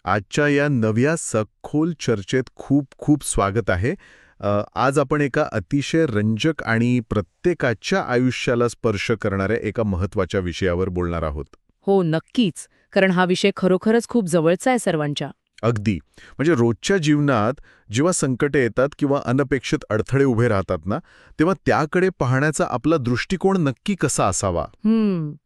आजच्या या नव्या सखोल चर्चेत खूप खूप स्वागत आहे. आज आपण एका अतिशय रंजक आणि प्रत्येकाच्या आयुष्याला स्पर्श करणाऱ्या एका महत्त्वाच्या विषयावर बोलणार आहोत. हो, नक्कीच. कारण हा विषय खरोखरच खूप जवळचा आहे सर्वांच्या. अगदी. म्हणजे रोजच्या जीवनात जेव्हा संकटे येतात किंवा अनपेक्षित अडथळे उभे राहतात ना, तेव्हा त्याकडे पाहण्याचा आपला दृष्टिकोन नक्की कसा असावा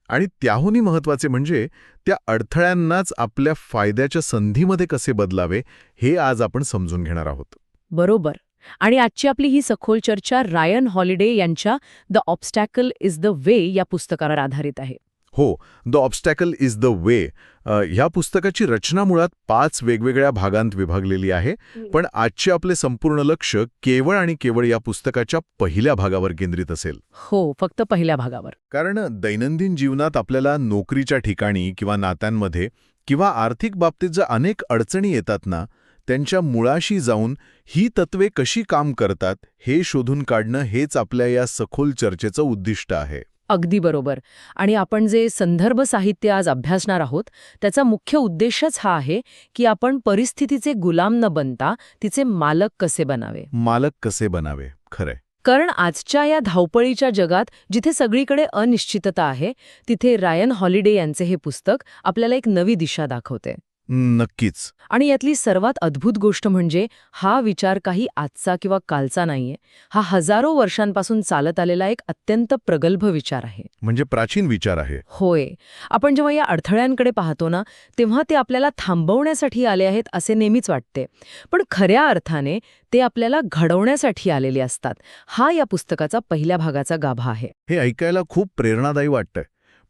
आणि त्याहूनही महत्त्वाचे म्हणजे त्या अडथळ्यांनाच आपल्या फायद्याच्या संधीमध्ये कसे बदलावे, हे आज आपण समजून घेणार आहोत. बरोबर. आणि आजची आपली ही सखोल चर्चा रायन हॉलिडे यांच्या the obstacle is the way या पुस्तकावर आधारित आहे. हो, the obstacle is the way. ह्या पुस्तकाची रचना मुळात 5 वेगवेगळ्या भागांत विभागलेली आहे, पण आजचे आपले संपूर्ण लक्ष केवळ आणि केवळ या पुस्तकाच्या पहिल्या भागावर केंद्रित असेल. हो, फक्त पहिल्या भागावर. कारण दैनंदिन जीवनात आपल्याला नोकरीच्या ठिकाणी किंवा नात्यांमध्ये किंवा आर्थिक बाबतीत ज्या अनेक अडचणी येतात ना, त्यांच्या मुळाशी जाऊन ही तत्वे कशी काम करतात हे शोधून काढणं हेच आपल्या या सखोल चर्चेचं उद्दिष्ट आहे. अगदी बरोबर. आणि आपण जे संदर्भ साहित्य आज अभ्यासणार आहोत त्याचा मुख्य उद्देशच हा आहे की आपण परिस्थितीचे गुलाम न बनता तिचे मालक कसे बनावे. खरंय. कारण आजच्या या धावपळीच्या जगात जिथे सगळीकडे अनिश्चितता आहे, तिथे रायन हॉलिडे यांचे हे पुस्तक आपल्याला एक नवी दिशा दाखवते. नक्कीच. आणि यातली सर्वात अद्भुत गोष्ट म्हणजे हा विचार काही आजचा किंवा कालचा नाहीये. हा हजारो वर्षांपासून चालत आलेला एक अत्यंत प्रगल्भ विचार आहे. म्हणजे प्राचीन विचार आहे. होय. आपण जेव्हा या अडथळ्यांकडे पाहतो ना, तेव्हा ते आपल्याला थांबवण्यासाठी आले आहेत असे नेहमीच वाटते. पण खऱ्या अर्थाने ते आपल्याला घडवण्यासाठी आलेले असतात. हा या पुस्तकाचा पहिल्या भागाचा गाभा आहे. हे ऐकायला खूप प्रेरणादायी वाटतंय.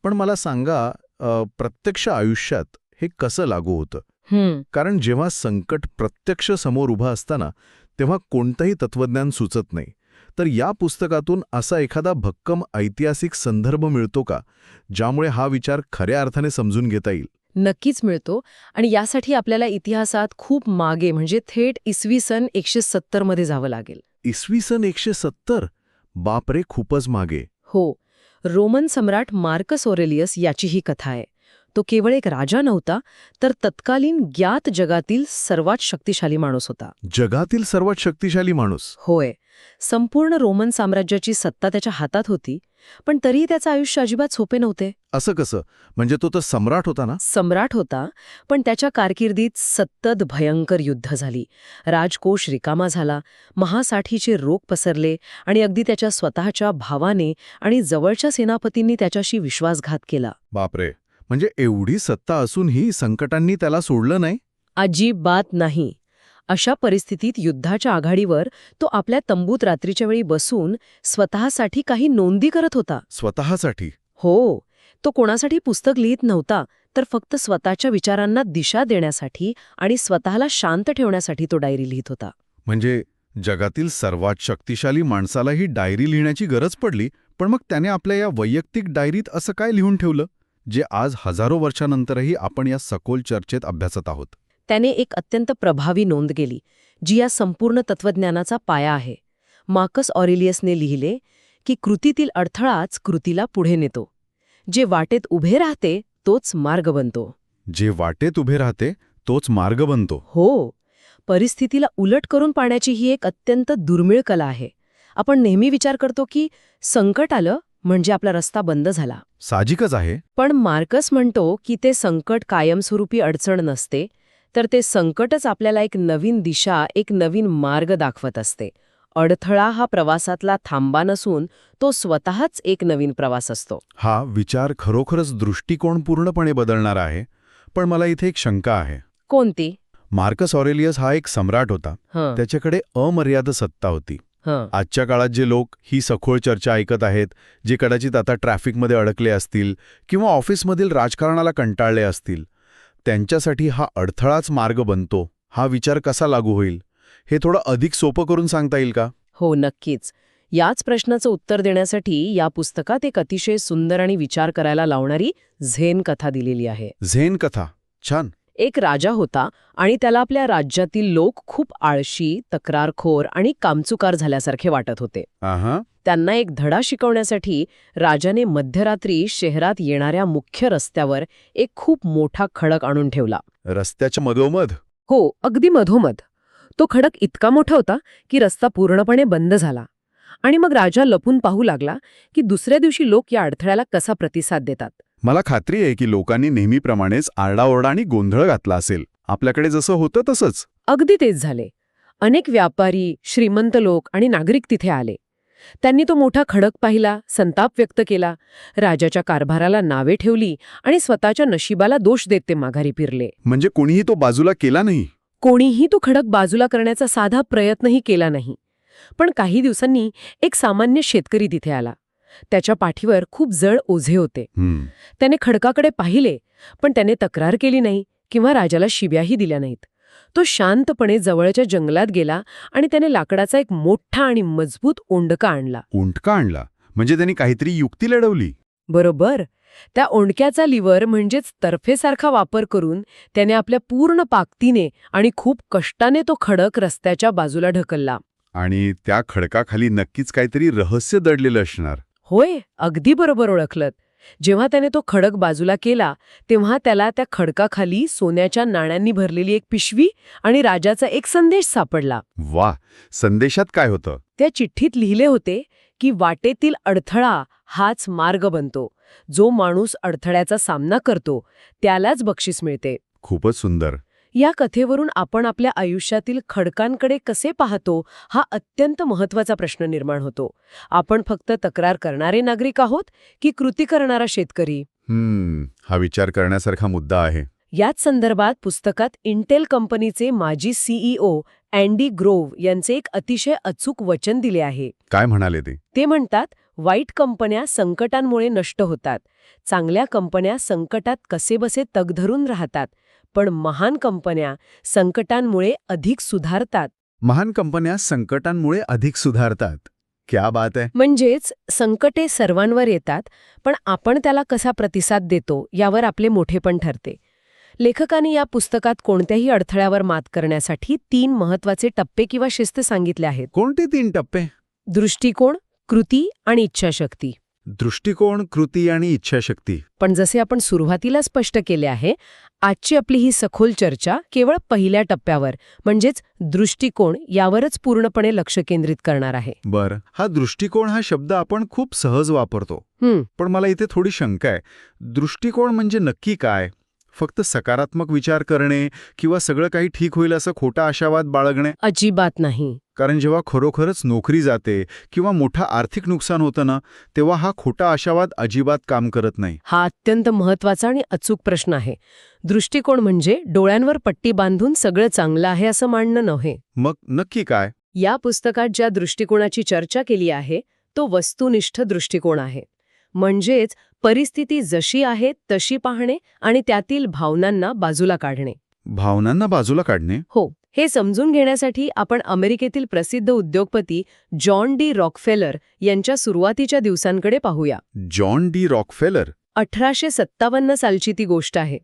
पण मला सांगा, प्रत्यक्ष आयुष्यात हे कसं लागू होतं? कारण जेव्हा संकट प्रत्यक्ष समोर उभं असताना तेव्हा कोणतंही तत्वज्ञान सुचत नाही. तर या पुस्तकातून असा एखादा भक्कम ऐतिहासिक संदर्भ मिळतो का, ज्यामुळे हा विचार खऱ्या अर्थाने समजून घेता येईल? नक्कीच मिळतो. आणि यासाठी आपल्याला इतिहासात खूप मागे म्हणजे थेट इसवी सन 170 मध्ये जावं लागेल. इसवी सन 170? बापरे, खूपच मागे. हो. रोमन सम्राट मार्कस ऑरेलियस याची ही कथा आहे. तो केवळ एक राजा नव्हता, तर तत्कालीन ज्ञात जगातील सर्वात शक्तिशाली माणूस होता. जगातील सर्वात शक्तिशाली माणूस? होय. संपूर्ण रोमन साम्राज्याची सत्ता त्याच्या हातात होती, पण तरीही त्याचं आयुष्य अजिबात सोपे नव्हते. असं कसं? म्हणजे तो तर सम्राट होता ना? सम्राट होता, पण त्याच्या कारकिर्दीत सतत भयंकर युद्ध झाली. राजकोष रिकामा झाला, महासाथीचे रोग पसरले आणि अगदी त्याच्या स्वतःच्या भावाने आणि जवळच्या सेनापतींनी त्याच्याशी विश्वासघात केला. बापरे, म्हणजे एवढी सत्ता असूनही संकटांनी त्याला सोडलं नाही? अजिबात नाही. अशा परिस्थितीत युद्धाच्या आघाडीवर तो आपल्या तंबूत रात्रीच्या वेळी बसून स्वतःसाठी काही नोंदी करत होता. स्वतःसाठी? हो. तो कोणासाठी पुस्तक लिहित नव्हता, तर फक्त स्वतःच्या विचारांना दिशा देण्यासाठी आणि स्वतःला शांत ठेवण्यासाठी तो डायरी लिहित होता. म्हणजे जगातील सर्वात शक्तिशाली माणसाला ही डायरी लिहिण्याची गरज पडली, पण मग त्याने आपल्या या वैयक्तिक डायरीत असं काय लिहून ठेवलं, जे आज हजारो वर्षांनंतरही आपण या सखोल चर्चेत अभ्यासत आहोत? त्याने एक अत्यंत प्रभावी नोंद केली, जी या संपूर्ण तत्वज्ञानाचा पाया आहे. मार्कस ऑरेलियसने लिहिले की कृतीतील अडथळाच कृतीला पुढे नेतो. जे वाटेत उभे राहते तोच मार्ग बनतो. जे वाटेत उभे राहते तोच मार्ग बनतो? हो. परिस्थितीला उलट करून पाहण्याची ही एक अत्यंत दुर्मिळ कला आहे. आपण नेहमी विचार करतो की संकट आलं म्हणजे आपला रस्ता बंद झाला. साहजिकच आहे. पण मार्कस म्हणतो की ते संकट कायमस्वरूपी अडचण नसते, तर ते संकटच आपल्याला एक नवीन दिशा, एक नवीन मार्ग दाखवत असते. अडथळा हा प्रवासातला थांबा नसून तो स्वतःच एक नवीन प्रवास असतो. हा विचार खरोखरच दृष्टिकोन पूर्णपणे बदलणारा आहे. पण मला इथे एक शंका आहे. कोणती? मार्कस ऑरेलियस हा एक सम्राट होता. त्याच्याकडे अमर्याद सत्ता होती. आजच्या काळात जे लोक ही सखोल चर्चा ऐकत आहेत, जे कदाचित आता ट्रॅफिकमध्ये अडकले असतील किंवा ऑफिसमधील राजकारणाला कंटाळले असतील, त्यांच्यासाठी हा अडथळाच मार्ग बनतो हा विचार कसा लागू होईल, हे थोडं अधिक सोपं करून सांगता येईल का? हो, नक्कीच. याच प्रश्नाचं उत्तर देण्यासाठी या पुस्तकात एक अतिशय सुंदर आणि विचार करायला लावणारी झेन कथा दिलेली आहे. झेन कथा? छान. एक राजा होता आणि त्याला आपल्या राज्यातील लोक खूप आळशी, तक्रारखोर आणि कामचुकार झाल्यासारखे वाटत होते. त्यांना एक धडा शिकवण्यासाठी राजाने मध्यरात्री शहरात येणाऱ्या मुख्य रस्त्यावर एक खूप मोठा खडक आणून ठेवला. रस्त्याच्या मधोमध? हो, अगदी मधोमध. तो खडक इतका मोठा होता की रस्ता पूर्णपणे बंद झाला. आणि मग राजा लपून पाहू लागला की दुसऱ्या दिवशी लोक या अडथळ्याला कसा प्रतिसाद देतात. मला खात्री आहे की लोकांनी नेहमीप्रमाणेच आरडाओरडा आणि गोंधळ घातला असेल. आपल्याकडे जसं होतं तसंच. अगदी तेच झाले. अनेक व्यापारी, श्रीमंत लोक आणि नागरिक तिथे आले. त्यांनी तो मोठा खडक पाहिला, संताप व्यक्त केला, राजाच्या कारभाराला नावे ठेवली आणि स्वतःच्या नशिबाला दोष देत ते माघारी फिरले. म्हणजे कोणीही तो बाजूला केला नाही? कोणीही तो खडक बाजूला करण्याचा साधा प्रयत्नही केला नाही. पण काही दिवसांनी एक सामान्य शेतकरी तिथे आला. त्याच्या पाठीवर खूप जड ओझे होते. त्याने खडकाकडे पाहिले, पण त्याने तक्रार केली नाही किंवा राजाला शिव्याही दिल्या नाहीत. तो शांतपणे जवळच्या जंगलात गेला आणि त्याने लाकडाचा एक मोठा आणि मजबूत ओंडका आणला. ओंडका आणला? म्हणजे त्यांनी काहीतरी युक्ती लढवली? बरोबर. त्या ओंडक्याचा लिव्हर म्हणजेच तर्फेसारखा वापर करून त्याने आपल्या पूर्ण ताकदीने आणि खूप कष्टाने तो खडक रस्त्याच्या बाजूला ढकलला. आणि त्या खडकाखाली नक्कीच काहीतरी रहस्य दडलेलं असणार. होय, अगदी बरोबर ओळखलत. जेव्हा त्याने तो खडक बाजूला केला तेव्हा त्याला त्या खडकाखाली सोन्याच्या नाण्यांनी भरलेली एक पिशवी आणि राजाचा एक संदेश सापडला. वा, संदेशात काय होतं? त्या चिठ्ठीत लिहिले होते की वाटेतील अडथळा हाच मार्ग बनतो. जो माणूस अडथळ्याचा सामना करतो त्यालाच बक्षीस मिळते. खूपच सुंदर. या कथेवरून आपण आपल्या आयुष्यातील खडकांकडे कसे पाहतो हा अत्यंत महत्त्वाचा प्रश्न निर्माण होतो. आपण फक्त तक्रार करणारे नागरिक आहोत की कृती करणारा शेतकरी? हा विचार करण्यासारखा मुद्दा आहे. याच संदर्भात पुस्तकात इंटेल कंपनीचे माजी सीईओ अँडी ग्रोव्ह यांचे एक अतिशय अचूक वचन दिले आहे. काय म्हणाले ते? ते म्हणतात, वाईट कंपन्या संकटांमुळे नष्ट होतात, चांगल्या कंपन्या संकटात कसेबसे तग धरून राहतात, पण महान कंपन्या संकटांमुळे अधिक सुधारतात. महान कंपन्या संकटांमुळे अधिक सुधारतात. क्या बात आहे. म्हणजेच संकटे सर्वांवर येतात, पण आपण त्याला कसा प्रतिसाद देतो यावर आपले मोठेपण ठरते. लेखकाने या पुस्तकात कोणत्याही अडथळ्यावर मात करण्यासाठी 3 महत्त्वाचे टप्पे किंवा शिस्त सांगितले आहेत. कोणते 3 टप्पे? दृष्टिकोन, कृती आणि इच्छाशक्ती. दृष्टिकोन, कृती आणि इच्छाशक्ती. पण जसे आपण सुरुवातीला स्पष्ट केले आहे, आजची आपली ही सखोल चर्चा केवळ पहिल्या टप्प्यावर म्हणजेच दृष्टिकोन यावरच पूर्णपणे लक्ष केंद्रित करणार आहे. बरं, हा दृष्टिकोन हा शब्द आपण खूप सहज वापरतो. पण मला इथे थोडी शंका आहे. दृष्टिकोन म्हणजे नक्की काय? फक्त सकारात्मक विचार करणे किंवा सगळं काही ठीक होईल असं खोटा आशावाद बाळगणे? अजिबात नाही. कारण जेव्हा खरोखरच नोकरी जाते किंवा मोठा आर्थिक नुकसान होतं ना, तेव्हा हा खोटा आशावाद अजिबात काम करत नाही. हा अत्यंत महत्त्वाचा आणि अचूक प्रश्न आहे. दृष्टिकोन म्हणजे डोळ्यांवर पट्टी बांधून सगळं चांगलं आहे असं मानणं नव्हे. मग नक्की काय? या पुस्तकात ज्या दृष्टिकोनाची चर्चा केली आहे तो वस्तुनिष्ठ दृष्टिकोन आहे. म्हणजेच परिस्थिती जशी आहे तशी पाहणे आणि त्यातील भावनांना बाजूला काढणे. भावनांना बाजूला काढणे? हो. हे समजून घेण्यासाठी आपण अमेरिकेतील प्रसिद्ध उद्योगपती जॉन डी रॉकफेलर यांच्या सुरुवातीच्या दिवसांकडे पाहूया. John D Rockefeller? 1857 सालची ती गोष्ट आहे.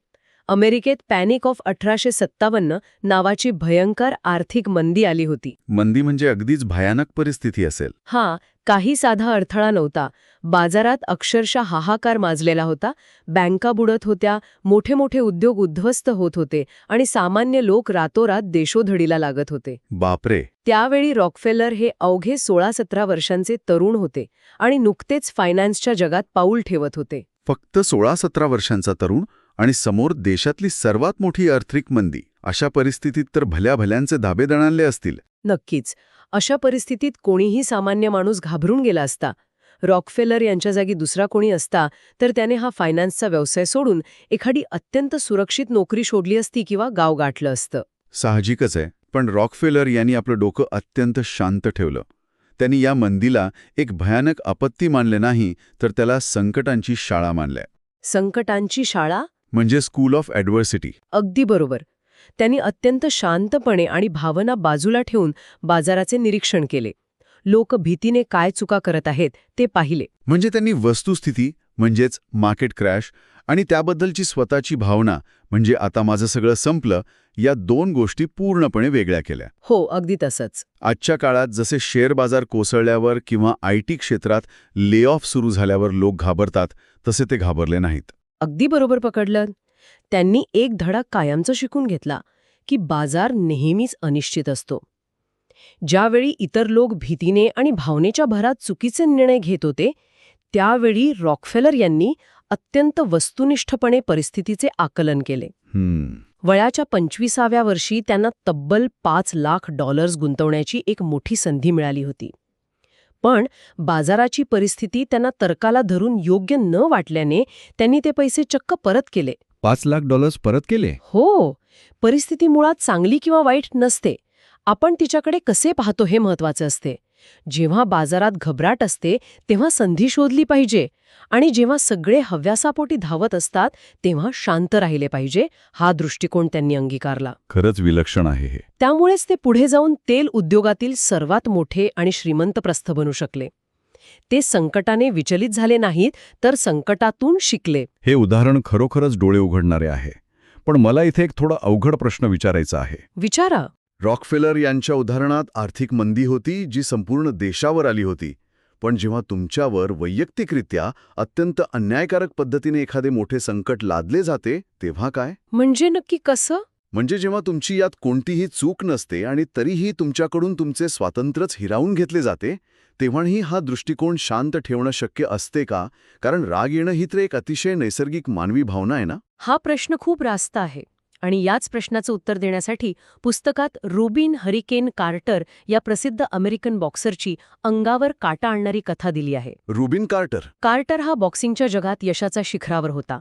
अमेरिकेत पॅनिक ऑफ 1857 नावाची भयंकर आर्थिक मंदी आली होती. मंदी म्हणजे अगदीच भयानक परिस्थिती असेल. हा, काही साधा अडथळा नव्हता. बाजारात अक्षरशः हाहाकार माजलेला होता. बँका बुडत होत्या, मोठे मोठे उद्योग उद्ध्वस्त होत होते आणि सामान्य लोक रातोरात देशोधडीला लागत होते. बापरे. त्यावेळी रॉकफेलर हे अवघे 16-17 वर्षांचे तरुण होते आणि नुकतेच फायनान्सच्या जगात पाऊल ठेवत होते. फक्त 16-17 वर्षांचा तरुण आणि समोर देशातली सर्वात मोठी आर्थिक मंदी. अशा परिस्थितीत तर भल्या भल्यांचे धाबे दणाणले असतील. नक्कीच. अशा परिस्थितीत कोणीही सामान्य माणूस घाबरून गेला असता. रॉकफेलर यांच्या जागी दुसरा कोणी असता तर त्याने हा फायनान्सचा व्यवसाय सोडून एखादी अत्यंत सुरक्षित नोकरी शोधली असती किंवा गाव गाठलं असतं. साहजिकच आहे. पण रॉकफेलर यांनी आपलं डोकं अत्यंत शांत ठेवलं. त्यांनी या मंदीला एक भयानक आपत्ती मानले नाही, तर त्याला संकटांची शाळा मानलंय. संकटांची शाळा म्हणजे स्कूल ऑफ ॲडव्हर्सिटी. अगदी बरोबर. त्यांनी अत्यंत शांतपणे आणि भावना बाजूला ठेवून बाजाराचे निरीक्षण केले. लोक भीतीने काय चुका करत आहेत ते पाहिले. म्हणजे त्यांनी वस्तुस्थिती म्हणजेच मार्केट क्रॅश आणि त्याबद्दलची स्वतःची भावना म्हणजे आता माझं सगळं संपलं या दोन गोष्टी पूर्णपणे वेगळ्या केल्या. हो, अगदी तसंच. आजच्या काळात जसे शेअर बाजार कोसळल्यावर किंवा IT क्षेत्रात ले ऑफ सुरू झाल्यावर लोक घाबरतात, तसे ते घाबरले नाहीत. अगदी बरोबर पकडलं. त्यांनी एक धडा कायमचा शिकून घेतला की बाजार नेहमीच अनिश्चित असतो. ज्यावेळी इतर लोक भीतीने आणि भावनेच्या भरात चुकीचे निर्णय घेत होते, त्यावेळी रॉकफेलर यांनी अत्यंत वस्तुनिष्ठपणे परिस्थितीचे आकलन केले. वयाच्या 25व्या वर्षी त्यांना तब्बल $5 लाख गुंतवण्याची एक मोठी संधी मिळाली होती. पण बाजाराची परिस्थिती त्यांना तर्काला धरून योग्य न वाटल्याने त्यांनी ते पैसे चक्क परत केले. $5 लाख परत केले? हो. परिस्थिती मुळात चांगली किंवा वाईट नसते. आपण तिच्याकडे कसे पाहतो हे महत्वाचे असते. जेव्हा बाजारात घबराट असते तेव्हा संधी शोधली पाहिजे आणि जेव्हा सगळे हव्यासापोटी धावत असतात तेव्हा शांत राहिले पाहिजे, हा दृष्टिकोन त्यांनी अंगीकारला. खरंच विलक्षण आहे हे. त्यामुळेच ते पुढे जाऊन तेल उद्योगातील सर्वात मोठे आणि श्रीमंत प्रस्थ बनू शकले. ते संकटाने विचलित झाले नाहीत, तर संकटातून शिकले. हे उदाहरण खरोखरच डोळे उघडणारे आहे. पण मला इथे एक थोडा अवघड प्रश्न विचारायचा आहे. विचारा. रॉकफेलर यांच्या उदाहरणात आर्थिक मंदी होती जी संपूर्ण देशावर आली होती. पण जेव्हा तुमच्यावर वैयक्तिकरित्या अत्यंत अन्यायकारक पद्धतीने एखादे मोठे संकट लादले जाते तेव्हा काय? म्हणजे नक्की कसं? म्हणजे जेव्हा तुमची यात कोणतीही चूक नसते आणि तरीही तुमच्याकडून तुमचे स्वातंत्र्यच हिरावून घेतले जाते, तेव्हाही हा दृष्टिकोन शांत ठेवणं शक्य असते का? कारण राग येणं ही तर एक अतिशय नैसर्गिक मानवी भावना आहे ना? हा प्रश्न खूप रास्त आहे आणि याच प्रश्नाचं उत्तर देण्यासाठी पुस्तकात रुबिन हरिकेन कार्टर या प्रसिद्ध अमेरिकन बॉक्सरची अंगावर काटा आणणारी कथा दिली आहे. रुबिन कार्टर हा बॉक्सिंगच्या जगात यशाचा शिखरावर होता.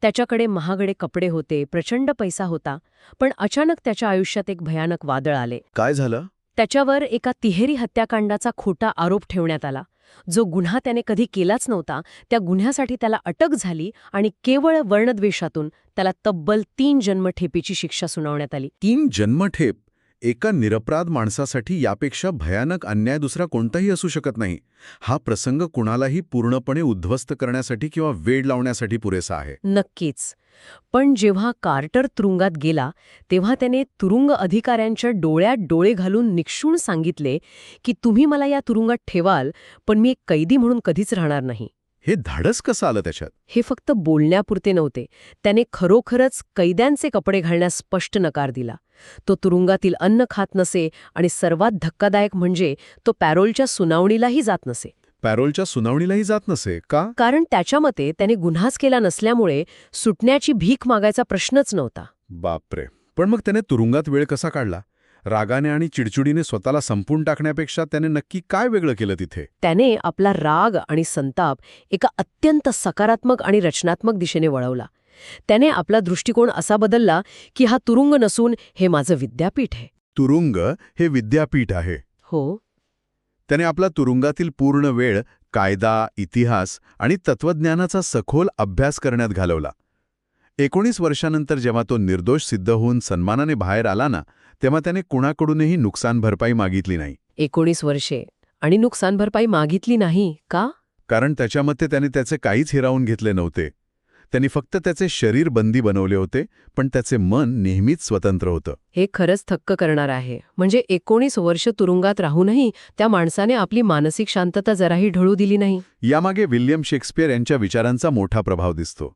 त्याच्याकडे महागडे कपडे होते, प्रचंड पैसा होता. पण अचानक त्याच्या आयुष्यात एक भयानक वादळ आले. काय झालं? त्याच्यावर एका तिहेरी हत्याकांडाचा खोटा आरोप ठेवण्यात आला. जो गुन्हा त्याने कधी केलाच नव्हता, त्या गुन्ह्यासाठी त्याला अटक झाली आणि केवळ वर्णद्वेषातून त्याला तब्बल 3 जन्मठेपेची शिक्षा सुनावण्यात आली. 3 जन्मठेप? एका निरपराध माणसासाठी यापेक्षा भयानक अन्याय दुसरा कोणताही असू शकत नाही. हा प्रसंग कुणालाही पूर्णपणे उद्ध्वस्त करण्यासाठी किंवा वेड लावण्यासाठी पुरेसा आहे. नक्कीच. पण जेव्हा कार्टर तुरुंगात गेला तेव्हा त्याने तुरुंग अधिकाऱ्यांच्या डोळ्यात डोळे घालून निक्षून सांगितले की तुम्ही मला या तुरुंगात ठेवाल, पण मी एक कैदी म्हणून कधीच राहणार नाही. हे धाडस कसं आलं त्याच्यात? हे फक्त बोलण्यापुरते नव्हते. त्याने खरोखरच कैद्यांचे कपडे घालण्यास स्पष्ट नकार दिला. तो तुरुंगातील अन्न खात नसे आणि सर्वात धक्कादायक म्हणजे तो पॅरोलच्या सुनावणीलाही जात नसे. पॅरोलच्या सुनावणीलाही जात नसे का? कारण त्याच्या मते त्याने गुन्हाच केला नसल्यामुळे सुटण्याची भीक मागायचा प्रश्नच नव्हता. बापरे. पण मग त्याने तुरुंगात वेळ कसा काढला? रागाने आणि चिडचिडीने स्वतःला संपून टाकण्यापेक्षा त्याने नक्की काय वेगळं केलं तिथे? त्याने आपला राग आणि संताप एका अत्यंत सकारात्मक आणि रचनात्मक दिशेने वळवला. त्याने आपला दृष्टिकोन असा बदलला की हा तुरुंग नसून हे माझं विद्यापीठ आहे. तुरुंग हे विद्यापीठ आहे. हो. त्याने आपला तुरुंगातील पूर्ण वेळ कायदा, इतिहास आणि तत्वज्ञानाचा सखोल अभ्यास करण्यात घालवला. 19 वर्षांनंतर जेव्हा तो निर्दोष सिद्ध होऊन सन्मानाने बाहेर आला ना, तेव्हा त्याने कुणाकडूनही नुकसान भरपाई मागितली नाही. 19 वर्षे आणि नुकसान भरपाई मागितली नाही का? कारण त्याच्या मते त्याने त्याचे काहीच हिरावून घेतले नव्हते. त्यांनी फक्त त्याचे शरीर बंदी बनवले होते, पण त्याचे मन नेहमीच स्वतंत्र होतं. हे खरंच थक्क करणार आहे. म्हणजे 19 वर्ष तुरुंगात राहूनही त्या माणसाने आपली मानसिक शांतता जराही ढळू दिली नाही. यामागे विल्यम शेक्सपियर यांच्या विचारांचा मोठा प्रभाव दिसतो.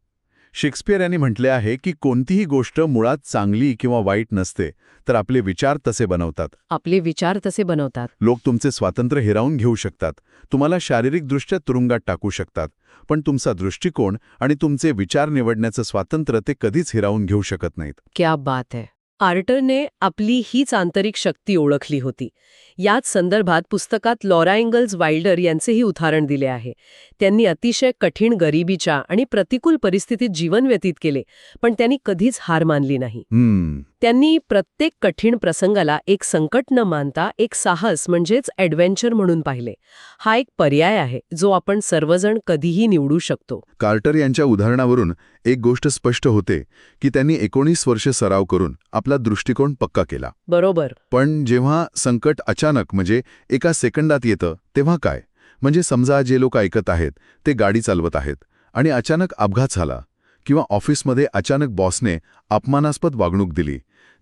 शेक्सपियर यांनी म्हटले आहे की कोणतीही गोष्ट मुळात चांगली किंवा वाईट नसते, तर आपले विचार तसे बनवतात. आपले विचार तसे बनवतात. लोक तुमचे स्वातंत्र्य हिरावून घेऊ शकतात, तुम्हाला शारीरिकदृष्ट्या तुरुंगात टाकू शकतात, पण तुमचा दृष्टिकोन आणि तुमचे विचार निवडण्याचं स्वातंत्र्य ते कधीच हिरावून घेऊ शकत नाहीत. क्या बात है. कार्टरने आपली हीच आंतरिक शक्ती ओळखली होती. याच संदर्भात पुस्तकात लॉरा इंगल्स वाइल्डर यांचेही उदाहरण दिले आहे. त्यांनी अतिशय कठीण गरिबीच्या आणि प्रतिकूल परिस्थितीत जीवन व्यतीत केले, पण त्यांनी कधीच हार मानली नाही. त्यांनी प्रत्येक कठीण प्रसंगाला एक संकट न मानता एक साहस म्हणजेच ॲडव्हेंचर म्हणून पाहिले. हा एक पर्याय आहे जो आपण सर्वजण कधीही निवडू शकतो. कार्टर यांच्या उदाहरणावरून एक गोष्ट स्पष्ट होते की त्यांनी 19 वर्षे सराव करून आपला दृष्टिकोन पक्का केला. बरोबर. पण जेव्हा संकट अचानक म्हणजे एका सेकंदात येतं तेव्हा काय? म्हणजे समजा जे लोक ऐकत आहेत ते गाडी चालवत आहेत आणि अचानक अपघात झाला किंवा ऑफिसमध्ये अचानक बॉसने अपमानास्पद वागणूक दिली,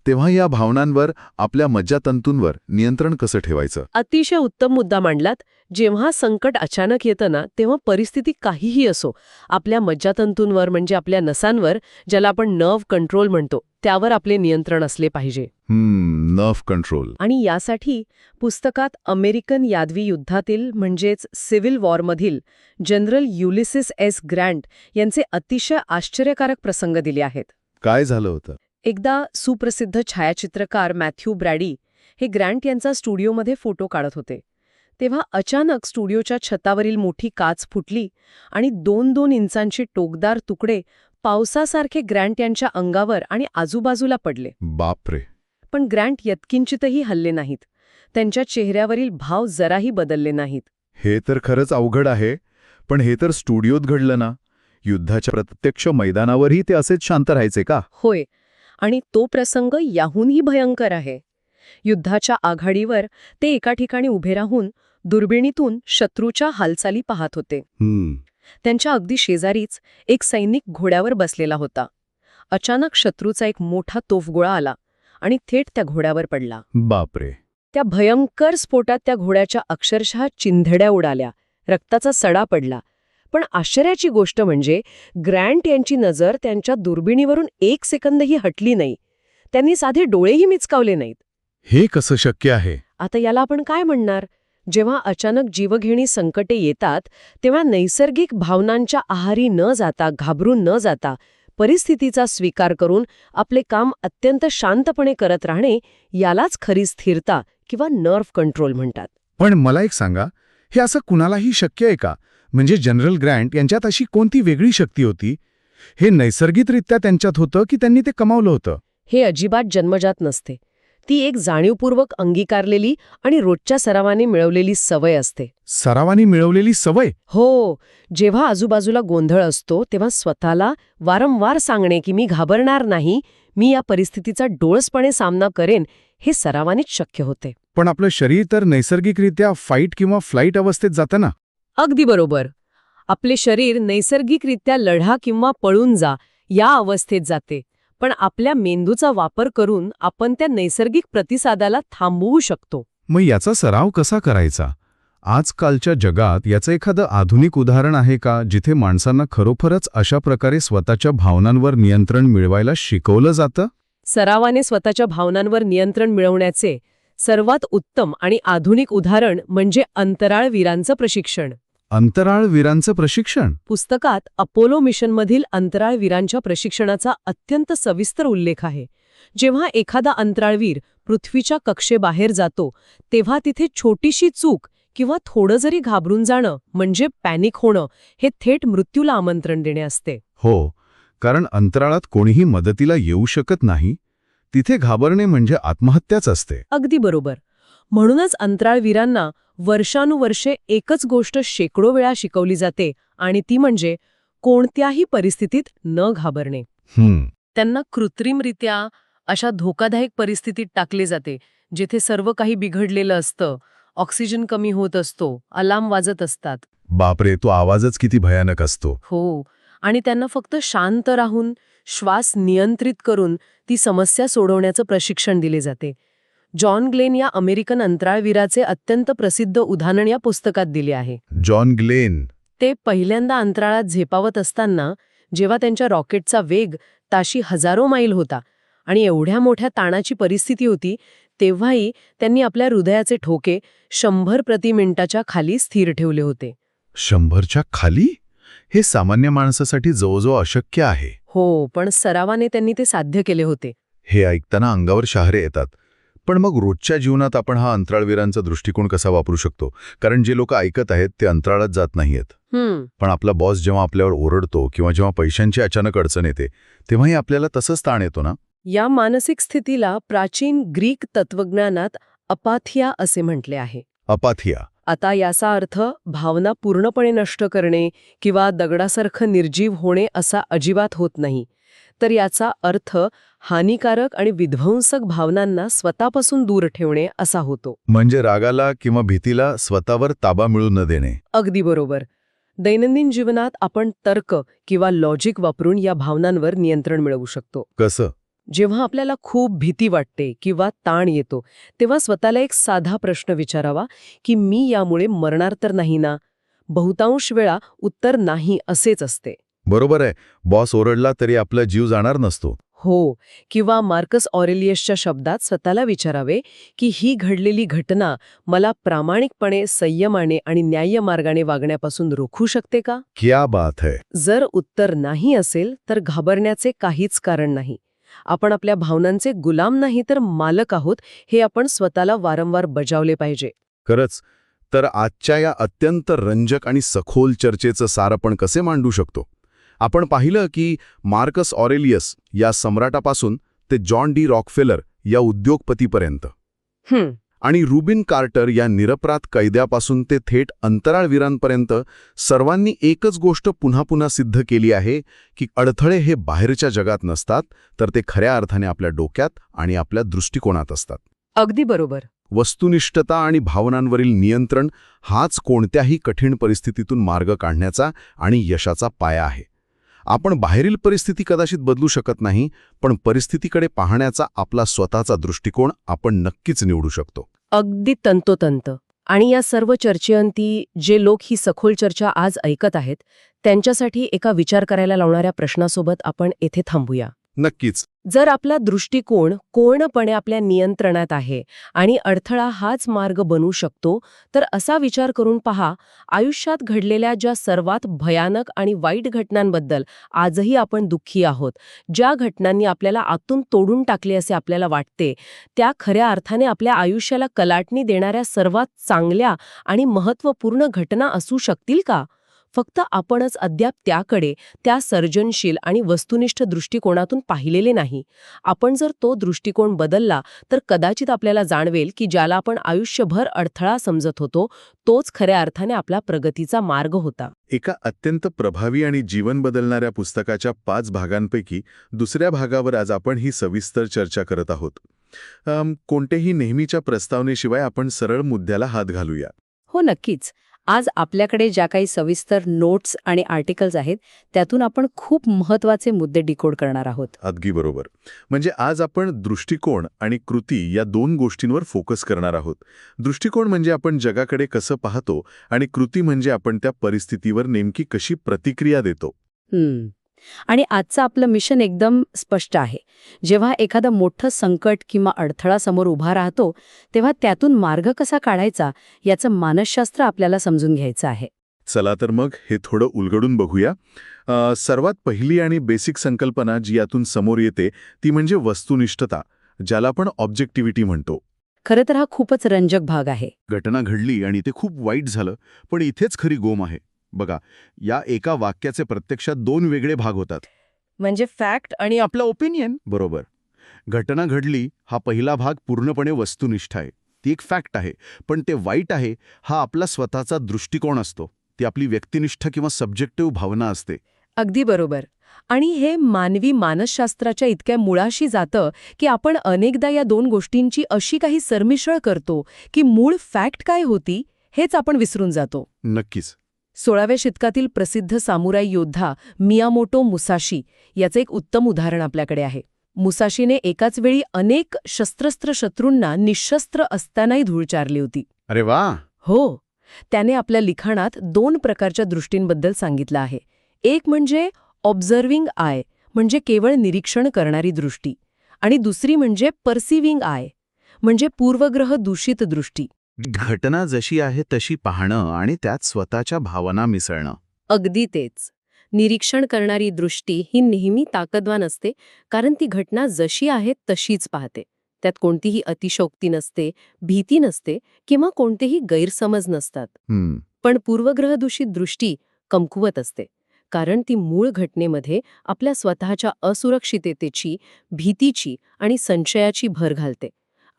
तेव्हा या भावनांवर, आपल्या मज्जातंतूंवर नियंत्रण कसं ठेवायचं? अतिशय उत्तम मुद्दा मांडलात. जेव्हा संकट अचानक येतं ना, तेव्हा परिस्थिती काहीही असो, आपल्या मज्जातंतूंवर म्हणजे आपल्या नसांवर, ज्याला आपण नर्व्ह कंट्रोल म्हणतो, त्यावर आपले नियंत्रण असले पाहिजे. Nerve control. आणि यासाठी पुस्तकात अमेरिकन यादवी युद्धातील म्हणजेच civil वॉरमधील general Ulysses S Grant यांचे अतिशय आश्चर्यकारक प्रसंग दिले आहेत. काय झालं होतं? एकदा सुप्रसिद्ध छायाचित्रकार मॅथ्यू ब्रॅडी हे ग्रँट यांचा स्टुडिओमध्ये फोटो काढत होते. तेव्हा अचानक स्टुडिओच्या छतावरील मोठी काच फुटली आणि 2-2 इंचांचे टोकदार तुकडे पावसासारखे ग्रँट यांच्या अंगावर आणि आजूबाजूला पडले. बापरे. पण ग्रँट यत्किंचितही हलले नाहीत. त्यांच्या चेहऱ्यावरील भाव जराही बदलले नाहीत. हे तर खरंच अवघड आहे. पण हे तर स्टुडिओत घडलं ना. युद्धाच्या प्रत्यक्ष मैदानावरही ते असेच शांत राहायचे का? होय. आणि तो प्रसंग याहूनही भयंकर आहे. युद्धाच्या आघाडीवर ते एका ठिकाणी उभे राहून दुर्बिणीतून शत्रूच्या हालचाली पाहत होते. त्यांच्या अगदी शेजारीच एक सैनिक घोड्यावर बसलेला होता. अचानक शत्रूचा एक मोठा तोफगोळा आला आणि थेट त्या घोड्यावर पडला. बापरे. त्या भयंकर स्फोटात त्या घोड्याच्या अक्षरशः चिंधड्या उडाल्या, रक्ताचा सडा पडला. पण आश्चर्याची गोष्ट म्हणजे ग्रँट यांची नजर त्यांच्या दुर्बिणीवरून 1 सेकंदही हटली नाही. त्यांनी साधे डोळेही मिचकावले नाहीत. हे कसं शक्य आहे? आता याला आपण काय म्हणणार? जेव्हा अचानक जीवघेणी संकटे येतात, तेव्हा नैसर्गिक भावनांच्या आहारी न जाता, घाबरून न जाता, परिस्थितीचा स्वीकार करून आपले काम अत्यंत शांतपणे करत राहणे, यालाच खरी स्थिरता किंवा नर्व्ह कंट्रोल म्हणतात. पण मला एक सांगा, हे असं कुणालाही शक्य आहे का? म्हणजे जनरल ग्रँट यांच्यात अशी कोणती वेगळी शक्ती होती? हे नैसर्गिकरित्या त्यांच्यात होतं की त्यांनी ते कमावलं होतं? हे अजिबात जन्मजात नसते. ती एक जाणीवपूर्वक अंगीकारलेली आणि रोजच्या सरावाने मिळवलेली सवय असते. सरावाने मिळवलेली सवय? हो. जेव्हा आजूबाजूला गोंधळ असतो, तेव्हा स्वतःला वारंवार सांगणे की मी घाबरणार नाही, मी या परिस्थितीचा डोळसपणे सामना करेन, हे सरावानेच शक्य होते. पण आपलं शरीर तर नैसर्गिकरित्या फाईट किंवा फ्लाईट अवस्थेत जातं ना? अगदी बरोबर. आपले शरीर नैसर्गिकरित्या लढा किंवा पळून जा या अवस्थेत जाते. पण आपल्या मेंदूचा वापर करून आपण त्या नैसर्गिक प्रतिसादाला थांबवू शकतो. मग याचा सराव कसा करायचा? आजकालच्या जगात याचं एखादं आधुनिक उदाहरण आहे का, जिथे माणसांना खरोखरच अशा प्रकारे स्वतःच्या भावनांवर नियंत्रण मिळवायला शिकवलं जातं? सरावाने स्वतःच्या भावनांवर नियंत्रण मिळवण्याचे सर्वात उत्तम आणि आधुनिक उदाहरण म्हणजे अंतराळवीरांचं प्रशिक्षण. अंतराळवीरांचं प्रशिक्षण? पुस्तकात अपोलो मिशनमधील अंतराळवीरांच्या प्रशिक्षणाचा अत्यंत सविस्तर उल्लेख आहे. जेव्हा एखादा अंतराळवीर पृथ्वीच्या कक्षेबाहेर जातो, तेव्हा तिथे छोटीशी चूक किंवा थोडं जरी घाबरून जाणं म्हणजे पॅनिक होणं, हे थेट मृत्यूला आमंत्रण देणे असते. हो, कारण अंतराळात कोणीही मदतीला येऊ शकत नाही. तिथे घाबरणे म्हणजे आत्महत्याच असते. अगदी बरोबर. म्हणूनच अंतराळवीरांना वर्षानुवर्षे एकच गोष्ट शेकडो वेळा शिकवली जाते, आणि ती म्हणजे कोणत्याही परिस्थितीत न घाबरणे. त्यांना कृत्रिमरित्या अशा धोकादायक परिस्थितीत टाकले जाते, जिथे सर्व काही बिघडलेलं असतं, ऑक्सिजन कमी होत असतो, अलार्म वाजत असतात. बापरे, तो आवाजच किती भयानक असतो. हो. आणि त्यांना फक्त शांत राहून, श्वास नियंत्रित करून ती समस्या सोडवण्याचं प्रशिक्षण दिले जाते. जॉन ग्लेन या अमेरिकन अंतराळवीराचे अत्यंत प्रसिद्ध उदाहरण या पुस्तकात दिले आहे. John Glenn? ते पहिल्यांदा अंतराळात झेपावत असताना, जेव्हा त्यांच्या रॉकेटचा वेग ताशी हजारो मैल होता आणि एवढ्या मोठ्या ताणाची परिस्थिती होती, तेव्हाही त्यांनी आपल्या हृदयाचे ठोके 100 प्रति मिनिटाच्या खाली स्थिर ठेवले होते. 100च्या खाली? हे सामान्य माणसासाठी जवळजवळ अशक्य आहे. हो, पण सरावाने त्यांनी ते साध्य केले होते. हे ऐकताना अंगावर शहारे येतात. पण मग रोजच्या जीवनात आपण हा अंतराळवीरांचा दृष्टिकोन कसा वापरू शकतो? कारण जे लोक ऐकत आहेत ते अंतराळात जात नाहीयेत. पण आपला बॉस जेव्हा आपल्यावर ओरडतो किंवा जेव्हा पैशांची अचानक अडचण येते, तेव्हाही आपल्याला तसंच ताण येतो ना? या मानसिक स्थितीला प्राचीन ग्रीक तत्वज्ञानात अपाथिया असे म्हटले आहे. अपाथिया? आता याचा अर्थ भावना पूर्णपणे नष्ट करणे किंवा दगडासारखं निर्जीव होणे असा अजिबात होत नाही. तर याचा अर्थ हानिकारक आणि विध्वंसक भावनांना स्वतःपासून दूर ठेवणे असा होतो. म्हणजे रागाला किंवा भीतीला स्वतःवर ताबा मिळू न देणे. अगदी बरोबर. दैनंदिन जीवनात आपण तर्क किंवा लॉजिक वापरून या भावनांवर नियंत्रण मिळवू शकतो. कसं? जेव्हा आपल्याला खूप भीती वाटते किंवा ताण येतो तेव्हा स्वतःला एक साधा प्रश्न विचारावा की मी यामुळे मरणार तर नाही ना. बहुतांश वेळा उत्तर नाही असेच असते. बरोबर आहे. बॉस ओरडला तरी आपला जीव जाणार नसतो. हो. किंवा मार्कस ऑरेलियसच्या शब्दात स्वतःला विचारावे की ही घडलेली घटना मला प्रामाणिकपणे, संयमाने आणि न्याय्य मार्गाने वागण्यापासून रोखू शकते का? क्या बात है. जर उत्तर नाही असेल तर घाबरण्याचे काहीच कारण नाही. आपण आपल्या भावनांचे गुलाम नाही तर मालक आहोत हे आपण स्वतःला वारंवार बजावले पाहिजे. खरंच. तर आजच्या या अत्यंत रंजक आणि सखोल चर्चेचं सार आपण कसे मांडू शकतो? आपण पाहिलं की मार्कस ऑरेलियस या सम्राटापासून ते जॉन डी रॉकफेलर या उद्योगपतीपर्यंत आणि रुबिन कार्टर या निरपराध कैद्यापासून ते थेट अंतराळवीरांपर्यंत सर्वांनी एकच गोष्ट पुन्हा पुन्हा सिद्ध केली आहे की अडथळे हे बाहेरच्या जगात नसतात, तर ते खऱ्या अर्थाने आपल्या डोक्यात आणि आपल्या दृष्टिकोनात असतात. अगदी बरोबर. वस्तुनिष्ठता आणि भावनांवरील नियंत्रण हाच कोणत्याही कठीण परिस्थितीतून मार्ग काढण्याचा आणि यशाचा पाया आहे. आपण बाहेरील परिस्थिती कदाचित बदलू शकत नाही, पण परिस्थितीकडे पाहण्याचा आपला स्वतःचा दृष्टिकोन आपण नक्कीच निवडू शकतो. अगदी तंतोतंत. आणि या सर्व चर्चेअंती जे लोक ही सखोल चर्चा आज ऐकत आहेत त्यांच्यासाठी एका विचार करायला लावणाऱ्या प्रश्नासोबत आपण येथे थांबूया. नक्कीच. जर आपला दृष्टिकोन पूर्णपणे आपल्या नियंत्रणात आहे आणि अडथळा हाच मार्ग बनू शकतो, तर असा विचार करून पहा, आयुष्यात घडलेल्या ज्या सर्वात भयानक आणि वाईट घटनांबद्दल आजही आपण दुःखी आहोत, ज्या घटनांनी आपल्याला आतून तोडून टाकले असे आपल्याला वाटते, त्या खऱ्या अर्थाने आपल्या आयुष्याला कलाटणी देणाऱ्या सर्वात चांगल्या आणि महत्त्वपूर्ण घटना असू शकतील का? फक्त आपणच अद्याप त्याकडे त्या सर्जनशील आणि वस्तुनिष्ठ दृष्टिकोनातून पाहिलेले नाही. आपण जर तो दृष्टिकोन बदलला तर कदाचित आपल्याला जाणवेल की ज्याला आपण आयुष्यभर अडथळा समजत होतो तोच खऱ्या अर्थाने आपला प्रगतीचा मार्ग होता. एका अत्यंत प्रभावी आणि जीवन बदलणाऱ्या पुस्तकाच्या 5 भागांपैकी दुसऱ्या भागावर आज आपण ही सविस्तर चर्चा करत आहोत. कोणतेही नेहमीच्या प्रस्तावनेशिवाय आपण सरळ मुद्द्याला हात घालूया. हो, नक्कीच. आज आपल्याकडे ज्या काही सविस्तर नोट्स आणि आर्टिकल्स आहेत त्यातून आपण खूप महत्त्वाचे मुद्दे डिकोड करणार आहोत. अगदी बरोबर. म्हणजे आज आपण दृष्टिकोन आणि कृती या 2 गोष्टींवर फोकस करणार आहोत. दृष्टिकोन म्हणजे आपण जगाकडे कसं पाहतो आणि कृती म्हणजे आपण त्या परिस्थितीवर नेमकी कशी प्रतिक्रिया देतो. आणि आजचं आपलं मिशन एकदम स्पष्ट आहे. जेव्हा एखादं मोठं संकट किंवा अडथळा समोर उभा राहतो तेव्हा त्यातून मार्ग कसा काढायचा याचं मानसशास्त्र आपल्याला समजून घ्यायचं आहे. चला तर मग हे थोडं उलगडून बघूया. सर्वात पहिली आणि बेसिक संकल्पना जी यातून समोर येते ती म्हणजे वस्तुनिष्ठता, ज्याला आपण ऑब्जेक्टिव्हिटी म्हणतो. खरं तर हा खूपच रंजक भाग आहे. घटना घडली आणि ते खूप वाईट झालं, पण इथेच खरी गोम आहे. बघा, या एका वाक्याचे प्रत्यक्षात 2 वेगळे भाग होतात. म्हणजे फॅक्ट आणि आपलं ओपिनियन. बरोबर. घटना घडली हा पहिला भाग पूर्णपणे वस्तुनिष्ठ आहे, ती एक फॅक्ट आहे. पण ते वाईट आहे हा आपला स्वतःचा दृष्टिकोन असतो, ती आपली व्यक्तिनिष्ठ किंवा सब्जेक्टिव्ह भावना असते. अगदी बरोबर. आणि हे मानवी मानसशास्त्राच्या इतक्या मुळाशी जातं की आपण अनेकदा या 2 गोष्टींची अशी काही सरमिसळ करतो की मूळ फॅक्ट काय होती हेच आपण विसरून जातो. नक्कीच. 16व्या शतकातील प्रसिद्ध सामुराई योद्धा मियामोटो मुसाशी याचं एक उत्तम उदाहरण आपल्याकडे आहे. मुसाशीने एकाच वेळी अनेक शस्त्रस्त्र शत्रूंना निशस्त्र असतानाही धूळ चारली होती. अरे वा. हो. त्याने आपल्या लिखाणात 2 प्रकारच्या दृष्टींबद्दल सांगितलं आहे. एक म्हणजे ऑब्झर्विंग आय, म्हणजे केवळ निरीक्षण करणारी दृष्टी, आणि दुसरी म्हणजे परसिव्हिंग आय, म्हणजे पूर्वग्रह दूषित दृष्टी. घटना जशी आहे तशी पाहणं आणि त्यात स्वतःच्या भावना मिसळणं. अगदी तेच. निरीक्षण करणारी दृष्टी ही नेहमी ताकदवान असते, कारण ती घटना जशी आहे तशीच पाहते. त्यात कोणतीही अतिशयोक्ती नसते, भीती नसते किंवा कोणतेही गैरसमज नसतात. पण पूर्वग्रहदूषित दृष्टी कमकुवत असते, कारण ती मूळ घटनेमध्ये आपल्या स्वतःच्या असुरक्षिततेची, भीतीची आणि संशयाची भर घालते.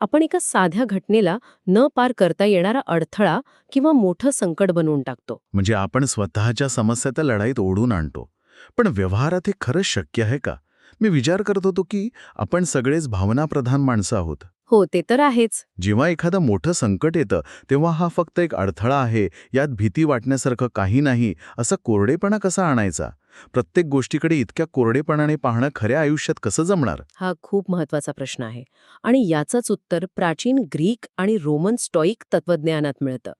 आपण एका साध्या घटनेला न पार करता येणारा अडथळा किंवा मोठं संकट बनवून टाकतो. म्हणजे आपण स्वतःच्या समस्या लढाईत ओढून आणतो. पण व्यवहारात हे खरंच शक्य आहे का? मी विचार करत होतो की आपण सगळेच भावनाप्रधान माणसं आहोत. हो, ते तर आहेच. जेव्हा एखादं मोठं संकट येतं तेव्हा हा फक्त एक अडथळा आहे, यात भीती वाटण्यासारखं काही नाही, असा कोरडेपणा कसा आणायचा? प्रत्येक गोष्टीकडे इतक्या कोरडेपणाने पाहणं खऱ्या आयुष्यात कसं जमणार? हा खूप महत्वाचा प्रश्न आहे आणि याचंच उत्तर प्राचीन ग्रीक आणि रोमन स्टॉईक तत्वज्ञानात मिळतं.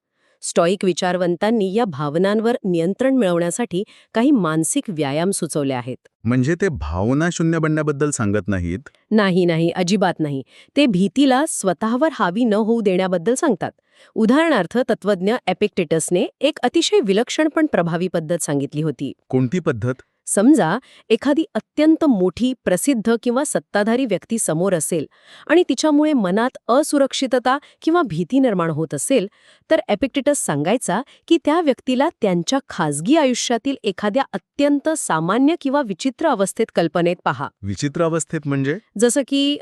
स्टॉईक विचारवंतांनी या भावनांवर नियंत्रण मिळवण्यासाठी काही मानसिक व्यायाम सुचवले आहेत. म्हणजे ते भावना शून्य बनण्याबद्दल सांगत नाहीत? नाही, अजिबात नाही. ते भीतीला स्वतःवर हावी न होऊ देण्याबद्दल सांगतात. उदाहरणार्थ तत्वज्ञ एपिक्टेटसने एक अतिशय विलक्षण पण प्रभावी पद्धत सांगितली होती. कोणती पद्धत? समजा एखादी अत्यंत मोठी प्रसिद्ध किंवा सत्ताधारी व्यक्ती समोर असेल आणि तिच्यामुळे मनात असुरक्षितता किंवा भीती निर्माण होत असेल, तर एपिक्टेटस सांगायचा की त्या व्यक्तीला त्यांच्या खाजगी आयुष्यातील एखाद्या अत्यंत सामान्य किंवा विचित्र अवस्थेत कल्पनेत पहा. विचित्र अवस्थेत म्हणजे? जसं की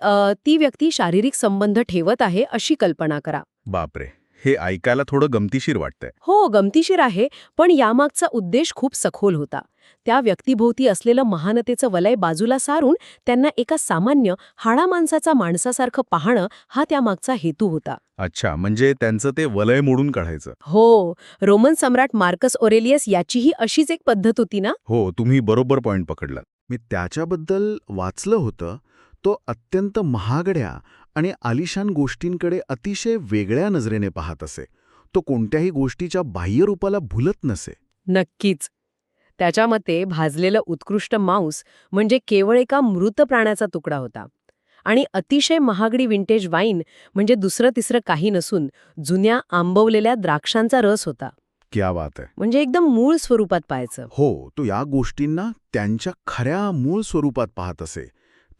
ती व्यक्ती शारीरिक संबंध ठेवत आहे अशी कल्पना करा. बापरे, हे ऐकायला थोडं गमतीशीर वाटतंय. हो, गमतीशीर आहे, पण यामागचा उद्देश खूप सखोल होता. त्या व्यक्तीभोवती असलेलं महानतेचं वलय बाजूला सारून त्यांना एका सामान्य हाडामाणसाचा माणसासारखं पाहणं हा त्यामागचा हेतू होता. अच्छा, म्हणजे त्यांचं ते वलय मोडून काढायचं. हो, रोमन सम्राट मार्कस ऑरेलियस याचीही अशीच एक पद्धत होती ना. हो, तुम्ही बरोबर पॉइंट पकडला. मी त्याच्याबद्दल वाचलं होतं. तो अत्यंत महागड्या आणि आलिशान गोष्टींकडे अतिशय वेगळ्या नजरेने पाहत असे. तो कोणत्याही गोष्टीच्या बाह्य रूपाला भुलत नसे. नक्कीच. त्याच्या मते भाजलेलं उत्कृष्ट मांस म्हणजे केवळ एका मृत प्राण्याचा तुकडा होता आणि अतिशय महागडी विंटेज वाईन म्हणजे दुसरं तिसरं काही नसून जुन्या आंबवलेल्या द्राक्षांचा रस होता. क्या बात आहे. म्हणजे एकदम मूळ स्वरूपात पाहायचं. हो, तो या गोष्टींना त्यांच्या खऱ्या मूळ स्वरूपात पाहत असे,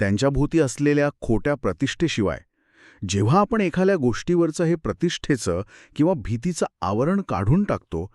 त्यांच्या भोवती असलेल्या खोट्या प्रतिष्ठेशिवाय. जेव्हा आपण एखाद्या गोष्टीवरचं हे प्रतिष्ठेचं किंवा भीतीचं आवरण काढून टाकतो,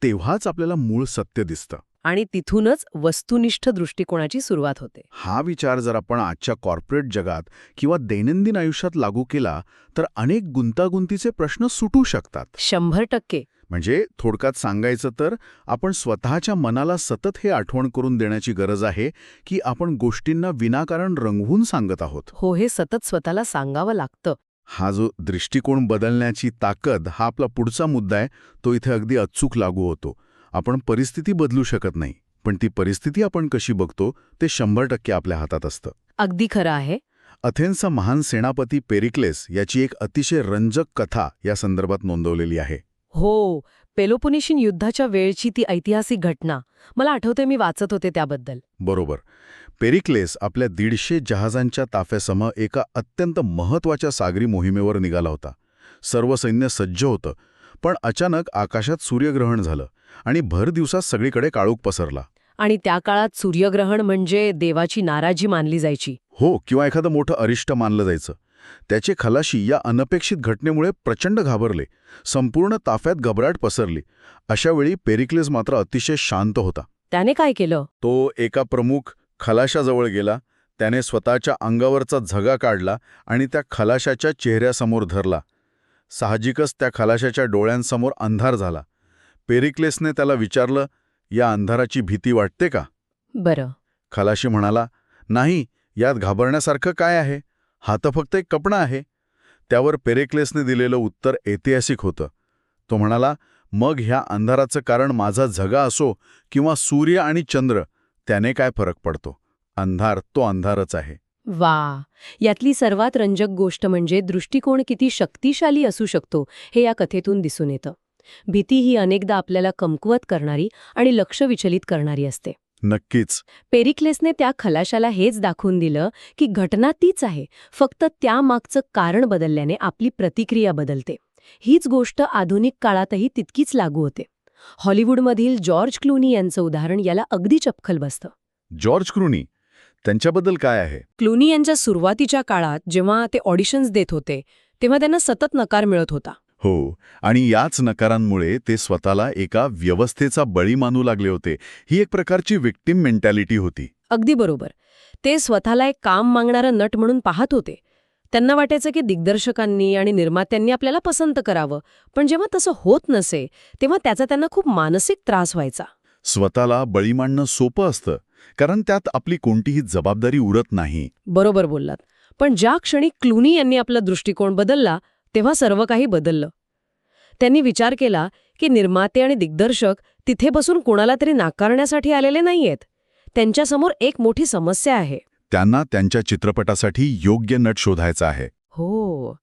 तेव्हाच आपल्याला मूळ सत्य दिसतं. आणि तिथूनच वस्तुनिष्ठ दृष्टिकोनाची सुरुवात होते. हा विचार जर आपण आजच्या कॉर्पोरेट जगात किंवा दैनंदिन आयुष्यात लागू केला तर अनेक गुंतागुंतीचे प्रश्न सुटू शकतात. 100%. म्हणजे थोडक्यात सांगायचं तर आपण स्वतःच्या मनाला सतत हे आठवण करून देण्याची गरज आहे की आपण गोष्टींना विनाकारण रंगवून सांगत आहोत. हो, हे सतत स्वतःला सांगावं लागतं. हा जो दृष्टिकोन बदलण्याची ताकद हा आपला पुढचा मुद्दा आहे, तो इथे अगदी अचूक लागू होतो. आपण परिस्थिती बदलू शकत नाही, पण ती परिस्थिती आपण कशी बघतो ते 100% आपल्या हातात असतं. अगदी खरं आहे. अथेन्सचा महान सेनापती पेरिक्लेस याची एक अतिशय रंजक कथा या संदर्भात नोंदवलेली आहे. हो, पेलोपोनेशियन युद्धाच्या वेळची ती ऐतिहासिक घटना मला आठवते, मी वाचत होते त्याबद्दल. बरोबर. पेरिक्लेस आपल्या 150 जहाजांच्या ताफ्यासह एका अत्यंत महत्त्वाच्या सागरी मोहिमेवर निघाला होता. सर्व सैन्य सज्ज होतं, पण अचानक आकाशात सूर्यग्रहण झालं आणि भर दिवसात सगळीकडे काळोख पसरला. आणि त्या काळात सूर्यग्रहण म्हणजे देवाची नाराजी मानली जायची. हो, किंवा एखादं मोठं अरिष्ट मानलं जायचं. त्याचे खलाशी या अनपेक्षित घटनेमुळे प्रचंड घाबरले. संपूर्ण ताफ्यात घबराट पसरली. अशावेळी पेरिक्लेस मात्र अतिशय शांत होता. त्याने काय केलं? तो एका प्रमुख खलाशाजवळ गेला. त्याने स्वतःच्या अंगावरचा झगा काढला आणि त्या खलाशाच्या चेहऱ्यासमोर धरला. साहजिकच त्या खलाशाच्या डोळ्यांसमोर अंधार झाला. पेरिक्लेसने त्याला विचारलं, या अंधाराची भीती वाटते का? बरं. खलाशी म्हणाला, नाही, यात घाबरण्यासारखं काय आहे? हा तर फक्त एक कपडा आहे. त्यावर पेरिक्लेसने दिलेलं उत्तर ऐतिहासिक होतं. तो म्हणाला, मग ह्या अंधाराचं कारण माझा झगा असो किंवा सूर्य आणि चंद्र, त्याने काय फरक पडतो? अंधार तो अंधारच आहे. वा, यातली सर्वात रंजक गोष्ट म्हणजे दृष्टिकोन किती शक्तिशाली असू शकतो हे या कथेतून दिसून येतं. भीती ही अनेकदा आपल्याला कमकुवत करणारी आणि लक्ष विचलित करणारी असते. नक्कीच. पेरिक्लेसने त्या खलाशाला हेच दाखवून दिलं की घटना तीच आहे, फक्त त्यामागचं कारण बदलल्याने आपली प्रतिक्रिया बदलते. हीच गोष्ट आधुनिक काळातही तितकीच लागू होते. हॉलिवूडमधील जॉर्ज क्लूनी यांचं उदाहरण याला अगदी चपखल बसतं. जॉर्ज क्लूनी, त्यांच्याबद्दल काय आहे? क्लूनी यांच्या सुरुवातीच्या काळात जेव्हा ते ऑडिशन्स देत होते तेव्हा त्यांना सतत नकार मिळत होता. हो, आणि याच नकारांमुळे ते स्वतःला एका व्यवस्थेचा बळी मानू लागले होते. ही एक प्रकारची विक्टिम मेंटॅलिटी होती. अगदी बरोबर. ते स्वतःला एक काम मागणारं नट म्हणून पाहत होते. त्यांना वाटायचं की दिग्दर्शकांनी आणि निर्मात्यांनी आपल्याला पसंत करावं, पण जेव्हा तसं होत नसे तेव्हा त्याचा त्यांना खूप मानसिक त्रास व्हायचा. स्वतःला बळी मानणं सोपं असतं, कारण त्यात आपली कोणतीही जबाबदारी उरत नाही. बरोबर बोललात. पण ज्या क्षणी क्लूनी यांनी आपला दृष्टिकोन बदलला तेव्हा सर्व काही बदललं. त्यांनी विचार केला की निर्माते आणि दिग्दर्शक तिथे बसून कोणाला तरी नाकारण्यासाठी आलेले नाहीयेत. त्यांच्यासमोर एक मोठी समस्या आहे. त्यांना त्यांच्या चित्रपटासाठी योग्य नट शोधायचा आहे. हो.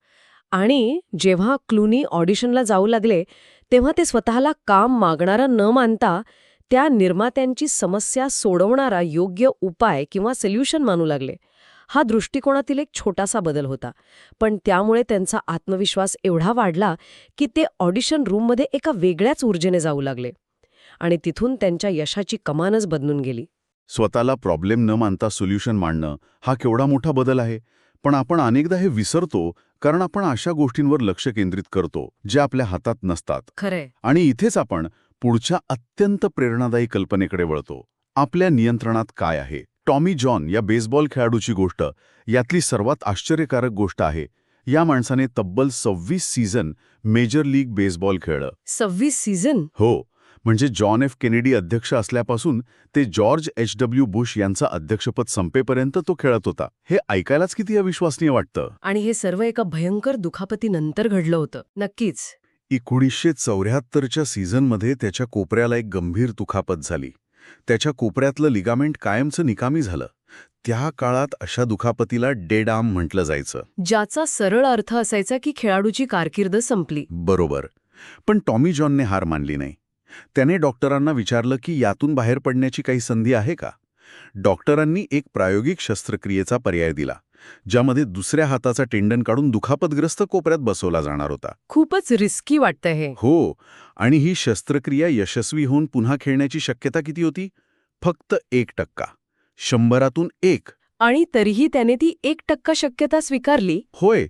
आणि जेव्हा क्लूनी ऑडिशनला जाऊ लागले तेव्हा ते स्वतःला काम मागणारं न मानता त्या निर्मात्यांची समस्या सोडवणारा योग्य उपाय किंवा सोल्युशन मानू लागले. हा दृष्टिकोनातील एक छोटासा बदल होता, पण त्यामुळे त्यांचा आत्मविश्वास एवढा वाढला की ते ऑडिशन रूममध्ये एका वेगळ्याच ऊर्जेने जाऊ लागले आणि तिथून त्यांच्या यशाची कमानच बदलून गेली. स्वतःला प्रॉब्लेम न मानता सोल्युशन मांडणं हा केवढा मोठा बदल आहे. पण आपण अनेकदा हे विसरतो, कारण आपण अशा गोष्टींवर लक्ष केंद्रित करतो जे आपल्या हातात नसतात. खरंय. आणि इथेच आपण पुढच्या अत्यंत प्रेरणादायी कल्पनेकडे वळतो. आपल्या नियंत्रणात काय आहे? टॉमी जॉन या बेसबॉल खेळाडूची गोष्ट यातली सर्वात आश्चर्यकारक गोष्ट आहे. या माणसाने तब्बल 26 सीझन मेजर लीग बेसबॉल खेळलं. 26 सीझन? हो, म्हणजे जॉन एफ केनेडी अध्यक्ष असल्यापासून ते जॉर्ज H.W. बुश यांचं अध्यक्षपद संपेपर्यंत तो खेळत होता. हे ऐकायलाच किती अविश्वसनीय वाटतं. आणि हे सर्व एका भयंकर दुखापतीनंतर घडलं होतं. नक्कीच. 1974च्या सीझनमध्ये त्याच्या कोपऱ्याला एक गंभीर दुखापत झाली. त्याच्या कोपऱ्यातलं लिगामेंट कायमचं निकामी झालं. त्या काळात अशा दुखापतीला डेड आर्म म्हटलं जायचं. ज्याचा सरळ अर्थ असायचा की खेळाडूची कारकीर्द संपली. बरोबर. पण टॉमी जॉनने हार मानली नाही. त्याने डॉक्टरांना विचारलं की यातून बाहेर पडण्याची काही संधी आहे का? डॉक्टरांनी एक प्रायोगिक शस्त्रक्रियेचा पर्याय दिला, ज्यामध्ये दुसऱ्या हाताचा टेंडन काढून दुखापतग्रस्त कोपऱ्यात बसवला जाणार होता. खूपच रिस्की वाटतं हे. हो, आणि ही शस्त्रक्रिया यशस्वी होऊन पुन्हा खेळण्याची शक्यता किती होती? फक्त 1%. 100तून 1. आणि तरीही त्याने ती 1% शक्यता स्वीकारली. होय,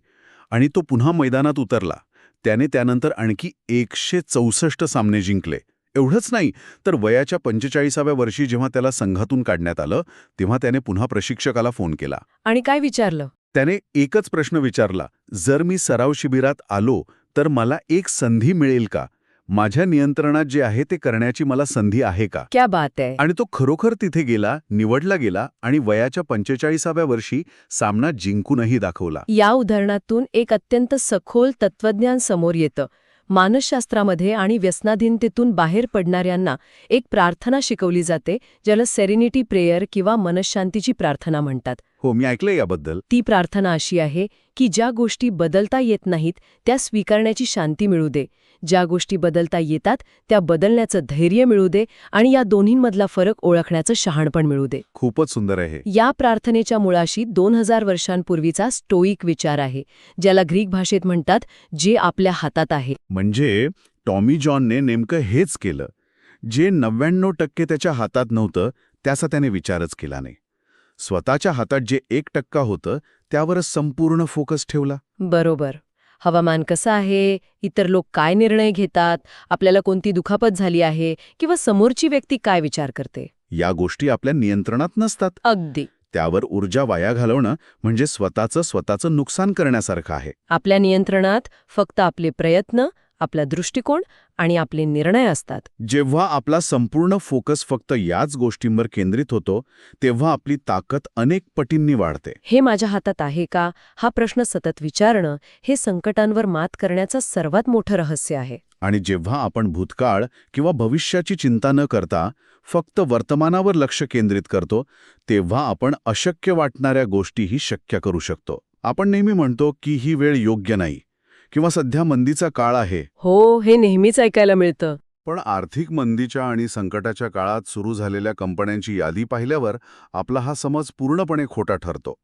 आणि तो पुन्हा मैदानात उतरला. त्याने त्यानंतर आणखी 164 सामने जिंकले. एवढंच नाही, तर वयाच्या 45व्या वर्षी जेव्हा त्याला संघातून काढण्यात आलं तेव्हा त्याने पुन्हा प्रशिक्षकाला फोन केला. आणि काय विचारलं? त्याने एकच प्रश्न विचारला, जर मी सराव शिबिरात आलो तर मला एक संधी मिळेल का? माझ्या नियंत्रणात जे आहे ते करण्याची मला संधी आहे का? क्या बात आहे. आणि तो खरोखर तिथे गेला, निवडला गेला आणि वयाच्या 45व्या वर्षी सामना जिंकूनही दाखवला. या उदाहरणातून एक अत्यंत सखोल तत्वज्ञान समोर येतं. मानसशास्त्रामध्ये आणि व्यसनाधीनतेतून बाहेर पडणाऱ्यांना एक प्रार्थना शिकवली जाते, ज्याला सेरेनिटी प्रेयर किंवा मनःशांतीची प्रार्थना म्हणतात. हो, मी ऐकलंय याबद्दल. ती प्रार्थना अशी आहे की ज्या गोष्टी बदलता येत नाहीत त्या स्वीकारण्याची शांती मिळू दे, ज्या गोष्टी बदलता येतात त्या बदलण्याचं धैर्य मिळू दे आणि या दोन्हींमधला फरक ओळखण्याचं शहाणपण मिळू दे. खूपच सुंदर आहे. या प्रार्थनेच्या मुळाशी 2000 वर्षांपूर्वीचा स्टोईक विचार आहे, ज्याला ग्रीक भाषेत म्हणतात जे आपल्या हातात आहे. म्हणजे टॉमी जॉनने नेमकं हेच केलं. जे 99% त्याच्या हातात नव्हतं त्याचा त्याने विचारच केला नाही. स्वतःच्या हातात जे 1% होतं त्यावरच संपूर्ण फोकस ठेवला. बरोबर. हवामान कसं आहे, इतर लोक काय निर्णय घेतात, आपल्याला कोणती दुखापत झाली आहे किंवा समोरची व्यक्ती काय विचार करते, या गोष्टी आपल्या नियंत्रणात नसतात. अगदी. त्यावर ऊर्जा वाया घालवणं म्हणजे स्वतःचं नुकसान करण्यासारखं आहे. आपल्या नियंत्रणात फक्त आपले प्रयत्न, आपला दृष्टिकोन आणि आपले निर्णय असतात. जेव्हा आपला संपूर्ण फोकस फक्त याच गोष्टींवर केंद्रित होतो तेव्हा आपली ताकद अनेक पटींनी वाढते. हे माझ्या हातात आहे का, हा प्रश्न सतत विचारणं हे संकटांवर मात करण्याचं सर्वात मोठं रहस्य आहे. आणि जेव्हा आपण भूतकाळ किंवा भविष्याची चिंता न करता फक्त वर्तमानावर लक्ष केंद्रित करतो तेव्हा आपण अशक्य वाटणाऱ्या गोष्टीही शक्य करू शकतो. आपण नेहमी म्हणतो की ही वेळ योग्य नाही किंवा सध्या मंदीचा काळ आहे. हो, हे नेहमीच ऐकायला मिळतं. पण आर्थिक मंदीच्या आणि संकटाच्या काळात सुरू झालेल्या कंपन्यांची यादी पाहिल्यावर आपला हा समज पूर्णपणे खोटा ठरतो.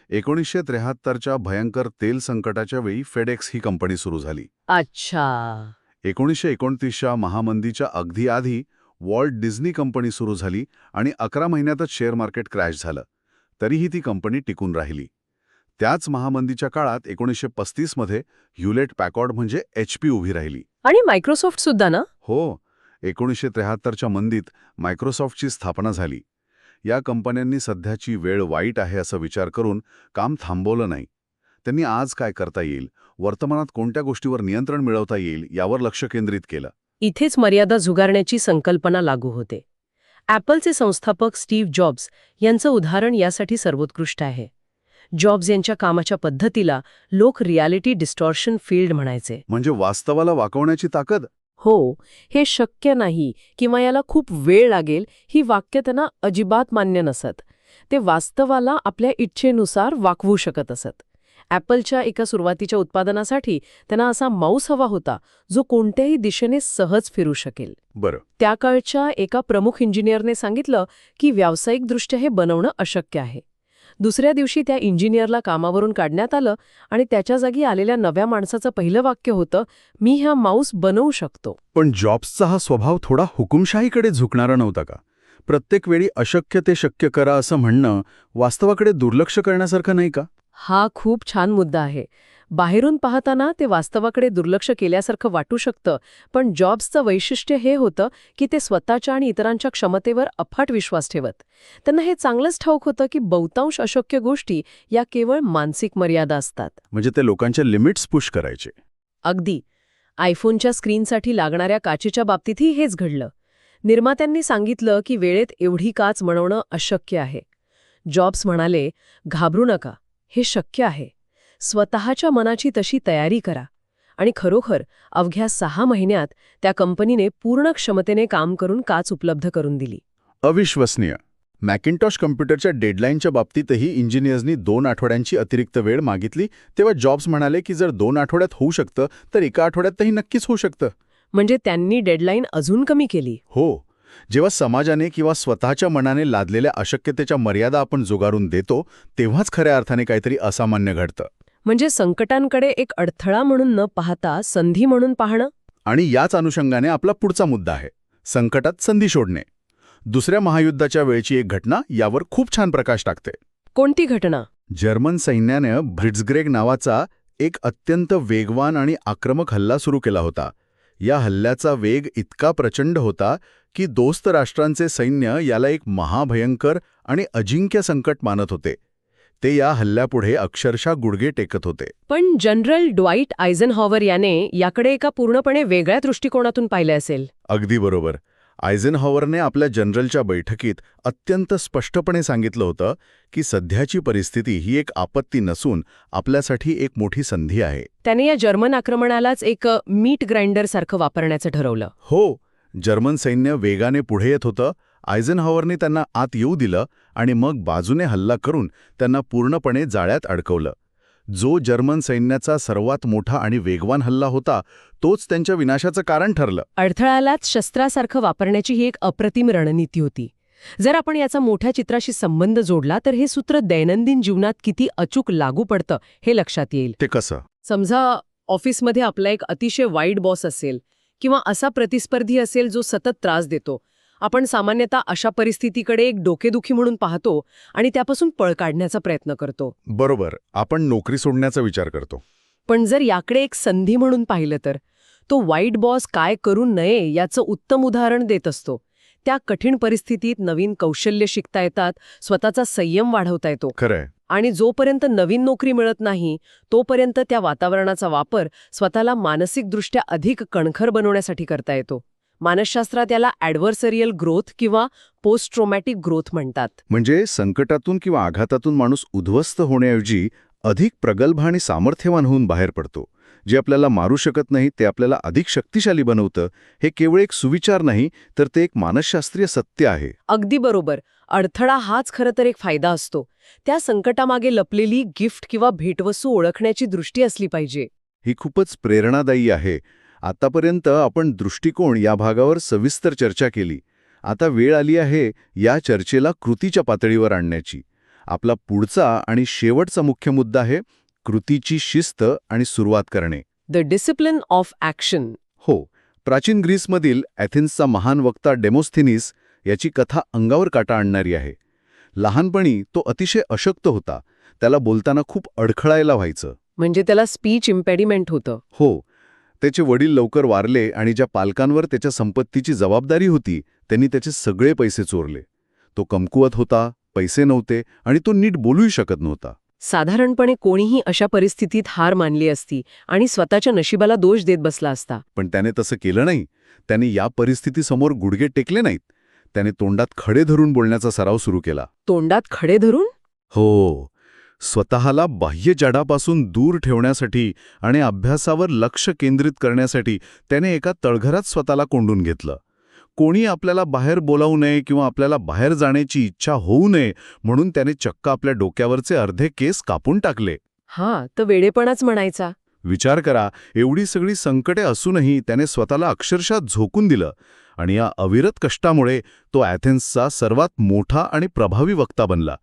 1973च्या भयंकर तेल संकटाच्या वेळी फेडेक्स ही कंपनी सुरू झाली. अच्छा. 1929च्या महामंदीच्या अगदी आधी वॉल्ट डिझनी कंपनी सुरू झाली आणि 11 महिन्यातच शेअर मार्केट क्रॅश झालं. तरीही ती कंपनी टिकून राहिली. त्याच महामंदीच्या काळात 1935मध्ये ह्युलेट पॅकॉर्ड म्हणजे HP उभी राहिली. आणि मायक्रोसॉफ्ट सुद्धा ना? हो, 1973च्या मंदीत मायक्रोसॉफ्टची स्थापना झाली. या कंपन्यांनी सध्याची वेळ वाईट आहे असा विचार करून काम थांबवलं नाही. त्यांनी आज काय करता येईल, वर्तमानात कोणत्या गोष्टीवर नियंत्रण मिळवता येईल यावर लक्ष केंद्रित केलं. इथेच मर्यादा झुगारण्याची संकल्पना लागू होते. ॲपलचे संस्थापक स्टीव्ह जॉब्स यांचं उदाहरण यासाठी सर्वोत्कृष्ट आहे. जॉब्स यांच्या कामाच्या पद्धतीला लोक रियालिटी डिस्टॉर्शन फील्ड म्हणायचे. म्हणजे वास्तवाला वाकवण्याची ताकद. हो, हे शक्य नाही किंवा याला खूप वेळ लागेल ही वाक्य त्यांना अजिबात मान्य नसत. ते वास्तवाला आपल्या इच्छेनुसार वाकवू शकत असत. ॲपलच्या एका सुरुवातीच्या उत्पादनासाठी त्यांना असा माऊस हवा होता जो कोणत्याही दिशेने सहज फिरू शकेल. बरं. त्या काळच्या एका प्रमुख इंजिनियरने सांगितलं की व्यावसायिकदृष्ट्या हे बनवणं अशक्य आहे. दुसऱ्या दिवशी त्या इंजिनियरला कामावरून काढण्यात आलं आणि त्याच्या जागी आलेल्या नव्या माणसाचं पहिलं वाक्य होतं, मी हा माऊस बनवू शकतो. पण जॉब्सचा हा स्वभाव थोडा हुकुमशाहीकडे झुकणारा नव्हता का? प्रत्येक वेळी अशक्य ते शक्य करा असं म्हणणं वास्तवाकडे दुर्लक्ष करण्यासारखं नाही का? हा खूप छान मुद्दा आहे. बाहेरून पाहताना ते वास्तवाकडे दुर्लक्ष केल्यासारखं वाटू शकतं, पण जॉब्सचं वैशिष्ट्य हे होतं की ते स्वतःच्या आणि इतरांच्या क्षमतेवर अफाट विश्वास ठेवत. त्यांना हे चांगलंच ठाऊक होतं की बहुतांश अशक्य गोष्टी या केवळ मानसिक मर्यादा असतात. म्हणजे ते लोकांच्या लिमिट्स पुश करायचे. अगदी. आयफोनच्या स्क्रीनसाठी लागणाऱ्या काचेच्या बाबतीतही हेच घडलं. निर्मात्यांनी सांगितलं की वेळेत एवढी काच बनवणं अशक्य आहे. जॉब्स म्हणाले, घाबरू नका, हे शक्य आहे. स्वतःच्या मनाची तशी तयारी करा. आणि खरोखर अवघ्या 6 महिन्यात त्या कंपनीने पूर्ण क्षमतेने काम करून काच उपलब्ध करून दिली. अविश्वसनीय. मॅकिंटॉश कम्प्युटरच्या डेडलाईनच्या बाबतीतही इंजिनियर्सनी 2 आठवड्यांची अतिरिक्त वेळ मागितली, तेव्हा जॉब्स म्हणाले की जर 2 आठवड्यात होऊ शकतं तर 1 आठवड्यातही नक्कीच होऊ शकतं. म्हणजे त्यांनी डेडलाईन अजून कमी केली. हो. जेव्हा समाजाने किंवा स्वतःच्या मनाने लादलेल्या अशक्यतेच्या मर्यादा आपण जुगारून देतो, तेव्हाच खऱ्या अर्थाने काहीतरी असामान्य घडतं. म्हणजे संकटांकडे एक अडथळा म्हणून न पाहता संधी म्हणून पाहणं. आणि याच अनुषंगाने आपला पुढचा मुद्दा आहे, संकटात संधी शोधणे. दुसऱ्या महायुद्धाच्या वेळची एक घटना यावर खूप छान प्रकाश टाकते. कोणती घटना? जर्मन सैन्याने ब्लिट्झक्रीग नावाचा एक अत्यंत वेगवान आणि आक्रमक हल्ला सुरू केला होता. या हल्ल्याचा वेग इतका प्रचंड होता की दोस्त राष्ट्रांचे सैन्य याला एक महाभयंकर आणि अजिंक्य संकट मानत होते. ते या हल्ल्यापुढे अक्षरशः गुडघे टेकत होते. पण जनरल ड्वाईट आयझनहॉवर याने याकडे एका पूर्णपणे वेगळ्या दृष्टिकोनातून पाहिले असेल. अगदी बरोबर. आयझनहॉवरने आपल्या जनरलच्या बैठकीत अत्यंत स्पष्टपणे सांगितलं होतं की सध्याची परिस्थिती ही एक आपत्ती नसून आपल्यासाठी एक मोठी संधी आहे. त्याने या जर्मन आक्रमणालाच एक मीट ग्राइंडरसारखं वापरण्याचं ठरवलं. हो. जर्मन सैन्य वेगाने पुढे येत होतं. आयझनहॉवरने त्यांना आत येऊ दिलं आणि मग बाजूने हल्ला करून त्यांना पूर्णपणे जाळ्यात अडकवलं. जो जर्मन सैन्याचा सर्वात मोठा आणि वेगवान हल्ला होता तोच त्यांच्या विनाशाचं कारण ठरलं. अडथळ्यालाच शस्त्रासारखं वापरण्याची ही एक अप्रतिम रणनीती होती. जर आपण याचा मोठ्या चित्राशी संबंध जोडला तर हे सूत्र दैनंदिन जीवनात किती अचूक लागू पडतं हे लक्षात येईल. ते कसं? समजा ऑफिसमध्ये आपला एक अतिशय वाईट बॉस असेल किंवा असा प्रतिस्पर्धी असेल जो सतत त्रास देतो. आपण सामान्यतः अशा परिस्थितीकडे एक डोकेदुखी म्हणून पाहतो आणि त्यापासून पळ काढण्याचा प्रयत्न करतो. बरोबर. आपण नोकरी सोडण्याचा विचार करतो. पण जर याकडे एक संधी म्हणून पाहिलं तर तो वाईट बॉस काय करू नये याचं उत्तम उदाहरण देत असतो. त्या कठीण परिस्थितीत नवीन कौशल्य शिकता येतात, स्वतःचा संयम वाढवता येतो. खरंय. आणि जोपर्यंत नवीन नोकरी मिळत नाही तोपर्यंत त्या वातावरणाचा वापर स्वतःला मानसिकदृष्ट्या अधिक कणखर बनवण्यासाठी करता येतो. मानसशास्त्रात याला ॲडव्हर्सरियल ग्रोथ किंवा पोस्ट ट्रॉमॅटिक ग्रोथ म्हणतात. म्हणजे संकटातून किंवा आघातातून माणूस उद्ध्वस्त होण्याऐवजी अधिक प्रगल्भ आणि सामर्थ्यवान होऊन बाहेर पडतो. जे आपल्याला मारू शकत नाही ते आपल्याला अधिक शक्तिशाली बनवतं. हे केवळ एक सुविचार नाही तर ते एक मानसशास्त्रीय सत्य आहे. अगदी बरोबर. अडथळा हाच खरं तर एक फायदा असतो. त्या संकटामागे लपलेली गिफ्ट किंवा भेटवस्तू ओळखण्याची दृष्टी असली पाहिजे. ही खूपच प्रेरणादायी आहे. आतापर्यंत आपण दृष्टिकोन या भागावर सविस्तर चर्चा केली. आता वेळ आली आहे या चर्चेला कृतीच्या पातळीवर आणण्याची. आपला पुढचा आणि शेवटचा मुख्य मुद्दा आहे कृतीची शिस्त आणि सुरुवात करणे. The discipline of action. हो. प्राचीन ग्रीसमधील ॲथेन्सचा महान वक्ता डेमोस्थेनिस याची कथा अंगावर काटा आणणारी आहे. लहानपणी तो अतिशय अशक्त होता. त्याला बोलताना खूप अडखळायला व्हायचं. म्हणजे त्याला स्पीच इम्पेडिमेंट होतं. हो. त्याचे वडील लवकर वारले आणि ज्या पालकांवर त्याच्या संपत्तीची जबाबदारी होती त्यांनी त्याचे सगळे पैसे चोरले. तो कमकुवत होता, पैसे नव्हते आणि तो नीट बोलूही शकत नव्हता. साधारणपणे कोणीही अशा परिस्थितीत हार मानली असती आणि स्वतःच्या नशिबाला दोष देत बसला असता. पण त्याने तसं केलं नाही. त्याने या परिस्थितीसमोर गुडघे टेकले नाहीत. त्याने तोंडात खडे धरून बोलण्याचा सराव सुरू केला. तोंडात खडे धरून? हो. स्वतःला बाह्य जगापासून दूर ठेवण्यासाठी आणि अभ्यासावर लक्ष केंद्रित करण्यासाठी त्याने एका तळघरात स्वतःला कोंडून घेतलं. कोणी आपल्याला बाहेर बोलावू नये किंवा आपल्याला बाहेर जाण्याची इच्छा होऊ नये म्हणून त्याने चक्क आपल्या डोक्यावरचे अर्धे केस कापून टाकले. हां, तर वेडेपणाच म्हणायचा. विचार करा, एवढी सगळी संकटे असूनही त्याने स्वतःला अक्षरशः झोकून दिलं आणि या अविरत कष्टामुळे तो ॲथेन्सचा सर्वात मोठा आणि प्रभावी वक्ता बनला.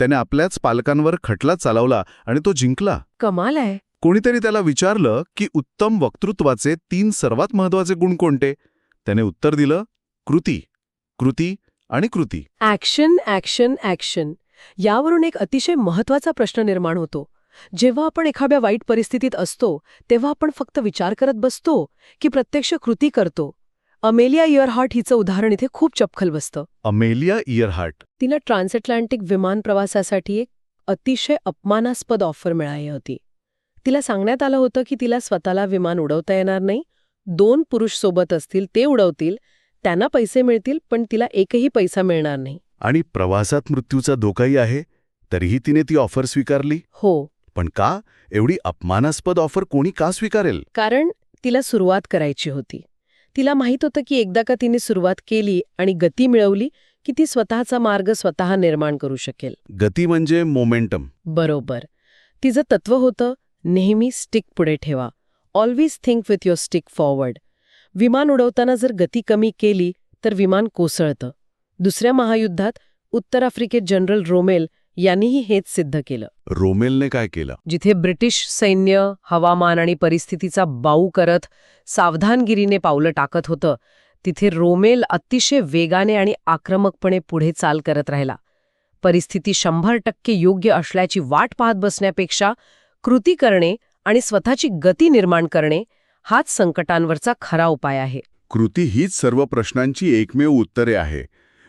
त्याने आपल्याच पालकांवर खटला चालवला आणि तो जिंकला. कमाल आहे. कोणीतरी त्याला विचारलं की उत्तम वक्तृत्वाचे 3 सर्वात महत्त्वाचे गुण कोणते? त्याने उत्तर दिलं, कृती, कृती आणि कृती. Action, action, action. यावरून एक अतिशय महत्वाचा प्रश्न निर्माण होतो. जेव्हा आपण एखाद्या वाईट परिस्थितीत असतो तेव्हा आपण फक्त विचार करत बसतो की प्रत्यक्ष कृती करतो? अमेलिया इयरहार्ट हिचं उदाहरण इथे खूप चपखल बसतं. Amelia Earhart. तिला ट्रान्सअटलांटिक विमान प्रवासासाठी एक अतिशय अपमानास्पद ऑफर मिळाली होती. तिला सांगण्यात आलं होतं की तिला स्वतःला विमान उडवता येणार नाही, 2 पुरुष सोबत असतील ते उडवतील, त्यांना पैसे मिळतील पण तिला एकही पैसा मिळणार नाही. आणि प्रवासात मृत्यूचा धोकाही आहे, तरीही तिने ती ऑफर स्वीकारली. हो, पण का? एवढी अपमानास्पद ऑफर कोणी का स्वीकारेल? कारण तिला सुरुवात करायची होती. तिला माहीत होतं की एकदा का तिने सुरुवात केली आणि गती मिळवली की ती स्वतःचा मार्ग स्वतः निर्माण करू शकेल. गती म्हणजे मोमेंटम. बरोबर. तिचं तत्व होतं, नेहमी स्टिक पुढे ठेवा. Always think with your stick forward. विमान उडवताना जर गती कमी केली तर विमान कोसळतं. दुसऱ्या महायुद्धात उत्तर आफ्रिकेत जनरल रोमेल यांनीही हेच सिद्ध केलं. रोमेलने काय केलं? जिथे ब्रिटिश सैन्य हवामान आणि परिस्थितीचा बाऊ करत सावधानगिरीने पावलं टाकत होतं, तिथे रोमेल अतिशय वेगाने आणि आक्रमकपणे पुढे चाल करत राहिला. परिस्थिती 100% योग्य असल्याची वाट पाहत बसण्यापेक्षा कृती करणे आणि स्वतःची गती निर्माण करणे हाच संकटांवरचा खरा उपाय आहे. कृती हीच सर्व प्रश्नांची एकमेव उत्तरे आहे.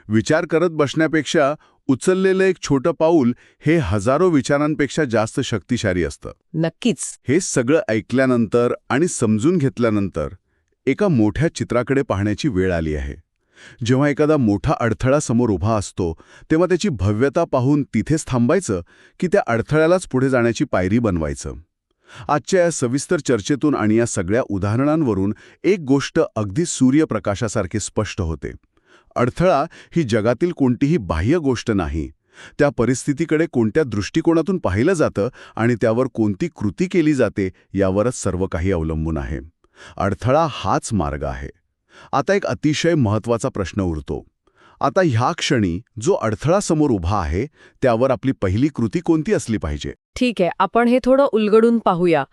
विचार करत बसण्यापेक्षा उचललेलं एक छोटं पाऊल हे हजारो विचारांपेक्षा जास्त शक्तिशाली असतं. नक्कीच. हे सगळं ऐकल्यानंतर आणि समजून घेतल्यानंतर एका मोठ्या चित्राकडे पाहण्याची वेळ आली आहे. जेव्हा एखादा मोठा अडथळा समोर उभा असतो तेव्हा त्याची भव्यता पाहून तिथेच थांबायचं की त्या अडथळ्यालाच पुढे जाण्याची पायरी बनवायचं? आजच्या या सविस्तर चर्चेतून आणि या सगळ्या उदाहरणांवरून एक गोष्ट अगदी सूर्यप्रकाशासारखी स्पष्ट होते. अडथळा ही जगातील कोणतीही बाह्य गोष्ट नाही. त्या परिस्थितीकडे कोणत्या दृष्टिकोनातून पाहिलं जातं आणि त्यावर कोणती कृती केली जाते यावरच सर्व काही अवलंबून आहे. अडथळा हाच मार्ग आहे. आता एक अतिशय महत्त्वाचा प्रश्न उरतो. आता ह्या क्षणी जो अडथळा समोर उभा आहे त्यावर आपली पहिली कृती कोणती असली पाहिजे? ठीक आहे, आपण हे थोडं उलगडून पाहूया.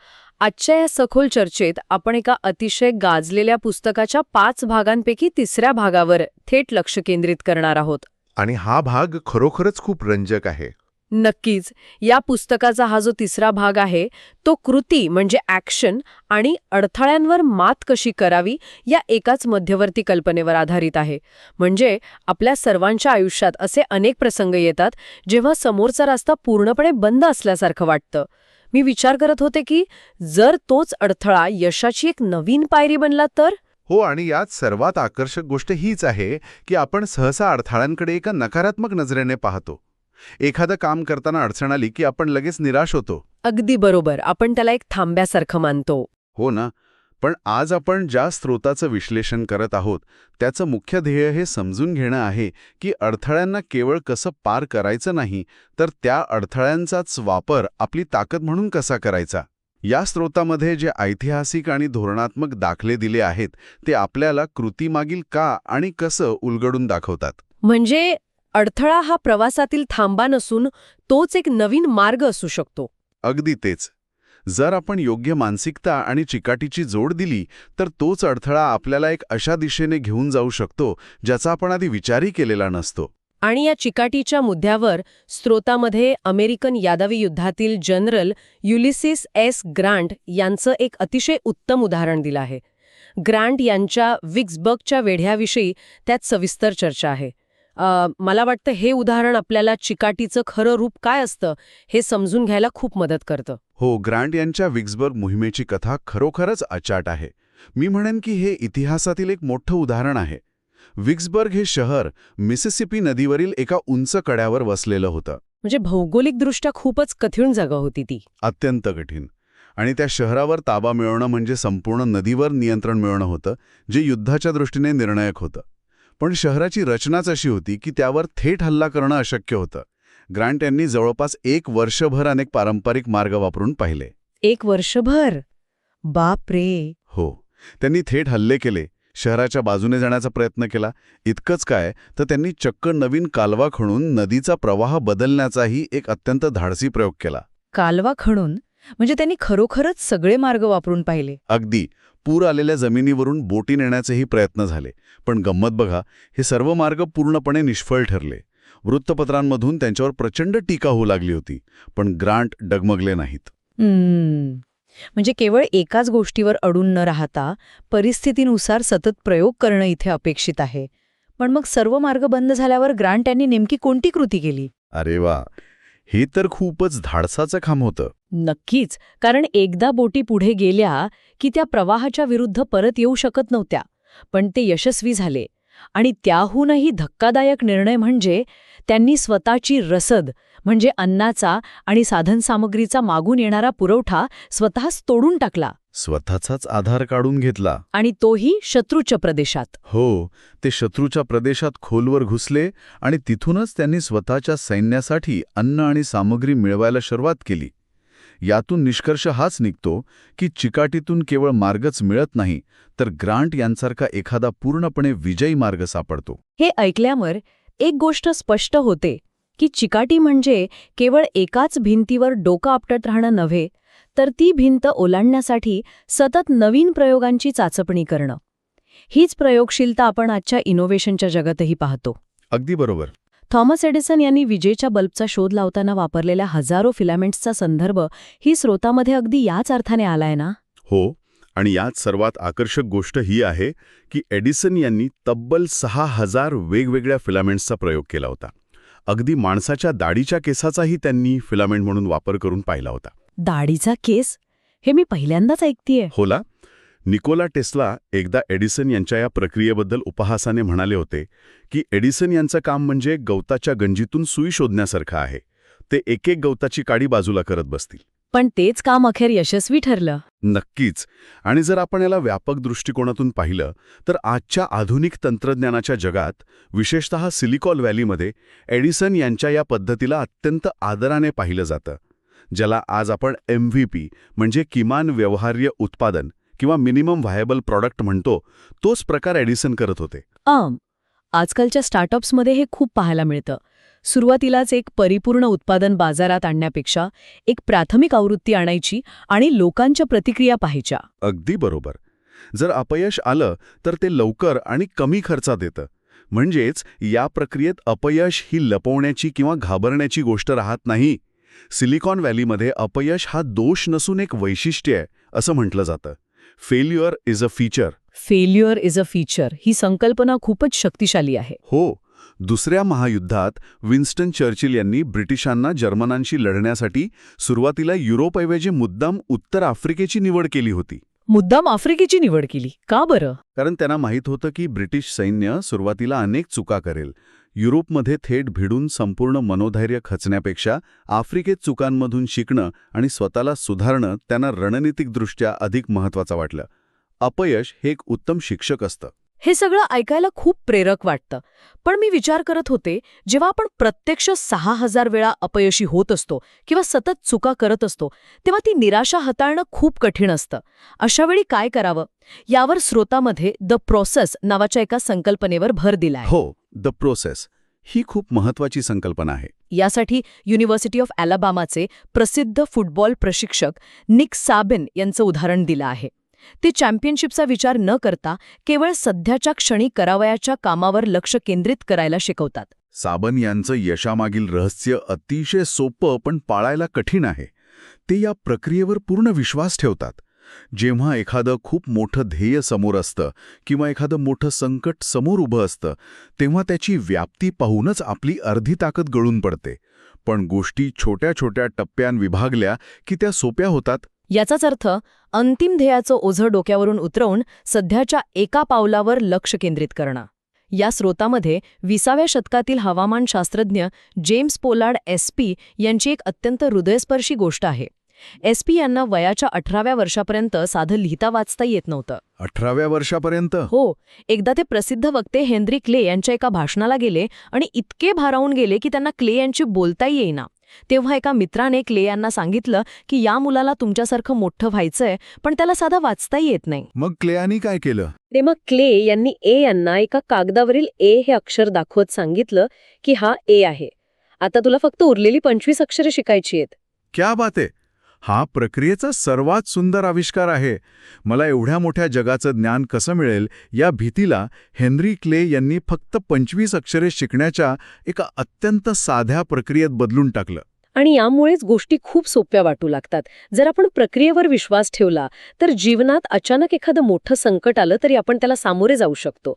आजच्या या सखोल चर्चेत आपण एका अतिशय गाजलेल्या पुस्तकाच्या 5 भागांपैकी 3ऱ्या भागावर थेट लक्ष केंद्रित करणार आहोत. आणि हा भाग खरोखरच खूप रंजक आहे. नक्कीच. या पुस्तकाचा हा जो 3रा भाग आहे तो कृती म्हणजे ॲक्शन आणि अडथळ्यांवर मात कशी करावी या एकाच मध्यवर्ती कल्पनेवर आधारित आहे. म्हणजे आपल्या सर्वांच्या आयुष्यात असे अनेक प्रसंग येतात जेव्हा समोरचा रस्ता पूर्णपणे बंद असल्यासारखं वाटतं. मी विचार करत होते की जर तोच अडथळा यशाची एक नवीन पायरी बनला तर? हो, आणि यात सर्वात आकर्षक गोष्ट हीच आहे की आपण सहसा अडथळ्यांकडे एका नकारात्मक नजरेने पाहतो. एखादं काम करताना अडचण आली की आपण लगेच निराश होतो. अगदी बरोबर. आपण त्याला एक थांब्यासारखं मानतो. हो ना. पण आज आपण ज्या स्रोताचं विश्लेषण करत आहोत त्याचं मुख्य ध्येय हे समजून घेणं आहे की अडथळ्यांना केवळ कसं पार करायचं नाही, तर त्या अडथळ्यांचाच वापर आपली ताकद म्हणून कसा करायचा. या स्रोतामध्ये जे ऐतिहासिक आणि धोरणात्मक दाखले दिले आहेत ते आपल्याला कृतीमागील का आणि कसं उलगडून दाखवतात. म्हणजे अडथळा हा प्रवासातील थांबा नसून तोच एक नवीन मार्ग असू शकतो. अगदी तेच. जर आपण योग्य मानसिकता आणि चिकाटीची जोड दिली तर तोच अडथळा आपल्याला एक अशा दिशेने घेऊन जाऊ शकतो ज्याचा आपण आधी विचारही केलेला नसतो. आणि या चिकाटीच्या मुद्द्यावर स्रोतामध्ये अमेरिकन यादवी युद्धातील जनरल युलिसिस एस ग्रांट यांचं एक अतिशय उत्तम उदाहरण दिलं आहे. ग्रांट यांच्या विक्सबर्गच्या वेढ्याविषयी त्यात सविस्तर चर्चा आहे. मला वाटतं हे उदाहरण आपल्याला चिकाटीचं खरं रूप काय असतं हे समजून घ्यायला खूप मदत करतं. हो, ग्रांट यांच्या विक्सबर्ग मोहिमेची कथा खरोखरच अचाट आहे. मी म्हणेन की हे इतिहासातील एक मोठं उदाहरण आहे. विक्सबर्ग हे शहर मिसिसिपी नदीवरील एका उंच कड्यावर वसलेलं होतं. म्हणजे भौगोलिकदृष्ट्या खूपच कठीण जागा होती ती. अत्यंत कठीण. आणि त्या शहरावर ताबा मिळवणं म्हणजे संपूर्ण नदीवर नियंत्रण मिळवणं होतं, जे युद्धाच्या दृष्टीने निर्णायक होतं. पण शहराची रचनाच अशी होती की त्यावर थेट हल्ला करणं अशक्य होतं. ग्रँट यांनी जवळपास 1 वर्षभर अनेक पारंपरिक मार्ग वापरून पाहिले. 1 वर्षभर? बापरे. हो, त्यांनी थेट हल्ले केले, शहराच्या बाजूने जाण्याचा प्रयत्न केला. इतकंच काय तर त्यांनी चक्क नवीन कालवा खणून नदीचा प्रवाह बदलण्याचाही एक अत्यंत धाडसी प्रयोग केला. कालवा खणून? म्हणजे त्यांनी खरोखरच सगळे मार्ग वापरून पाहिले? अगदी. पूर आलेल्या जमिनीवरून बोटी नेण्याचेही प्रयत्न झाले. पण गंमत बघा, हे सर्व मार्ग पूर्णपणे निष्फळ ठरले. वृत्तपत्रांमधून त्यांच्यावर प्रचंड टीका होऊ लागली होती. पण ग्रांट डगमगले नाहीत. म्हणजे केवळ एकाच गोष्टीवर अडून न राहता परिस्थितीनुसार सतत प्रयोग करणं इथे अपेक्षित आहे. पण मग सर्व मार्ग बंद झाल्यावर ग्रांट यांनी नेमकी कोणती कृती केली? अरे वा, हे तर खूपच धाडसाचं काम होतं. नक्कीच, कारण एकदा बोटी पुढे गेल्या की त्या प्रवाहाच्या विरुद्ध परत येऊ शकत नव्हत्या. पण ते यशस्वी झाले. आणि त्याहूनही धक्कादायक निर्णय म्हणजे त्यांनी स्वतःची रसद म्हणजे अन्नाचा आणि साधनसामग्रीचा मागून येणारा पुरवठा स्वतःच तोडून टाकला. स्वतःचाच आधार काढून घेतला. आणि तोही शत्रूच्या प्रदेशात. हो, ते शत्रूच्या प्रदेशात खोलवर घुसले आणि तिथूनच त्यांनी स्वतःच्या सैन्यासाठी अन्न आणि सामग्री मिळवायला सुरुवात केली. यातून निष्कर्ष हाच निघतो की चिकाटीतून केवळ मार्गच मिळत नाही, तर ग्रांट यांसारखा एखादा पूर्णपणे विजयी मार्ग सापडतो. हे ऐकल्यावर एक गोष्ट स्पष्ट होते की चिकाटी म्हणजे केवळ एकाच भिंतीवर डोकं आपटत राहणं नव्हे, तर ती भिंत ओलांडण्यासाठी सतत नवीन प्रयोगांची चाचपणी करणं. हीच प्रयोगशीलता आपण आजच्या इनोव्हेशनच्या जगातही पाहतो. अगदी बरोबर. थॉमस एडिसन यांनी विजेच्या बल्बचा शोध लावताना वापरलेल्या हजारो फिलामेंट्सचा संदर्भ ही स्रोतामध्ये अगदी याच अर्थाने आलाय ना? हो, आणि यात सर्वात आकर्षक गोष्ट ही आहे की एडिसन यांनी तब्बल 6000 वेगवेगळ्या फिलामेंट्सचा प्रयोग केला होता. अगदी माणसाच्या दाढीच्या केसाचाही त्यांनी फिलामेंट म्हणून वापर करून पाहिला होता. दाढीचा केस? हे मी पहिल्यांदाच ऐकतेय. होला. निकोला टेस्ला एकदा एडिसन यांच्या या प्रक्रियेबद्दल उपहासाने म्हणाले होते की एडिसन यांचं काम म्हणजे गवताच्या गंजीतून सुई शोधण्यासारखं आहे. ते एक एक गवताची काडी बाजूला करत बसतील. पण तेच काम अखेर यशस्वी ठरलं. नक्कीच. आणि जर आपण याला व्यापक दृष्टिकोनातून पाहिलं तर आजच्या आधुनिक तंत्रज्ञानाच्या जगात, विशेषतः सिलिकॉन व्हॅलीमध्ये, एडिसन यांच्या या पद्धतीला अत्यंत आदराने पाहिलं जातं. ज्याला आज आपण MVP म्हणजे किमान व्यवहार्य उत्पादन किंवा मिनिमम व्हायबल प्रॉडक्ट म्हणतो, तोच प्रकार एडिसन करत होते. आजकालच्या स्टार्टअप्समध्ये हे खूप पाहायला मिळतं. सुरुवातीलाच एक परिपूर्ण उत्पादन बाजारात आणण्यापेक्षा एक प्राथमिक आवृत्ती आणायची आणि लोकांच्या प्रतिक्रिया पाहायच्या. अगदी बरोबर. जर अपयश आलं तर ते लवकर आणि कमी खर्चात येतं. म्हणजेच या प्रक्रियेत अपयश ही लपवण्याची किंवा घाबरण्याची गोष्ट राहत नाही. सिलिकॉन व्हॅलीमध्ये अपयश हा दोष नसून एक वैशिष्ट्य आहे असं म्हटलं जातं. Failure is a feature. Failure is a feature ही संकल्पना खूपच शक्तिशाली आहे. हो. दुसऱ्या महायुद्धात विन्स्टन चर्चिल यांनी ब्रिटिशांना जर्मनांशी लढण्यासाठी सुरुवातीला युरोपऐवजी मुद्दाम उत्तर आफ्रिकेची निवड केली होती. मुद्दाम आफ्रिकेची निवड केली का बरं? कारण त्यांना माहीत होतं की ब्रिटिश सैन्य सुरुवातीला अनेक चुका करेल. युरोपमध्ये थेट भिडून संपूर्ण मनोधैर्य खचण्यापेक्षा आफ्रिकेत चुकांमधून शिकणं आणि स्वतःला सुधारणं त्यांना रणनीतिकदृष्ट्या अधिक महत्त्वाचं वाटलं. अपयश हे एक उत्तम शिक्षक असतं. हे सगळं ऐकायला खूप प्रेरक वाटतं. पण मी विचार करत होते, जेव्हा आपण प्रत्यक्ष 6000 वेळा अपयशी होत असतो किंवा सतत चुका करत असतो, तेव्हा ती निराशा हाताळणं खूप कठीण असतं. अशावेळी काय करावं? यावर स्रोतामध्ये द प्रोसेस नावाच्या एका संकल्पनेवर भर दिलाय. हो, द प्रोसेस ही खूप महत्त्वाची संकल्पना आहे. यासाठी युनिव्हर्सिटी ऑफ अलाबामाचे प्रसिद्ध फुटबॉल प्रशिक्षक निक साबिन यांचं उदाहरण दिलं आहे. ते चॅम्पियनशिपचा विचार न करता केवळ सध्याच्या क्षणी करावयाच्या कामावर लक्ष केंद्रित करायला शिकवतात. साबन यांचं यशामागील रहस्य अतिशय सोपं पण पाळायला कठीण आहे. ते या प्रक्रियेवर पूर्ण विश्वास ठेवतात. जेव्हा एखादं खूप मोठं ध्येय समोर असतं किंवा एखादं मोठं संकट समोर उभं असतं, तेव्हा त्याची व्याप्ती पाहूनच आपली अर्धी ताकद गळून पडते. पण गोष्टी छोट्या छोट्या टप्प्यां विभागल्या की त्या सोप्या होतात. याचाच अर्थ अंतिम ध्येयाचं ओझं डोक्यावरून उतरवून सध्याच्या एका पावलावर लक्ष केंद्रित करणं. या स्रोतामध्ये 20व्या शतकातील हवामानशास्त्रज्ञ जेम्स पोलार्ड SP यांची एक अत्यंत हृदयस्पर्शी गोष्ट आहे. SP यांना वयाच्या 18व्या वर्षापर्यंत साधं लिहिता वाचता येत नव्हतं. 18व्या वर्षापर्यंत? हो. एकदा ते प्रसिद्ध वक्ते हेनरी क्ले यांच्या एका भाषणाला गेले आणि इतके भारावून गेले की त्यांना क्ले यांची बोलताही येईना. तेव्हा एका मित्राने क्ले यांना सांगितलं की या मुलाला तुमच्यासारखं मोठं व्हायचंय, पण त्याला साधा वाचताही येत नाही. मग क्लेयांनी काय केलं? तेव्हा क्ले यांनी ए यांना एका कागदावरील ए हे अक्षर दाखवत सांगितलं की हा ए आहे. आता तुला फक्त उरलेली 25 अक्षरे शिकायची आहेत. क्या बात आहे! हा प्रक्रियेचा सर्वात सुंदर आविष्कार आहे. मला एवढ्या मोठ्या जगाचं ज्ञान कसं मिळेल या भीतीला हेनरी क्ले यांनी फक्त 25 अक्षरे शिकण्याच्या एका अत्यंत साध्या प्रक्रियेत बदलून टाकलं. आणि यामुळेच गोष्टी खूप सोप्या वाटू लागतात. जर आपण प्रक्रियेवर विश्वास ठेवला तर जीवनात अचानक एखादं मोठं संकट आलं तरी आपण त्याला सामोरे जाऊ शकतो.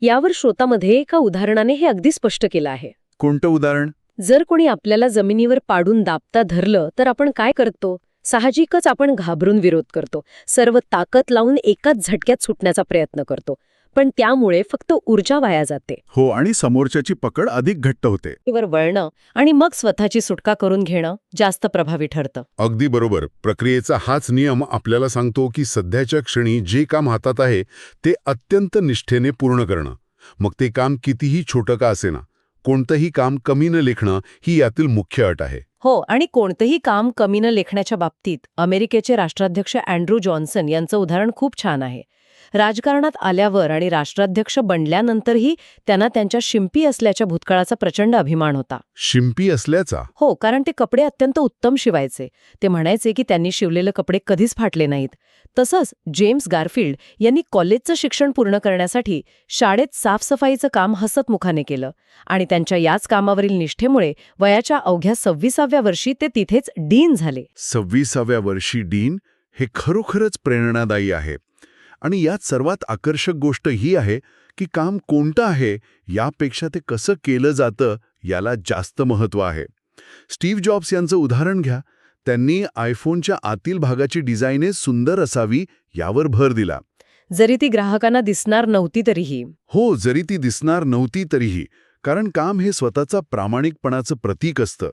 यावर श्रोतामध्ये एका उदाहरणाने हे अगदी स्पष्ट केलं आहे. कोणतं उदाहरण? जर कोणी आपल्याला जमिनीवर पाडून दाबता धरलं तर आपण काय करतो? साहजिकच आपण घाबरून विरोध करतो. सर्व ताकद लावून एकाच झटक्यात सुटण्याचा प्रयत्न करतो. पण त्यामुळे फक्त ऊर्जा वाया जाते. हो, आणि समोरच्याची पकड अधिक घट्ट होते. वर वळणं आणि मग स्वतःची सुटका करून घेणं जास्त प्रभावी ठरतं. अगदी बरोबर. प्रक्रियेचा हाच नियम आपल्याला सांगतो की सध्याच्या क्षणी जे काम हातात आहे ते अत्यंत निष्ठेने पूर्ण करणं. मग ते काम कितीही छोटं का असेना, कोणतंही काम कमी न लेखणं ही यातील मुख्य अट आहे. हो, आणि कोणतंही काम कमी न लेखण्याच्या बाबतीत अमेरिकेचे राष्ट्राध्यक्ष अँड्रू जॉन्सन यांचं उदाहरण खूप छान आहे. राजकारणात आल्यावर आणि राष्ट्राध्यक्ष बनल्यानंतरही त्यांना त्यांच्या शिंपी असल्याच्या भूतकाळाचा प्रचंड अभिमान होता. शिंपी असल्याचा? हो, कारण ते कपडे अत्यंत उत्तम शिवायचे. ते म्हणायचे की त्यांनी शिवलेले कपडे कधीच फाटले नाहीत. तसंच जेम्स गारफिल्ड यांनी कॉलेजचं शिक्षण पूर्ण करण्यासाठी शाळेत साफसफाईचं काम हसतमुखाने केलं आणि त्यांच्या याच कामावरील निष्ठेमुळे वयाच्या अवघ्या 26व्या वर्षी ते तिथेच डीन झाले. 26व्या वर्षी डीन हे खरोखरच प्रेरणादायी आहे. आणि यात सर्वात आकर्षक गोष्ट ही आहे की काम कोणतं आहे यापेक्षा ते कसं केलं जातं याला जास्त महत्त्व आहे. स्टीव्ह जॉब्स यांचं उदाहरण घ्या. त्यांनी आयफोनच्या आतील भागाची डिझाईने सुंदर असावी यावर भर दिला. जरी ती ग्राहकांना दिसणार नव्हती तरीही. हो, जरी ती दिसणार नव्हती तरीही. कारण काम हे स्वतःचा प्रामाणिकपणाचं प्रतीक असतं.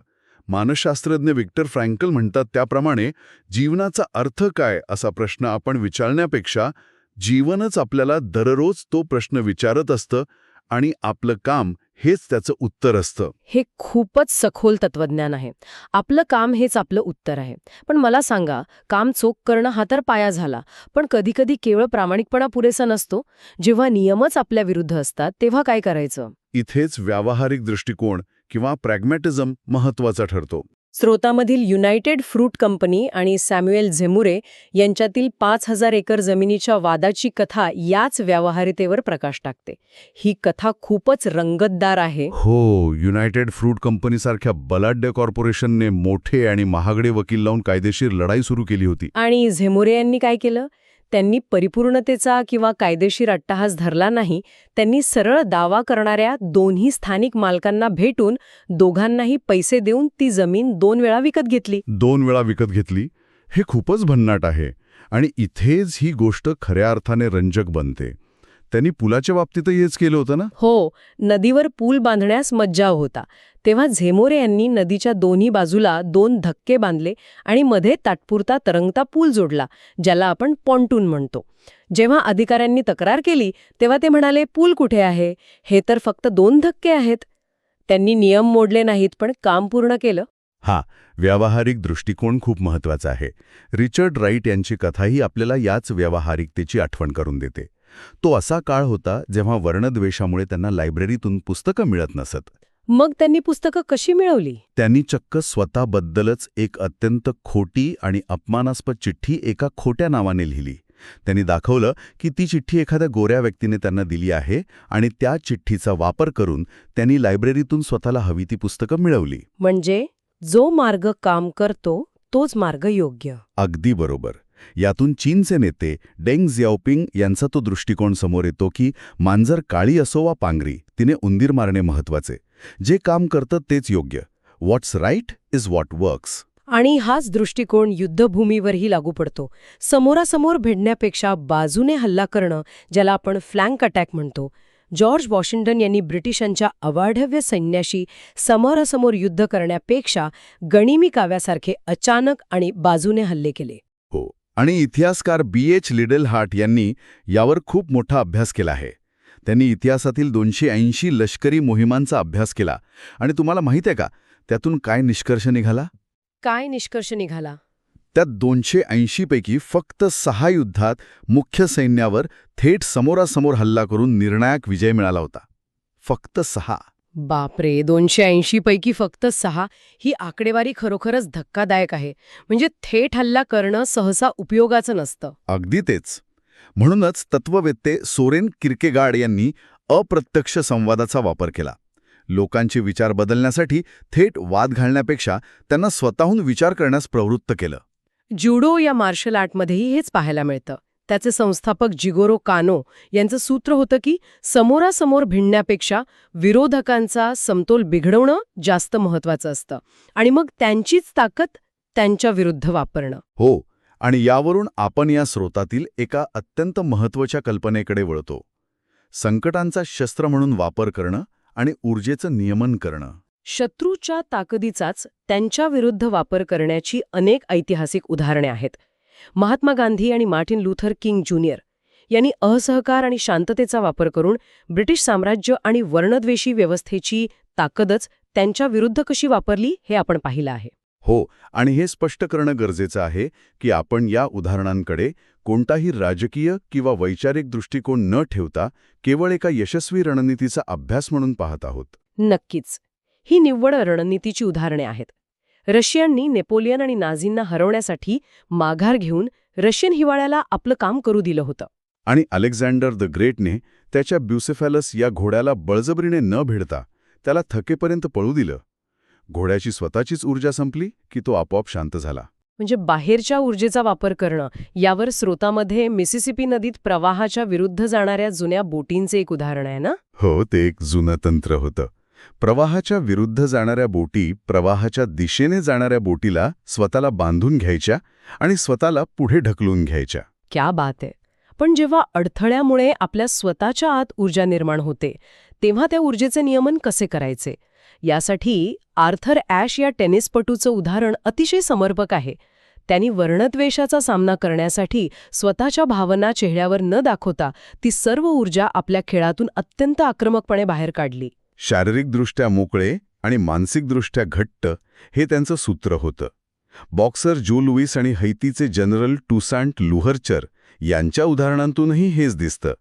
मानसशास्त्रज्ञ व्हिक्टर फ्रँकल म्हणतात त्याप्रमाणे जीवनाचा अर्थ काय असा प्रश्न आपण विचारण्यापेक्षा जीवनच आपल्याला दररोज तो प्रश्न विचारत असतं आणि आपलं काम हेच त्याचं उत्तर असतं. हे खूपच सखोल तत्वज्ञान आहे. आपलं काम हेच आपलं उत्तर आहे. पण मला सांगा, काम चोख करणं हा तर पाया झाला, पण कधीकधी केवळ प्रामाणिकपणा पुरेसा नसतो. जेव्हा नियमच आपल्या विरुद्ध असतात तेव्हा काय करायचं? इथेच व्यावहारिक दृष्टिकोन किंवा प्रॅग्मॅटिझम महत्वाचा ठरतो. स्रोतामधील युनायटेड फ्रूट कंपनी आणि सॅम्युएल झेमुरे यांच्यातील 5000 एकर जमिनीच्या वादाची कथा याच व्यावहारिकतेवर प्रकाश टाकते. ही कथा खूपच रंगतदार आहे. हो, युनायटेड फ्रूट कंपनीसारख्या बलाढ्य कॉर्पोरेशनने मोठे आणि महागडे वकील लावून कायदेशीर लढाई सुरू केली होती. आणि झेमुरे यांनी काय केलं? त्यांनी परिपूर्णतेचा किंवा कायदेशीर अट्टहास धरला नाही. त्यांनी सरळ दावा करणाऱ्या दोन्ही स्थानिक मालकांना भेटून दोघांनाही पैसे देऊन ती जमीन 2 वेळा विकत घेतली. 2 वेळा विकत घेतली. हे खूपच भन्नाट आहे. आणि इथेच ही गोष्ट खऱ्या अर्थाने रंजक बनते. त्यांनी पुलाच्या बाबतीतही हेच केलं होतं ना? हो, नदीवर पूल बांधण्यास मज्जाव होता. तेव्हा झेमोरे यांनी नदीच्या दोन्ही बाजूला 2 धक्के बांधले आणि मध्ये तात्पुरता तरंगता पूल जोडला, ज्याला आपण पॉन्टून म्हणतो. जेव्हा अधिकाऱ्यांनी तक्रार केली तेव्हा ते म्हणाले, पूल कुठे आहे? हे तर फक्त 2 धक्के आहेत. त्यांनी नियम मोडले नाहीत, पण काम पूर्ण केलं. हा, व्यावहारिक दृष्टिकोन खूप महत्वाचा आहे. रिचर्ड राईट यांची कथाही आपल्याला याच व्यावहारिकतेची आठवण करून देते. तो असा काळ होता जेव्हा वर्णद्वेषामुळे त्यांना लायब्ररीतून पुस्तकं मिळत नसत. मग त्यांनी पुस्तकं कशी मिळवली? त्यांनी चक्क स्वतःबद्दलच एक अत्यंत खोटी आणि अपमानास्पद चिठ्ठी एका खोट्या नावाने लिहिली. त्यांनी दाखवलं की ती चिठ्ठी एखाद्या गोऱ्या व्यक्तीने त्यांना दिली आहे आणि त्या चिठ्ठीचा वापर करून त्यांनी लायब्ररीतून स्वतःला हवी ती पुस्तकं मिळवली. म्हणजे जो मार्ग काम करतो तोच मार्ग योग्य. अगदी बरोबर. यातून चीनचे नेते डेंग झियाओपिंग यांचा तो दृष्टिकोन समोर येतो की मांजर काळी असो वा पांगरी, तिने उंदीर मारणे महत्वाचे. जे काम करतं तेच योग्य. व्हॉट्स राईट इज व्हॉट वर्क्स. आणि हाच दृष्टिकोन युद्धभूमीवरही लागू पडतो. समोरासमोर भिडण्यापेक्षा बाजूने हल्ला करणं, ज्याला आपण फ्लँक अटॅक म्हणतो, जॉर्ज वॉशिंग्टन यांनी ब्रिटिशांच्या अवाढव्य सैन्याशी समोरासमोर युद्ध करण्यापेक्षा गनिमी काव्यासारखे अचानक आणि बाजूने हल्ले केले. हो, आणि इतिहासकार B.H. लिडल हार्ट यांनी यावर खूप मोठा अभ्यास केला आहे. त्यांनी इतिहासातील 280 लष्करी मोहिमांचा अभ्यास केला आणि तुम्हाला माहिती आहे का त्यातून काय निष्कर्ष निघाला? काय निष्कर्ष निघाला? त्यात 280 पैकी फक्त 6 युद्धात मुख्य सैन्यावर थेट समोरासमोर हल्ला करून निर्णायक विजय मिळाला होता. फक्त 6. बापरे, 280 पैकी फक्त 6. ही आकडेवारी खरोखरच धक्कादायक आहे. म्हणजे थेट हल्ला करणं सहसा उपयोगाचं नसतं. अगदी तेच. म्हणूनच तत्ववेत्ते सोरेन किर्केगार्ड यांनी अप्रत्यक्ष संवादाचा वापर केला. लोकांचे विचार बदलण्यासाठी थेट वाद घालण्यापेक्षा त्यांना स्वतःहून विचार करण्यास प्रवृत्त केलं. ज्युडो या मार्शल आर्टमध्येही हेच पाहायला मिळतं. त्याचे संस्थापक जिगोरो कानो यांचं सूत्र होतं की समोरासमोर भिडण्यापेक्षा विरोधकांचा समतोल बिघडवणं जास्त महत्वाचं असतं आणि मग त्यांचीच ताकद त्यांच्या विरुद्ध वापरणं. हो, आणि यावरून आपण या स्रोतातील एका अत्यंत महत्त्वाच्या कल्पनेकडे वळतो. संकटांचा शस्त्र म्हणून वापर करणं आणि ऊर्जेचं नियमन करणं. शत्रूच्या ताकदीचाच त्यांच्या विरुद्ध वापर करण्याची अनेक ऐतिहासिक उदाहरणे आहेत. महात्मा गांधी आणि मार्टिन लूथर किंग ज्युनियर यांनी असहकार आणि शांततेचा वापर करून ब्रिटिश साम्राज्य आणि वर्णद्वेषी व्यवस्थेची ताकदच त्यांच्या विरुद्ध कशी वापरली हे आपण पाहिलं आहे. हो, आणि हे स्पष्ट करणं गरजेचं आहे की आपण या उदाहरणांकडे कोणताही राजकीय किंवा वैचारिक दृष्टिकोन न ठेवता केवळ एका यशस्वी रणनीतीचा अभ्यास म्हणून पाहत आहोत. नक्कीच. ही निव्वळ रणनीतीची उदाहरणे आहेत. रशियननी नेपोलियन आणि नाझींना हरवण्यासाठी माघार घेऊन रशियन हिवाळ्याला आपलं काम करू दिलं होतं. आणि अलेक्झांडर द ग्रेटने त्याच्या ब्युसेफॅलस या घोड्याला बळजबरीने न भिडता त्याला थकेपर्यंत पळू दिलं. घोड्याची स्वतःचीच ऊर्जा संपली की तो आपोआप शांत झाला. म्हणजे बाहेरच्या ऊर्जेचा वापर करणं यावर स्रोतामध्ये मिसिसिपी नदीत प्रवाहाच्या विरुद्ध जाणाऱ्या जुन्या बोटींचे एक उदाहरण आहे ना? हो, ते एक जुनं तंत्र होतं. प्रवाहाच्या विरुद्ध जाणाऱ्या बोटी प्रवाहाच्या दिशेने जाणाऱ्या बोटीला स्वतःला बांधून घ्यायच्या आणि स्वतःला पुढे ढकलून घ्यायच्या. क्या बात आहे. पण जेव्हा अडथळ्यामुळे आपल्या स्वतःच्या आत ऊर्जा निर्माण होते तेव्हा त्या ऊर्जेचे नियमन कसे करायचे यासाठी आर्थर ॲश या टेनिसपटूचं उदाहरण अतिशय समर्पक आहे. त्यांनी वर्णद्वेषाचा सामना करण्यासाठी स्वतःच्या भावना चेहऱ्यावर न दाखवता ती सर्व ऊर्जा आपल्या खेळातून अत्यंत आक्रमकपणे बाहेर काढली. शारीरिकदृष्ट्या मोकळे आणि मानसिकदृष्ट्या घट्ट हे त्यांचं सूत्र होतं. बॉक्सर जो लुईस आणि हैतीचे जनरल टुसांट लुहरचर यांच्या उदाहरणांतूनही हेच दिसतं.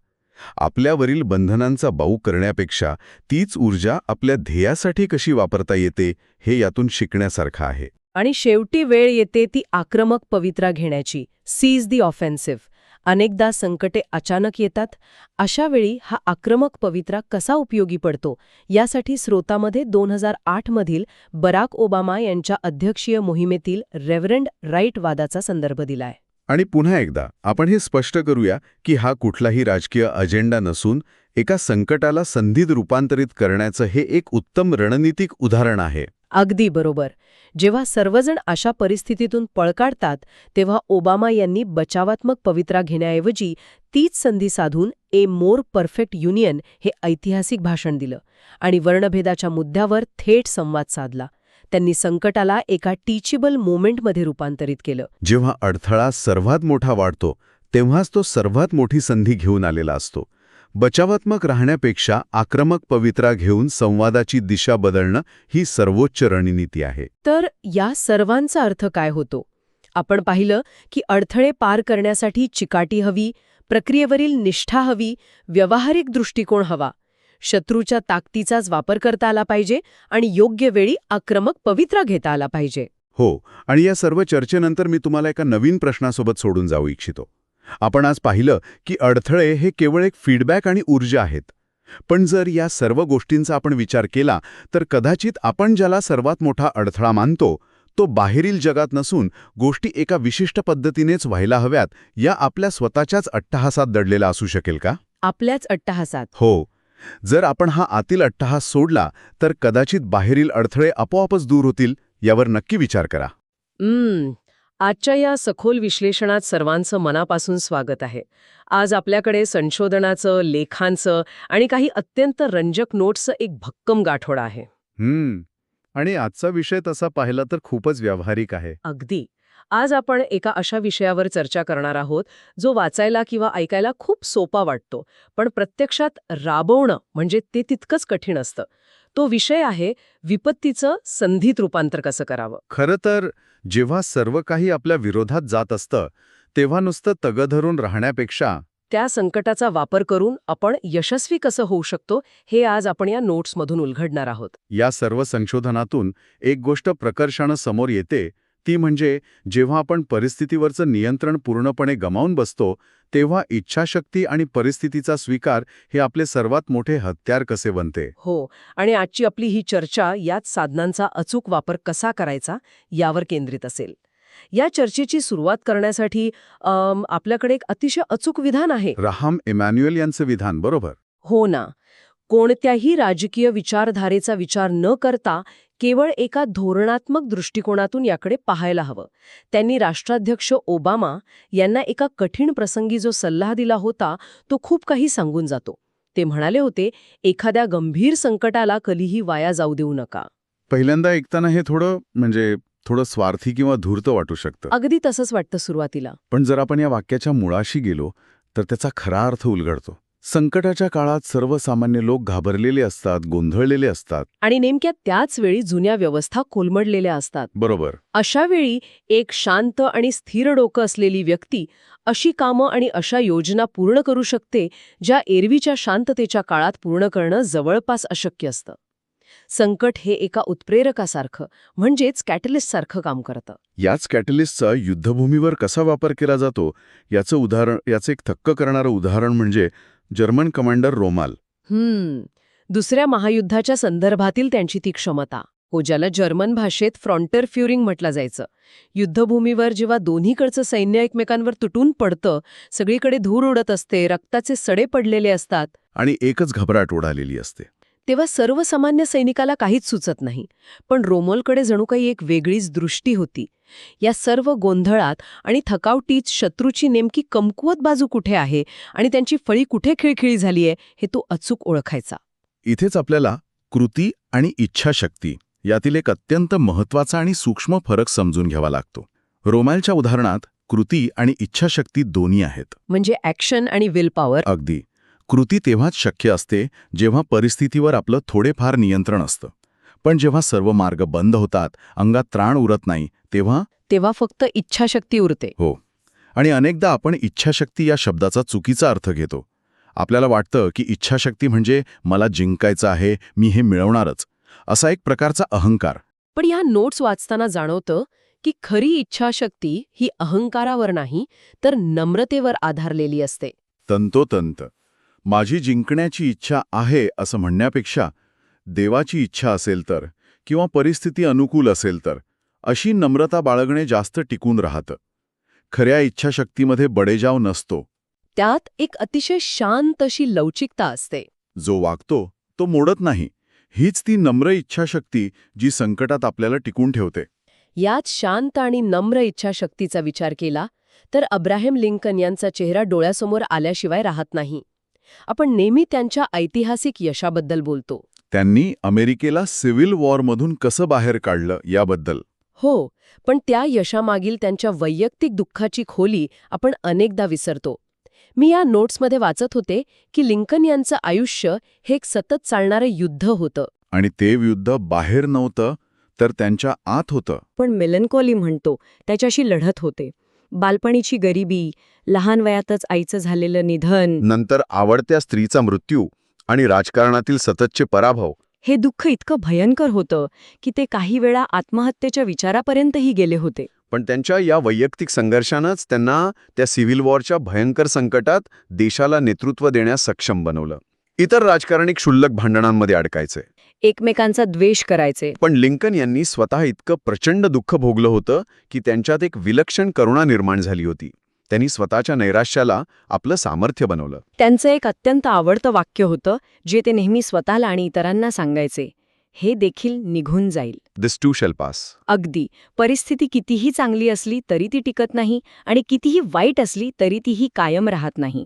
आपल्यावरील बंधनांचा बाऊ करण्यापेक्षा तीच ऊर्जा आपल्या ध्येयासाठी कशी वापरता येते हे यातून शिकण्यासारखं आहे. आणि शेवटी वेळ येते ती आक्रमक पवित्रा घेण्याची. सीज दी ऑफेन्सिव्ह. अनेकदा संकटे अचानक येतात. अशा वेळी हा आक्रमक पवित्रा कसा उपयोगी पडतो यासाठी स्रोतामध्ये 2008 मधील बराक ओबामा यांच्या अध्यक्षीय मोहिमेतील रेव्हरंड राईट वादाचा संदर्भ दिलाय. आणि पुन्हा एकदा आपण हे स्पष्ट करूया की हा कुठलाही राजकीय अजेंडा नसून एका संकटाला संधीत रूपांतरित करण्याचं हे एक उत्तम रणनीतिक उदाहरण आहे. अगदी बरोबर. जेव्हा सर्वजण अशा परिस्थितीतून पळ काढतात तेव्हा ओबामा यांनी बचावात्मक पवित्रा घेण्याऐवजी तीच संधी साधून ए मोर परफेक्ट युनियन हे ऐतिहासिक भाषण दिलं आणि वर्णभेदाच्या मुद्द्यावर थेट संवाद साधला. त्यांनी संकटाला एका टीचेबल मोमेंटमध्ये रूपांतरित केलं. जेव्हा अडथळा सर्वात मोठा वाढतो तेव्हाच तो सर्वात मोठी संधी घेऊन आलेला असतो. बचावात्मक राहण्यापेक्षा आक्रमक पवित्रा घेऊन संवादाची दिशा बदलणं ही सर्वोच्च रणनीती आहे. तर या सर्वांचा अर्थ काय होतो? आपण पाहिलं की अडथळे पार करण्यासाठी चिकाटी हवी, प्रक्रियेवरील निष्ठा हवी, व्यावहारिक दृष्टिकोन हवा, शत्रूच्या ताकदीचाच वापर करता आला पाहिजे आणि योग्य वेळी आक्रमक पवित्रा घेता आला पाहिजे. हो, आणि या सर्व चर्चेनंतर मी तुम्हाला एका नवीन प्रश्नासोबत सोडून जाऊ इच्छितो. आपण आज पाहिलं की अडथळे हे केवळ एक फीडबॅक आणि ऊर्जा आहेत. पण जर या सर्व गोष्टींचा आपण विचार केला तर कदाचित आपण ज्याला सर्वात मोठा अडथळा मानतो तो बाहेरील जगात नसून गोष्टी एका विशिष्ट पद्धतीनेच व्हायला हव्यात या आपल्या स्वतःच्याच अट्टहासात दडलेला असू शकेल का? आपल्याच अट्टहासात. हो. जर आपण हा आतील अट्टहास सोडला तर कदाचित बाहेरील अडथळे आपोआपच दूर होतील यावर नक्की विचार करा. आजच्या या सखोल विश्लेषणात सर्वांचं मनापासून स्वागत आहे. आज आपल्याकडे संशोधनाचं, लेखांचं आणि काही अत्यंत रंजक नोट्सचं एक भक्कम गाठोडा आहे. आणि आजचा विषय तसा पाहिला तर खूपच व्यावहारिक आहे. अगदी. आज आपण एका अशा विषयावर चर्चा करणार आहोत जो वाचायला किंवा ऐकायला खूप सोपा वाटतो, पण प्रत्यक्षात राबवणं म्हणजे ते तितकंच कठीण असतं. तो विषय आहे विपत्तीचं संधीत रूपांतर कसं करावं. खरं तर जेव्हा सर्व काही आपल्या विरोधात जात असतं तेव्हा नुसतं तग धरून राहण्यापेक्षा त्या संकटाचा वापर करून आपण यशस्वी कसं होऊ शकतो हे आज आपण या नोट्समधून उलगडणार आहोत. या सर्व संशोधनातून एक गोष्ट प्रकर्षानं समोर येते, ती म्हणजे जेव्हा आपण परिस्थितीवरचं नियंत्रण पूर्णपणे गमावून बसतो तेव्हा इच्छाशक्ती आणि परिस्थितीचा स्वीकार हे आपले सर्वात मोठे हत्यार कसे बनते. हो, आणि आजची आपली ही चर्चा याच साधनांचा अचूक वापर कसा करायचा यावर केंद्रित असेल. या चर्चेची सुरुवात करण्यासाठी आपल्याकडे एक अतिशय अचूक विधान आहे. राहम इमॅन्युएल यांचं विधान, बरोबर? हो ना. कोणत्याही राजकीय विचारधारेचा विचार न करता केवळ एका धोरणात्मक दृष्टिकोनातून याकडे पाहायला हवं. त्यांनी राष्ट्राध्यक्ष ओबामा यांना एका कठीण प्रसंगी जो सल्ला दिला होता तो खूप काही सांगून जातो. ते म्हणाले होते, एखाद्या गंभीर संकटाला कधीही वाया जाऊ देऊ नका. पहिल्यांदा ऐकताना हे थोडं स्वार्थी किंवा धूर्त वाटू शकतं. अगदी तसंच वाटतं सुरुवातीला. पण जर आपण या वाक्याच्या मुळाशी गेलो तर त्याचा खरा अर्थ उलगडतो. संकटाच्या काळात सर्वसामान्य लोक घाबरलेले असतात, गोंधळलेले असतात. आणि नेमक्या त्याच वेळी जुन्या व्यवस्था कोलमडलेल्या असतात. बरोबर. अशा वेळी एक शांत आणि स्थिर डोकं असलेली व्यक्ती अशी कामं आणि अशा योजना पूर्ण करू शकते ज्या एरवीच्या शांततेच्या काळात पूर्ण करणं जवळपास अशक्य असतं. संकट हे एका उत्प्रेरकासारखं म्हणजेच कॅटलिस्टसारखं काम करतं. याच कॅटलिस्टचा युद्धभूमीवर कसा वापर केला जातो याचं एक थक्क करणारं उदाहरण म्हणजे जर्मन कमांडर रोमाल. दुसऱ्या महायुद्धाच्या संदर्भातील त्यांची ती क्षमता, ज्याला जर्मन भाषेत फ्रॉन्टर फ्युरिंग म्हटलं जायचं. युद्धभूमीवर जेव्हा दोन्हीकडचं सैन्य एकमेकांवर तुटून पडतं, सगळीकडे धूर उडत असते, रक्ताचे सडे पडलेले असतात आणि एकच घबराट उडालेली असते, तेव्हा सर्वसामान्य सैनिकाला काहीच सुचत नाही. पण रोमलकडे जणू काही एक वेगळीच दृष्टी होती. या सर्व गोंधळात आणि थकावटीत शत्रूची नेमकी कमकुवत बाजू कुठे आहे आणि त्यांची फळी कुठे खिळखिळी झालीये हे तो अचूक ओळखायचा. इथेच आपल्याला कृती आणि इच्छाशक्ती यातील एक अत्यंत महत्त्वाचा आणि सूक्ष्म फरक समजून घ्यावा लागतो. रोमालच्या उदाहरणात कृती आणि इच्छाशक्ती दोन्ही आहेत. म्हणजे ॲक्शन आणि विल पॉवर. अगदी. कृती तेव्हाच शक्य असते जेव्हा परिस्थितीवर आपलं थोडेफार नियंत्रण असतं. पण जेव्हा सर्व मार्ग बंद होतात, अंगात त्राण उरत नाही, तेव्हा फक्त इच्छाशक्ती उरते. हो. आणि अनेकदा आपण इच्छाशक्ती या शब्दाचा चुकीचा अर्थ घेतो. आपल्याला वाटतं की इच्छाशक्ती म्हणजे मला जिंकायचं आहे, मी हे मिळवणारच, असा एक प्रकारचा अहंकार. पण या नोट्स वाचताना जाणवतं की खरी इच्छाशक्ती ही अहंकारावर नाही तर नम्रतेवर आधारलेली असते. तंतोतंत. माझी जिंकण्याची इच्छा आहे असं म्हणण्यापेक्षा देवाची इच्छा असेल तर किंवा परिस्थिती अनुकूल असेल तर अशी नम्रता बाळगणे जास्त टिकून राहतं. खऱ्या इच्छाशक्तीमध्ये बडेजाव नसतो. त्यात एक अतिशय शांत अशी लवचिकता असते. जो वागतो तो मोडत नाही. हीच ती नम्र इच्छाशक्ती जी संकटात आपल्याला टिकून ठेवते. यात शांत आणि नम्र इच्छाशक्तीचा विचार केला तर अब्राहम लिंकन यांचा चेहरा डोळ्यासमोर आल्याशिवाय राहत नाही. आपण नेहमी त्यांच्या ऐतिहासिक यशाबद्दल बोलतो. त्यांनी अमेरिकेला सिव्हिल वॉरमधून कसं बाहेर काढलं याबद्दल. हो, पण त्या यशामागील त्यांच्या वैयक्तिक दुःखाची खोली आपण अनेकदा विसरतो. मी या नोट्समध्ये वाचत होते की लिंकन यांचं आयुष्य हे एक सतत चालणारं युद्ध होतं. आणि ते युद्ध बाहेर नव्हतं तर त्यांच्या आत होतं. पण मेलनकॉली म्हणतो त्याच्याशी लढत होते. बालपणीची गरिबी, लहान वयातच आईचं झालेलं निधन, नंतर आवडत्या स्त्रीचा मृत्यू आणि राजकारणातील सततचे पराभव. हे दुःख इतकं भयंकर होतं की ते काही वेळा आत्महत्येच्या विचारापर्यंतही गेले होते. पण त्यांच्या या वैयक्तिक संघर्षानंच त्यांना त्या सिव्हिल वॉरच्या भयंकर संकटात देशाला नेतृत्व देण्यास सक्षम बनवलं. इतर राजकारणी क्षुल्लक भांडणांमध्ये अडकायचे, एकमेकांचा द्वेष करायचे. पण लिंकन यांनी स्वतः इतकं प्रचंड दुःख भोगलं होतं की त्यांच्यात एक विलक्षण करुणा निर्माण झाली होती. त्यांनी स्वतःच्या नैराश्याला आपलं सामर्थ्य बनवलं. त्यांचं एक अत्यंत आवडतं वाक्य होतं जे ते नेहमी स्वतःला आणि इतरांना सांगायचे. हे देखील निघून जाईल. दिस टू शॅल पास. अगदी. परिस्थिती कितीही चांगली असली तरी ती टिकत नाही आणि कितीही वाईट असली तरी तीही कायम राहत नाही.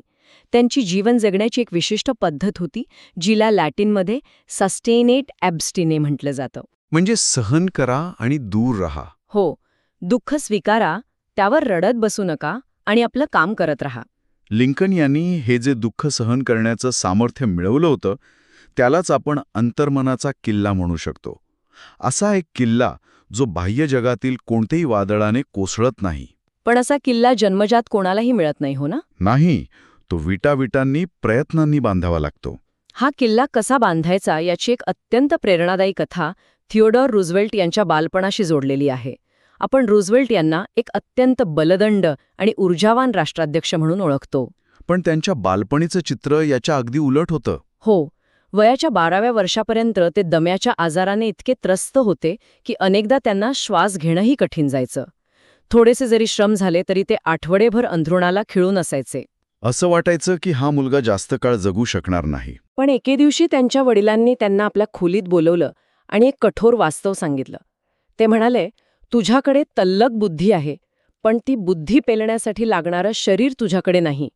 त्यांची जीवन जगण्याची एक विशिष्ट पद्धत होती, जिला लॅटिनमध्ये सस्टेनेट ॲब्स्टिने म्हटलं जातं. म्हणजे सहन करा आणि दूर राहा. हो, दुःख स्वीकारा, त्यावर रडत बसू नका आणि आपलं काम करत राहा. लिंकन यांनी हे जे दुःख सहन करण्याचं सामर्थ्य मिळवलं होतं, त्यालाच आपण अंतर्मनाचा किल्ला म्हणू शकतो. असा एक किल्ला जो बाह्य जगातील कोणत्याही वादळाने कोसळत नाही. पण असा किल्ला जन्मजात कोणालाही मिळत नाही, हो ना? नाही, तो विटाविटांनी प्रयत्नांनी बांधावा लागतो. हा किल्ला कसा बांधायचा याची एक अत्यंत प्रेरणादायी कथा थिओडॉर रूझवेल्ट यांच्या बालपणाशी जोडलेली आहे. आपण रूझवेल्ट यांना एक अत्यंत बलदंड आणि ऊर्जावान राष्ट्राध्यक्ष म्हणून ओळखतो. पण त्यांच्या बालपणीचं चित्र याच्या अगदी उलट होतं. हो, वयाच्या 12व्या वर्षापर्यंत ते दम्याच्या आजाराने इतके त्रस्त होते की अनेकदा त्यांना श्वास घेणंही कठीण जायचं. थोडेसे जरी श्रम झाले तरी ते आठवडेभर अंथरुणाला खिळून असायचे. असं वाटायचं की हा मुलगा जास्त काळ जगू शकणार नाही. पण एके दिवशी त्यांच्या वडिलांनी त्यांना आपल्या खोलीत बोलवलं आणि एक कठोर वास्तव सांगितलं. ते म्हणाले, तुझ्याकडे तल्लख बुद्धी आहे, पण ती बुद्धी पेलण्यासाठी लागणारं शरीर तुझ्याकडे नाही.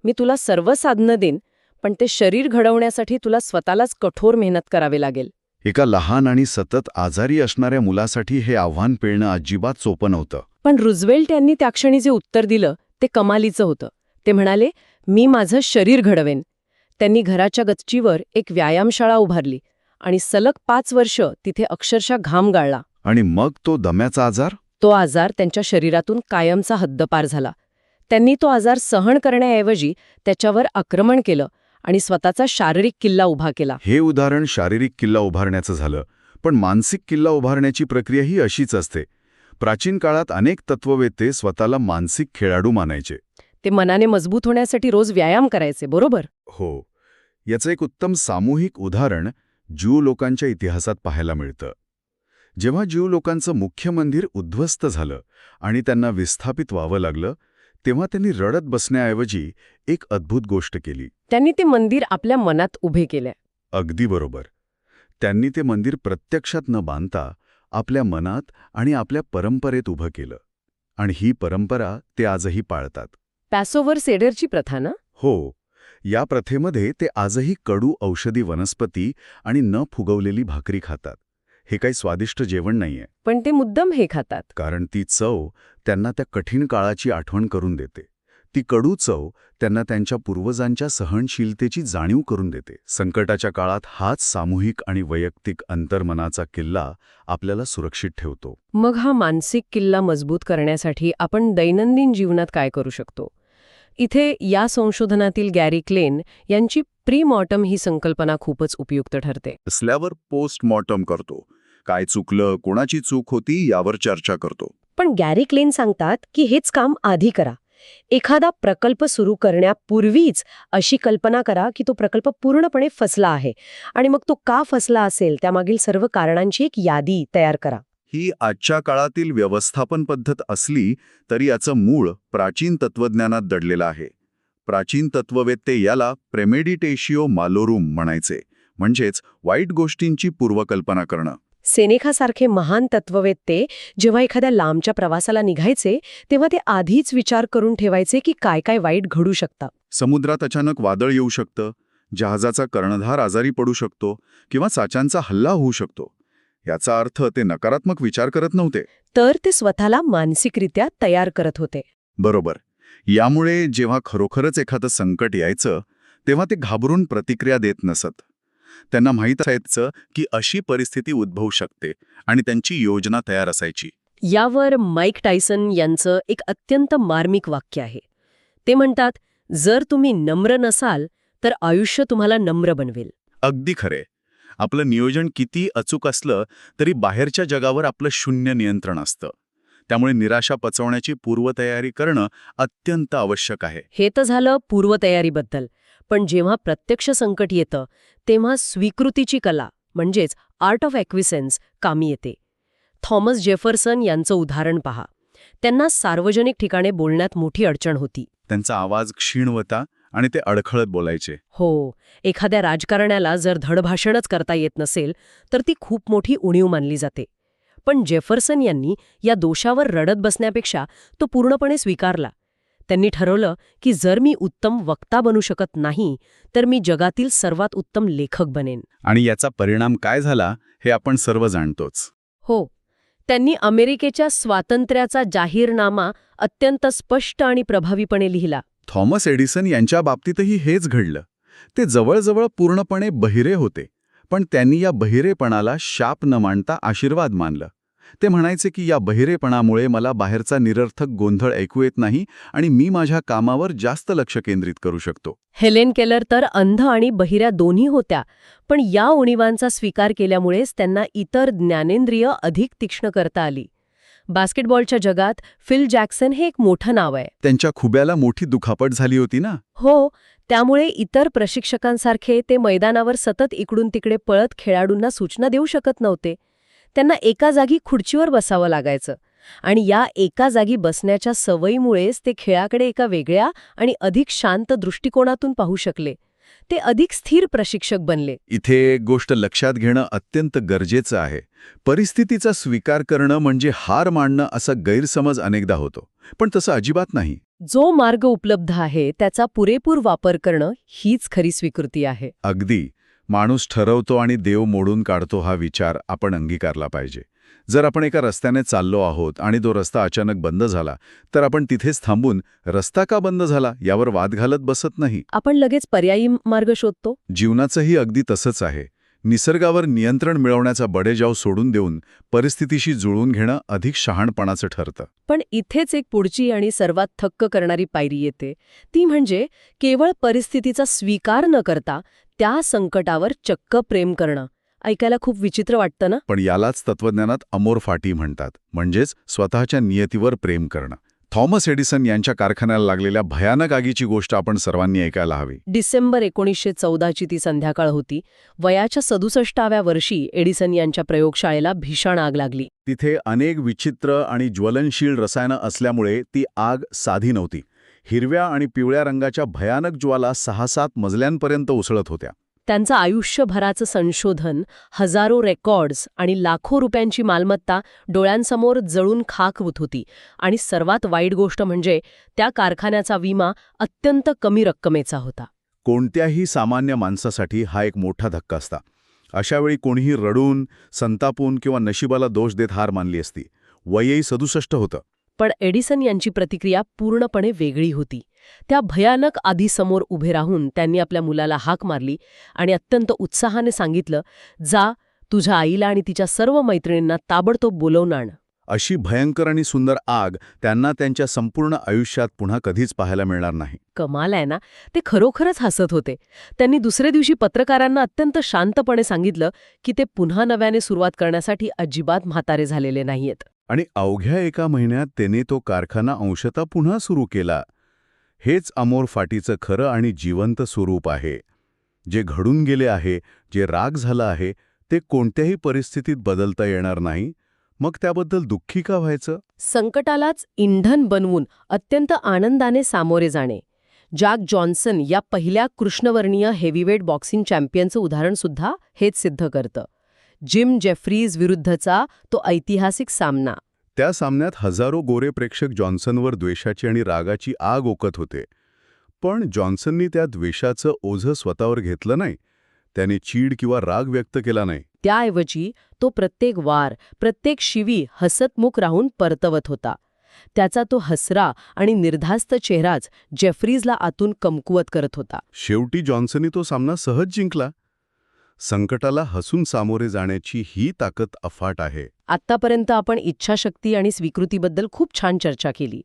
मी तुला सर्व साधनं देईन, पण ते शरीर घडवण्यासाठी तुला स्वतःलाच कठोर मेहनत करावी लागेल. एका लहान आणि सतत आजारी असणाऱ्या मुलासाठी हे आव्हान पेलणं अजिबात सोपं नव्हतं. पण रूझवेल्ट यांनी त्या क्षणी जे उत्तर दिलं ते कमालीचं होतं. ते म्हणाले, मी माझं शरीर घडवेन. त्यांनी घराच्या गच्चीवर एक व्यायामशाळा उभारली आणि सलग 5 वर्ष तिथे अक्षरशः घाम गाळला. आणि मग तो दम्याचा आजार? तो आजार त्यांच्या शरीरातून कायमचा हद्दपार झाला. त्यांनी तो आजार सहन करण्याऐवजी त्याच्यावर आक्रमण केलं आणि स्वतःचा शारीरिक किल्ला उभा केला. हे उदाहरण शारीरिक किल्ला उभारण्याचं झालं, पण मानसिक किल्ला उभारण्याची प्रक्रिया ही अशीच असते. प्राचीन काळात अनेक तत्ववेत्ते स्वतःला मानसिक खेळाडू मानायचे. ते मनाने मजबूत होण्यासाठी रोज व्यायाम करायचे, बरोबर? हो, याचं एक उत्तम सामूहिक उदाहरण ज्यू लोकांच्या इतिहासात पाहायला मिळतं. जेव्हा ज्यू लोकांचं मुख्य मंदिर उद्ध्वस्त झालं आणि त्यांना विस्थापित व्हावं लागलं, तेव्हा त्यांनी रडत बसण्याऐवजी एक अद्भुत गोष्ट केली. त्यांनी ते मंदिर आपल्या मनात उभे केले. अगदी बरोबर. त्यांनी ते मंदिर प्रत्यक्षात न बांधता आपल्या मनात आणि आपल्या परंपरेत उभं केलं. आणि ही परंपरा ते आजही पाळतात. पॅसोव्हर सेडरची प्रथा ना? हो, या प्रथेमध्ये ते आजही कडू औषधी वनस्पती आणि न फुगवलेली भाकरी खातात. हे काही स्वादिष्ट जेवण नाहीये. पण ते मुद्दाम हे खातात. कारण ती चव त्यांना त्या कठीण काळाची आठवण करून देते. ती कडू चव त्यांना त्यांच्या पूर्वजांच्या सहनशीलतेची जाणीव करून देते. संकटाच्या काळात हाच सामूहिक आणि वैयक्तिक अंतर्मनाचा किल्ला आपल्याला सुरक्षित ठेवतो. मग हा मानसिक किल्ला मजबूत करण्यासाठी आपण दैनंदिन जीवनात काय करू शकतो? इथे या संशोधनातील गॅरी क्लेन यांची प्री-मॉर्टम ही संकल्पना खूपच उपयुक्त ठरते. असल्यावर पोस्ट-मॉर्टम करतो. काय चुकलं, कोणाची चूक होती यावर चर्चा करतो. पण गॅरी क्लेन सांगतात की हेच काम आधी करा. एखादा प्रकल्प सुरू करण्यापूर्वीच अशी कल्पना करा की तो प्रकल्प पूर्णपणे फसला आहे आणि मग तो का फसला असेल त्यामागील सर्व कारणांची एक यादी तयार करा. ही आजच्या काळातील व्यवस्थापन पद्धत असली तरी याचं मूळ प्राचीन तत्वज्ञानात दडलेलं आहे. प्राचीन तत्ववेत्ते याला प्रेमेडिटेशिओ मालोरूम म्हणायचे, म्हणजेच वाईट गोष्टींची पूर्वकल्पना करणं. सेनेखासारखे महान तत्ववेत्ते जेव्हा एखाद्या लांबच्या प्रवासाला निघायचे तेव्हा ते आधीच विचार करून ठेवायचे की काय काय वाईट घडू शकतं. समुद्रात अचानक वादळ येऊ शकतं, जहाजाचा कर्णधार आजारी पडू शकतो किंवा चाच्यांचा हल्ला होऊ शकतो. याचा अर्थ ते नकारात्मक विचार करत नव्हते, तर ते स्वतःला मानसिकरित्या तयार करत होते. बरोबर. यामुळे जेव्हा खरोखरच एखादं संकट यायचं तेव्हा ते घाबरून प्रतिक्रिया देत नसत. त्यांना माहीत असायचं की अशी परिस्थिती उद्भवू शकते आणि त्यांची योजना तयार असायची. यावर माईक टायसन यांचं एक अत्यंत मार्मिक वाक्य आहे. ते म्हणतात, जर तुम्ही नम्र नसाल तर आयुष्य तुम्हाला नम्र बनवेल. अगदी खरे. आपलं नियोजन किती अचूक असलं तरी बाहेरच्या जगावर आपलं शून्य नियंत्रण असतं. त्यामुळे निराशा पचवण्याची पूर्वतयारी करणं अत्यंत आवश्यक आहे. हे तर झालं पूर्वतयारीबद्दल. पण जेव्हा प्रत्यक्ष संकट येतं तेव्हा स्वीकृतीची कला म्हणजेच आर्ट ऑफ ॲक्विसेन्स कामी येते. थॉमस जेफरसन यांचं उदाहरण पहा. त्यांना सार्वजनिक ठिकाणी बोलण्यात मोठी अडचण होती. त्यांचा आवाज क्षीण होता आणि ते अडखळत बोलायचे. हो, एखाद्या राजकारण्याला जर धड भाषणच करता येत नसेल तर ती खूप मोठी उणीव मानली जाते. पण जेफरसन यांनी या दोषावर रडत बसण्यापेक्षा तो पूर्णपणे स्वीकारला. त्यांनी ठरवलं की जर मी उत्तम वक्ता बनू शकत नाही तर मी जगातील सर्वात उत्तम लेखक बनेन. आणि याचा परिणाम काय झाला हे आपण सर्व जाणतोच. हो, त्यांनी अमेरिकेच्या स्वातंत्र्याचा जाहीरनामा अत्यंत स्पष्ट आणि प्रभावीपणे लिहिला. थॉमस एडिसन यांच्या बाबतीतही हेच घडलं. ते जवळजवळ पूर्णपणे बहिरे होते, पण त्यांनी या बहिरेपणाला शाप न मानता आशीर्वाद मानलं. ते म्हणायचे की या बहिरेपणामुळे मला बाहेरचा निरर्थक गोंधळ ऐकू येत नाही आणि मी माझ्या कामावर जास्त लक्ष केंद्रित करू शकतो. हेलेन केलर तर अंध आणि बहिऱ्या दोन्ही होत्या, पण या उणिवांचा स्वीकार केल्यामुळेच त्यांना इतर ज्ञानेंद्रिय अधिक तीक्ष्ण करता आली. बास्केटबॉलच्या जगात फिल जॅक्सन हे एक मोठं नाव आहे. त्यांच्या खुब्याला मोठी दुखापट झाली होती ना. हो, त्यामुळे इतर प्रशिक्षकांसारखे ते मैदानावर सतत इकडून तिकडे पळत खेळाडूंना सूचना देऊ शकत नव्हते. त्यांना एका जागी खुर्चीवर बसावं लागायचं आणि या एका जागी बसण्याच्या सवयीमुळेच ते खेळाकडे एका वेगळ्या आणि अधिक शांत दृष्टिकोनातून पाहू शकले. ते अधिक स्थिर प्रशिक्षक बनले. इथे एक गोष्ट लक्षात घेणं अत्यंत गरजेचं आहे. परिस्थितीचा स्वीकार करणं म्हणजे हार मानणं असा गैरसमज अनेकदा होतो, पण तसं अजिबात नाही. जो मार्ग उपलब्ध आहे त्याचा पुरेपूर वापर करणं हीच खरी स्वीकृती आहे. अगदी. माणूस ठरवतो आणि देव मोडून काढतो हा विचार आपण अंगीकारला पाहिजे. जर आपण एका रस्त्याने चाललो आहोत आणि तो रस्ता अचानक बंद झाला तर आपण तिथेच थांबून रस्ता का बंद झाला यावर वाद घालत बसत नाही. आपण लगेच पर्यायी मार्ग शोधतो. जीवनाचंही अगदी तसंच आहे. निसर्गावर नियंत्रण मिळवण्याचा बडेजाव सोडून देऊन परिस्थितीशी जुळवून घेणं अधिक शहाणपणाचं ठरतं. पण इथेच एक पुढची आणि सर्वात थक्क करणारी पायरी येते. ती म्हणजे केवळ परिस्थितीचा स्वीकार न करता त्या संकटावर चक्क प्रेम करणं. ऐकायला खूप विचित्र वाटतं ना. पण यालाच तत्वज्ञानात अमोर फाटी म्हणतात, म्हणजेच स्वतःच्या नियतीवर प्रेम करणं. थॉमस एडिसन यांच्या कारखान्याला लागलेल्या भयानक आगीची गोष्ट आपण सर्वांनी ऐकायला हवी. डिसेंबर 1914ची ती संध्याकाळ होती. वयाच्या 67व्या वर्षी एडिसन यांच्या प्रयोगशाळेला भीषण आग लागली. तिथे अनेक विचित्र आणि ज्वलनशील रसायनं असल्यामुळे ती आग साधी नव्हती. हिरव्या आणि पिवळ्या रंगाच्या भयानक ज्वाला 6-7 मजल्यांपर्यंत उसळत होत्या. त्यांचं आयुष्यभराचं संशोधन, हजारो रेकॉर्ड्स आणि लाखो रुपयांची मालमत्ता डोळ्यांसमोर जळून खाक होत होती. आणि सर्वात वाईट गोष्ट म्हणजे त्या कारखान्याचा विमा अत्यंत कमी रक्कमेचा होता. कोणत्याही सामान्य माणसासाठी हा एक मोठा धक्का असता. अशावेळी कोणीही रडून, संतापून किंवा नशिबाला दोष देत हार मानली असती. वयही 67 होतं. पण एडिसन यांची प्रतिक्रिया पूर्णपणे वेगळी होती. त्या भयानक आधीसमोर उभे राहून त्यांनी आपल्या मुलाला हाक मारली आणि अत्यंत उत्साहाने सांगितलं, जा, तुझ्या आईला आणि तिच्या सर्व मैत्रिणींना ताबडतोब बोलवून आण. अशी भयंकर आणि सुंदर आग त्यांना त्यांच्या संपूर्ण आयुष्यात पुन्हा कधीच पाहायला मिळणार नाही. कमाल आहे ना. ते खरोखरच हसत होते. त्यांनी दुसऱ्या दिवशी पत्रकारांना अत्यंत शांतपणे सांगितलं की ते पुन्हा नव्याने सुरुवात करण्यासाठी अजिबात म्हातारे झालेले नाहीयेत. आणि अवघ्या एका महिन्यात त्याने तो कारखाना अंशतः पुन्हा सुरू केला. हेच अमोर फाटीचं खरं आणि जिवंत स्वरूप आहे. जे घडून गेले आहे, जे राग झालं आहे, ते कोणत्याही परिस्थितीत बदलता येणार नाही. मग त्याबद्दल दुःखी का व्हायचं? संकटालाच इंधन बनवून अत्यंत आनंदाने सामोरे जाणे. जॅक जॉन्सन या पहिल्या कृष्णवर्णीय हेवीवेट बॉक्सिंग चॅम्पियनचं उदाहरण सुद्धा हेच सिद्ध करतं. जिम जेफ्रीज विरुद्धचा तो ऐतिहासिक सामना. त्या सामन्यात हजारो गोरे प्रेक्षक जॉन्सनवर द्वेषाची आणि रागाची आग ओकत होते. पण जॉन्सननी त्या द्वेषाचं ओझं स्वतःवर घेतलं नाही. त्याने चीड किंवा राग व्यक्त केला नाही. त्याऐवजी तो प्रत्येक वार, प्रत्येक शिवी हसतमुख राहून परतवत होता. त्याचा तो हसरा आणि निर्धास्त चेहराच जेफ्रीजला आतून कमकुवत करत होता. शेवटी जॉन्सननी तो सामना सहज जिंकला. संकटाला हसून सामोरे जाण्याची ही ताकद अफाट आहे. आत्तापर्यंत आपण इच्छाशक्ती आणि स्वीकृतीबद्दल खूप छान चर्चा केली.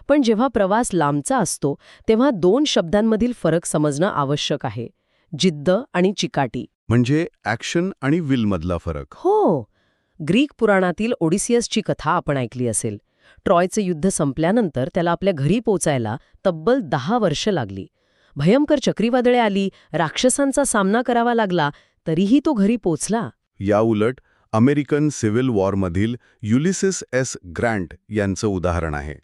पण जेव्हा प्रवास लांबचा असतो तेव्हा 2 शब्दांमधील फरक समजणं आवश्यक आहे. जिद्द आणि चिकाटी. म्हणजे ॲक्शन आणि विलमधला फरक. हो. ग्रीक पुराणातील ओडिसियसची कथा आपण ऐकली असेल. ट्रॉयचे युद्ध संपल्यानंतर त्याला आपल्या घरी पोचायला तब्बल 10 वर्ष लागली. भयंकर चक्रीवादळे आली, राक्षसांचा सामना करावा लागला, तरीही तो घरी पोचला. याउलट American civil वॉरमधील Ulysses S Grant यांचं उदाहरण आहे.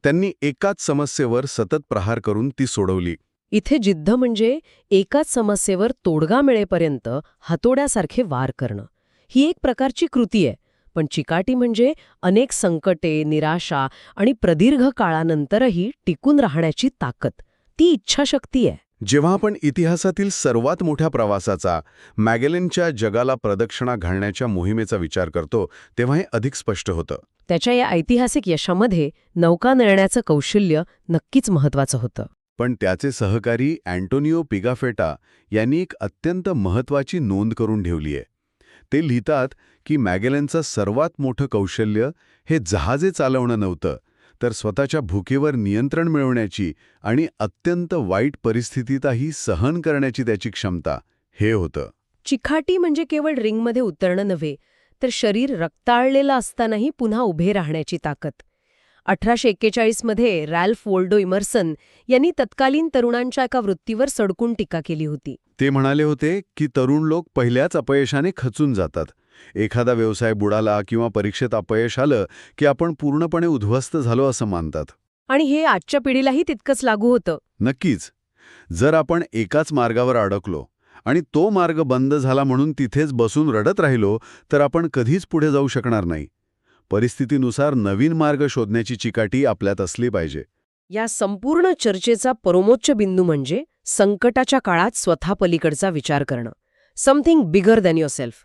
त्यांनी एकाच समस्येवर सतत प्रहार करून ती सोडवली. इथे जिद्द म्हणजे एकाच समस्येवर तोडगा मिळेपर्यंत हातोड्यासारखे वार करणं. ही एक प्रकारची कृती आहे. पण चिकाटी म्हणजे अनेक संकटे, निराशा आणि प्रदीर्घ काळानंतरही टिकून राहण्याची ताकद. ती इच्छाशक्ती आहे. जेव्हा आपण इतिहासातील सर्वात मोठ्या प्रवासाचा, मॅगेलनच्या जगाला प्रदक्षिणा घालण्याच्या मोहिमेचा विचार करतो तेव्हा हे अधिक स्पष्ट होतं. त्याच्या या ऐतिहासिक यशामध्ये नौका नेण्याचं कौशल्य नक्कीच महत्वाचं होतं. पण त्याचे सहकारी अँटोनिओ पिगाफेटा यांनी एक अत्यंत महत्त्वाची नोंद करून ठेवली आहे. ते लिहितात की मॅगेलनचं सर्वात मोठं कौशल्य हे जहाजे चालवणं नव्हतं, तर स्वतःच्या भूकेवर नियंत्रण मिळवण्याची आणि अत्यंत वाईट परिस्थितीतही सहन करण्याची त्याची क्षमता हे होतं. चिकाटी म्हणजे केवळ रिंगमध्ये उतरणं नव्हे, तर शरीर रक्ताळलेलं असतानाही पुन्हा उभे राहण्याची ताकद. 1841 मध्ये रॅल्फ वॉल्डो इमर्सन यांनी तत्कालीन तरुणांच्या एका वृत्तीवर सडकून टीका केली होती. ते म्हणाले होते की तरुण लोक पहिल्याच अपयशाने खचून जातात. एखादा व्यवसाय बुडाला किंवा परीक्षेत अपयश आलं की आपण पूर्णपणे उद्ध्वस्त झालो असं मानतात. आणि हे आजच्या पिढीलाही तितकंच लागू होतं. नक्कीच. जर आपण एकाच मार्गावर अडकलो आणि तो मार्ग बंद झाला म्हणून तिथेच बसून रडत राहिलो तर आपण कधीच पुढे जाऊ शकणार नाही. परिस्थितीनुसार नवीन मार्ग शोधण्याची चिकाटी आपल्यात असली पाहिजे. या संपूर्ण चर्चेचा परमोच्च बिंदू म्हणजे संकटाच्या काळात स्वतः पलीकडचा विचार करणं. Something bigger than yourself.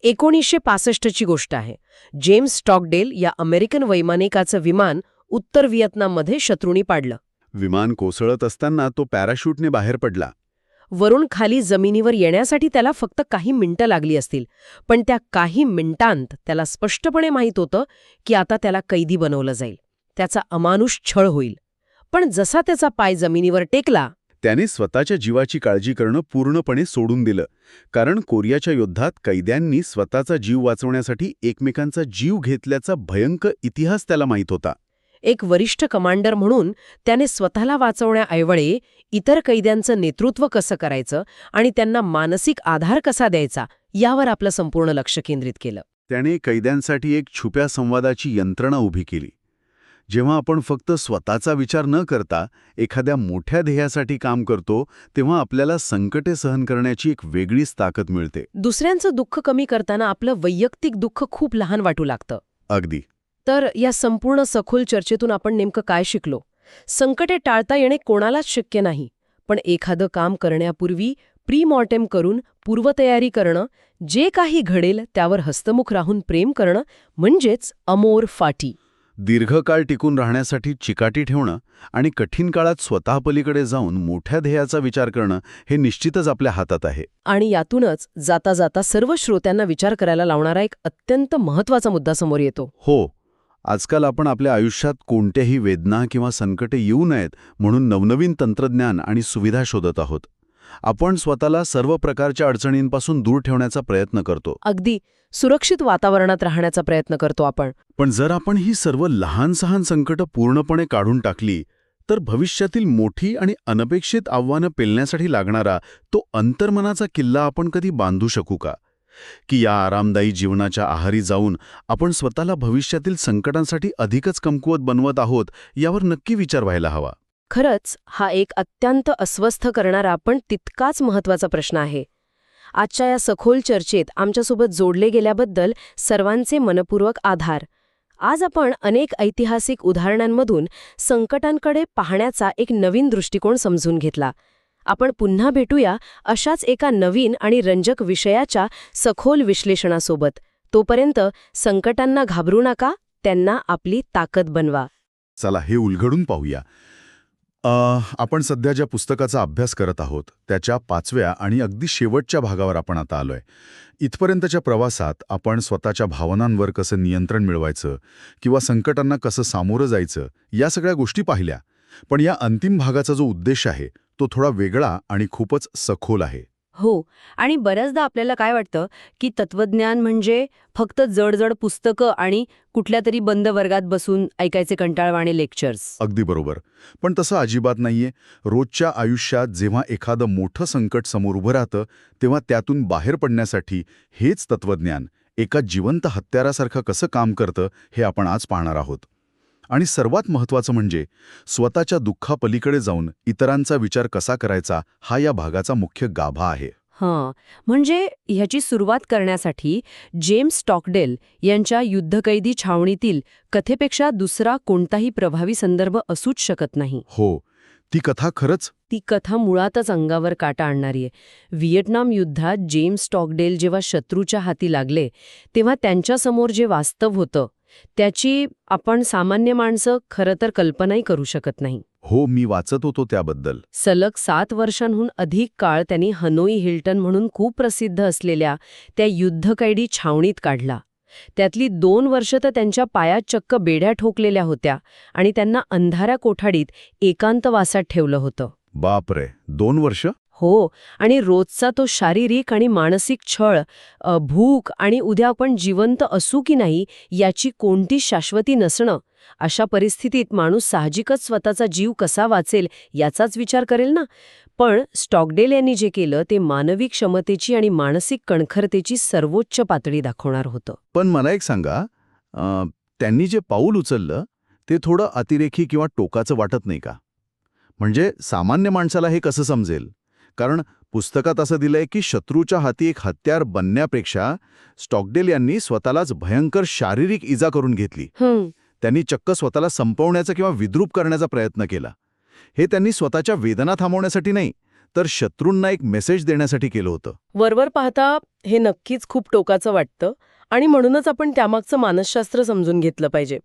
1965ची गोष्ट आहे. जेम्स स्टॉकडेल या अमेरिकन वैमानिकाचं विमान उत्तर व्हिएतनाममध्ये शत्रूंनी पाडलं. विमान कोसळत असताना तो पॅराशूटने बाहेर पडला. वरून खाली जमिनीवर येण्यासाठी त्याला फक्त काही मिनिटं लागली असतील. पण त्या काही मिनिटांत त्याला स्पष्टपणे माहीत होतं की आता त्याला कैदी बनवलं जाईल. त्याचा अमानुष छळ होईल. पण जसा त्याचा पाय जमिनीवर टेकला, त्याने स्वतःच्या जीवाची काळजी करणं पूर्णपणे सोडून दिलं. कारण कोरियाच्या युद्धात कैद्यांनी स्वतःचा जीव वाचवण्यासाठी एकमेकांचा जीव घेतल्याचा भयंकर इतिहास त्याला माहीत होता. एक वरिष्ठ कमांडर म्हणून त्याने स्वतःला वाचवण्याऐवजी इतर कैद्यांचं नेतृत्व कसं करायचं आणि त्यांना मानसिक आधार कसा द्यायचा यावर आपलं संपूर्ण लक्ष केंद्रित केलं. त्याने कैद्यांसाठी एक छुप्या संवादाची यंत्रणा उभी केली. जेव्हा आपण फक्त स्वतःचा विचार न करता एखाद्या मोठ्या ध्येयासाठी काम करतो तेव्हा आपल्याला संकटे सहन करण्याची एक वेगळीच ताकद मिळते. दुसऱ्यांचं दुःख कमी करताना आपलं वैयक्तिक दुःख खूप लहान वाटू लागतं. अगदी. तर या संपूर्ण सखोल चर्चेतून आपण नेमकं काय शिकलो? संकटे टाळता येणे कोणालाच शक्य नाही. पण एखादं काम करण्यापूर्वी प्री-मॉर्टेम करून पूर्वतयारी करणं, जे काही घडेल त्यावर हस्तमुख राहून प्रेम करणं म्हणजेच अमोर फाटी. दीर्घकाळ टिकून राहण्यासाठी चिकाटी ठेवणं आणि कठीण काळात स्वतः पलीकडे जाऊन मोठ्या ध्येयाचा विचार करणं हे निश्चितच आपल्या हातात आहे. आणि यातूनच जाता जाता सर्व श्रोत्यांना विचार करायला लावणारा एक अत्यंत महत्त्वाचा मुद्दा समोर येतो. हो, आजकाल आपण आपल्या आयुष्यात कोणत्याही वेदना किंवा संकटे येऊ नयेत म्हणून नवनवीन तंत्रज्ञान आणि सुविधा शोधत आहोत. आपण स्वतःला सर्व प्रकारच्या अडचणींपासून दूर ठेवण्याचा प्रयत्न करतो. अगदी सुरक्षित वातावरणात राहण्याचा प्रयत्न करतो आपण. पण जर आपण ही सर्व लहान सहान संकटं पूर्णपणे काढून टाकली तर भविष्यातील मोठी आणि अनपेक्षित आव्हानं पेलण्यासाठी लागणारा तो अंतर्मनाचा किल्ला आपण कधी बांधू शकू का? की या आरामदायी जीवनाच्या आहारी जाऊन आपण स्वतःला भविष्यातील संकटांसाठी अधिकच कमकुवत बनवत आहोत यावर नक्की विचार व्हायला हवा. खरंच हा एक अत्यंत अस्वस्थ करणारा पण तितकाच महत्त्वाचा प्रश्न आहे. आजच्या या सखोल चर्चेत आमच्यासोबत जोडले गेल्याबद्दल सर्वांचे मनपूर्वक आभार. आज आपण अनेक ऐतिहासिक उदाहरणांमधून संकटांकडे पाहण्याचा एक नवीन दृष्टिकोन समजून घेतला. आपण पुन्हा भेटूया अशाच एका नवीन आणि रंजक विषयाच्या सखोल विश्लेषणासोबत. तोपर्यंत संकटांना घाबरू नका, त्यांना आपली ताकद बनवा. चला हे उलगडून पाहूया. आपण सध्या ज्या पुस्तकाचा अभ्यास करत आहोत त्याच्या 5व्या आणि अगदी शेवटच्या भागावर आपण आता आलोय. इथपर्यंतच्या प्रवासात आपण स्वतःच्या भावनांवर कसं नियंत्रण मिळवायचं किंवा संकटांना कसं सामोरं जायचं या सगळ्या गोष्टी पाहिल्या. पण या अंतिम भागाचा जो उद्देश आहे तो थोडा वेगळा आणि खूपच सखोल आहे. हो, आणि बऱ्याचदा आपल्याला काय वाटतं की तत्वज्ञान म्हणजे फक्त जड पुस्तकं आणि कुठल्या तरी बंद वर्गात बसून ऐकायचे कंटाळवाणे लेक्चर्स. अगदी बरोबर. पण तसं अजिबात नाहीये. रोजच्या आयुष्यात जेव्हा एखादं मोठं संकट समोर उभं राहतं तेव्हा त्यातून बाहेर पडण्यासाठी हेच तत्वज्ञान एका जिवंत हत्यारासारखं कसं काम करतं हे आपण आज पाहणार आहोत. आणि सर्वात महत्त्वाचं म्हणजे स्वतःच्या दुःखापलीकडे जाऊन इतरांचा विचार कसा करायचा हा या भागाचा मुख्य गाभा आहे. हां, म्हणजे ह्याची सुरुवात करण्यासाठी जेम्स स्टॉकडेल यांच्या युद्धकैदी छावणीतील कथेपेक्षा दुसरा कोणताही प्रभावी संदर्भ असूच शकत नाही. हो, ती कथा खरंच ती कथा मुळातच अंगावर काटा आणणारी आहे. व्हिएटनाम युद्धात जेम्स स्टॉकडेल जेव्हा शत्रूच्या हाती लागले तेव्हा त्यांच्यासमोर जे वास्तव होतं त्याची आपण सामान्य माणसं खरं तर कल्पनाही करू शकत नाही. हो, मी वाचत होतो त्याबद्दल. सलग 7 वर्षांहून अधिक काळ त्यांनी हनोई हिल्टन म्हणून खूप प्रसिद्ध असलेल्या त्या युद्धकैदी छावणीत काढला. त्यातली 2 वर्ष तर त्यांच्या पायात चक्क बेड्या ठोकलेल्या होत्या आणि त्यांना अंधाऱ्या कोठाडीत एकांतवासात ठेवलं होतं. बापरे, 2 वर्ष? हो, आणि रोजचा तो शारीरिक आणि मानसिक छळ, भूक आणि उद्या आपण जिवंत असू की नाही याची कोणती शाश्वती नसणं, अशा परिस्थितीत माणूस साहजिकच स्वतःचा जीव कसा वाचेल याचाच विचार करेल ना. पण स्टॉकडेल यांनी जे केलं ते मानवी क्षमतेची आणि मानसिक कणखरतेची सर्वोच्च पातळी दाखवणार होतं. पण मला एक सांगा, त्यांनी जे पाऊल उचललं ते थोडं अतिरेकी किंवा टोकाचं वाटत नाही का? म्हणजे सामान्य माणसाला हे कसं समजेल? कारण पुस्तकात असं दिलंय की शत्रूच्या हाती एक हत्यार बनण्यापेक्षा स्टॉकडेल यांनी स्वतःलाच भयंकर शारीरिक इजा करून घेतली. त्यांनी चक्क स्वतःला संपवण्याचा किंवा विद्रूप करण्याचा प्रयत्न केला. हे त्यांनी स्वतःच्या वेदना थांबवण्यासाठी नाही, तर शत्रूंना एक मेसेज देण्यासाठी केलं होतं. वरवर पाहता हे नक्कीच खूप टोकाचं वाटतं आणि म्हणूनच आपण त्यामागचं मानसशास्त्र समजून घेतलं पाहिजे.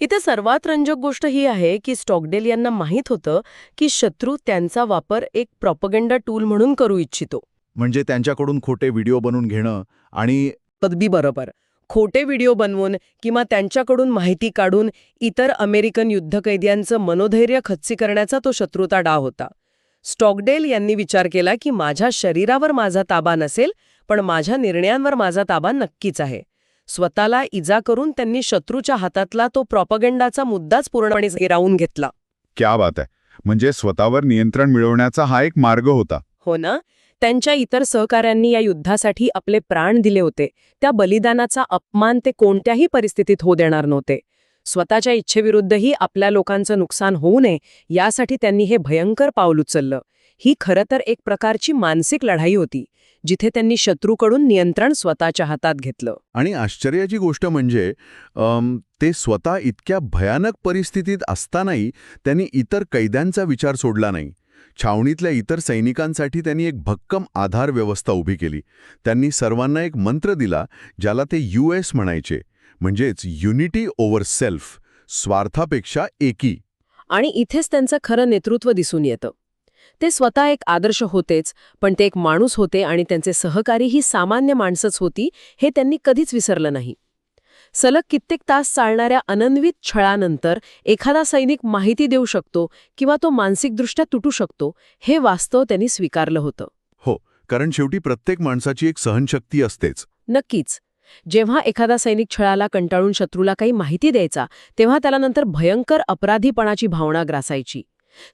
इथे सर्वात रंजक गोष्ट ही आहे की स्टॉकडेल यांना माहीत होतं की शत्रू त्यांचा वापर एक प्रॉपगंडा टूल म्हणून करू इच्छितो. म्हणजे त्यांच्याकडून खोटे व्हिडिओ बनवून घेणं आणि अगदी बरोबर. खोटे व्हिडिओ बनवून किंवा त्यांच्याकडून माहिती काढून इतर अमेरिकन युद्धकैद्यांचं मनोधैर्य खच्ची करण्याचा तो शत्रूचा डाव होता. स्टॉकडेल यांनी विचार केला की माझ्या शरीरावर माझा ताबा नसेल, पण माझ्या निर्णयांवर माझा ताबा नक्कीच आहे. स्वतःला इजा करून त्यांनी शत्रूच्या हातातला तो प्रॉपगंडाचा मुद्दाच पूर्णपणे हिरावून घेतला. क्या बात आहे. म्हणजे स्वतःवर नियंत्रण मिळवण्याचा हा एक मार्ग होता. हो ना. त्यांच्या इतर सहकाऱ्यांनी या युद्धासाठी आपले प्राण दिले होते. त्या बलिदानाचा अपमान ते कोणत्याही परिस्थितीत होऊ देणार नव्हते. स्वतःच्या इच्छेविरुद्धही आपल्या लोकांचं नुकसान होऊ नये यासाठी त्यांनी हे भयंकर पाऊल उचललं. ही खरं तर एक प्रकारची मानसिक लढाई होती, जिथे त्यांनी शत्रूकडून नियंत्रण स्वतःच्या हातात घेतलं. आणि आश्चर्याची गोष्ट म्हणजे ते स्वतः इतक्या भयानक परिस्थितीत असतानाही त्यांनी इतर कैद्यांचा विचार सोडला नाही. छावणीतल्या इतर सैनिकांसाठी त्यांनी एक भक्कम आधार व्यवस्था उभी केली. त्यांनी सर्वांना एक मंत्र दिला ज्याला ते US म्हणायचे, म्हणजेच युनिटी ओव्हर सेल्फ, स्वार्थापेक्षा एकी. आणि इथेच त्यांचं खरं नेतृत्व दिसून येतं. ते स्वतः एक आदर्श होतेच, पण ते एक माणूस होते आणि त्यांचे सहकारी ही सामान्य माणसंच होती हे त्यांनी कधीच विसरलं नाही. सलग कित्येक तास चालणाऱ्या अनन्वित छळानंतर एखादा सैनिक माहिती देऊ शकतो किंवा तो मानसिकदृष्ट्या तुटू शकतो, हे वास्तव त्यांनी स्वीकारलं होतं. हो, कारण शेवटी प्रत्येक माणसाची एक सहनशक्ती असतेच. नक्कीच. जेव्हा एखादा सैनिक छळाला कंटाळून शत्रूला काही माहिती द्यायचा, तेव्हा त्याला नंतर भयंकर अपराधीपणाची भावना ग्रासायची.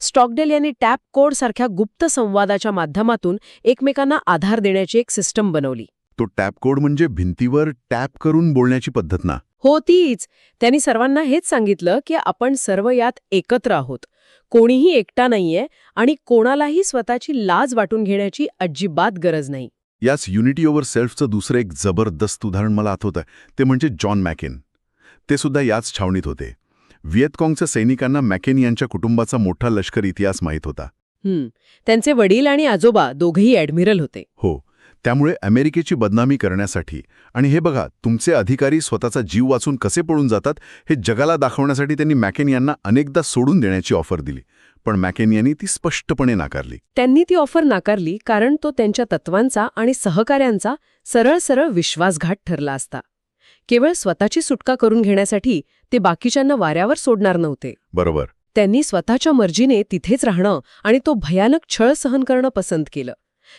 स्टॉकडेल यांनी टॅप कोड सारख्या गुप्त संवादाच्या माध्यमातून एकमेकांना आधार देण्याची एक सिस्टम बनवली. तो टॅप कोड म्हणजे भिंतीवर टॅप करून बोलण्याची पद्धत ना? हो, तीच. त्यांनी सर्वांना हेच सांगितलं की आपण सर्व यात एकत्र आहोत. कोणीही एकटा नाहीये आणि कोणालाही स्वतःची लाज वाटून घेण्याची अजिबात गरज नाही. याच युनिटी ओव्हर सेल्फचं दुसरं एक जबरदस्त उदाहरण मला आठवतं, ते म्हणजे जॉन मॅकेन. ते सुद्धा याच छावणीत होते. व्हिएतकॉंगच्या सैनिकांना मॅकेन यांच्या कुटुंबाचा मोठा लष्करी इतिहास माहीत होता. त्यांचे वडील आणि आजोबा दोघेही ॲडमिरल होते. हो, त्यामुळे अमेरिकेची बदनामी करण्यासाठी आणि हे बघा तुमचे अधिकारी स्वतःचा जीव वाचून कसे पळून जातात हे जगाला दाखवण्यासाठी त्यांनी मॅकेन यांना अनेकदा सोडून देण्याची ऑफर दिली. पण मॅकेन यांनी ती स्पष्टपणे नाकारली. त्यांनी ती ऑफर नाकारली कारण तो त्यांच्या तत्वांचा आणि सहकाऱ्यांचा सरळ सरळ विश्वासघात ठरला असता. केवळ स्वतःची सुटका करून घेण्यासाठी ते बाकीच्यांना वाऱ्यावर सोडणार नव्हते. बरोबर. त्यांनी स्वतःच्या मर्जीने तिथेच राहणं आणि तो भयानक छळ सहन करणं पसंत केलं.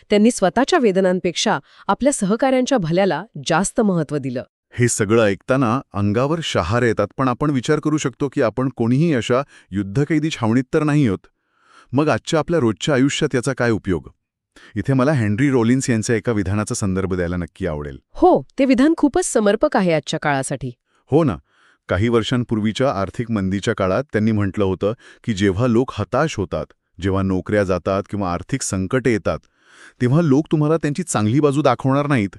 त्यांनी स्वतःच्या वेदनांपेक्षा आपल्या सहकाऱ्यांच्या भल्याला जास्त महत्त्व दिलं. हे सगळं ऐकताना अंगावर शहारे येतात, पण आपण विचार करू शकतो की आपण कोणीही अशा युद्धकैदी छावणीत तर नाही आहोत. मग आजच्या आपल्या रोजच्या आयुष्यात याचा काय उपयोग? इथे मला हेनरी रॉलिन्स यांच्या एका विधानाचा संदर्भ द्यायला नक्की आवडेल. हो, ते विधान खूपच समर्पक आहे आजच्या काळासाठी. हो ना, काही वर्षांपूर्वीच्या आर्थिक मंदीच्या काळात त्यांनी म्हटलं होतं की जेव्हा लोक हताश होतात, जेव्हा नोकऱ्या जातात किंवा आर्थिक संकटे येतात, तेव्हा लोक तुम्हाला त्यांची चांगली बाजू दाखवणार नाहीत.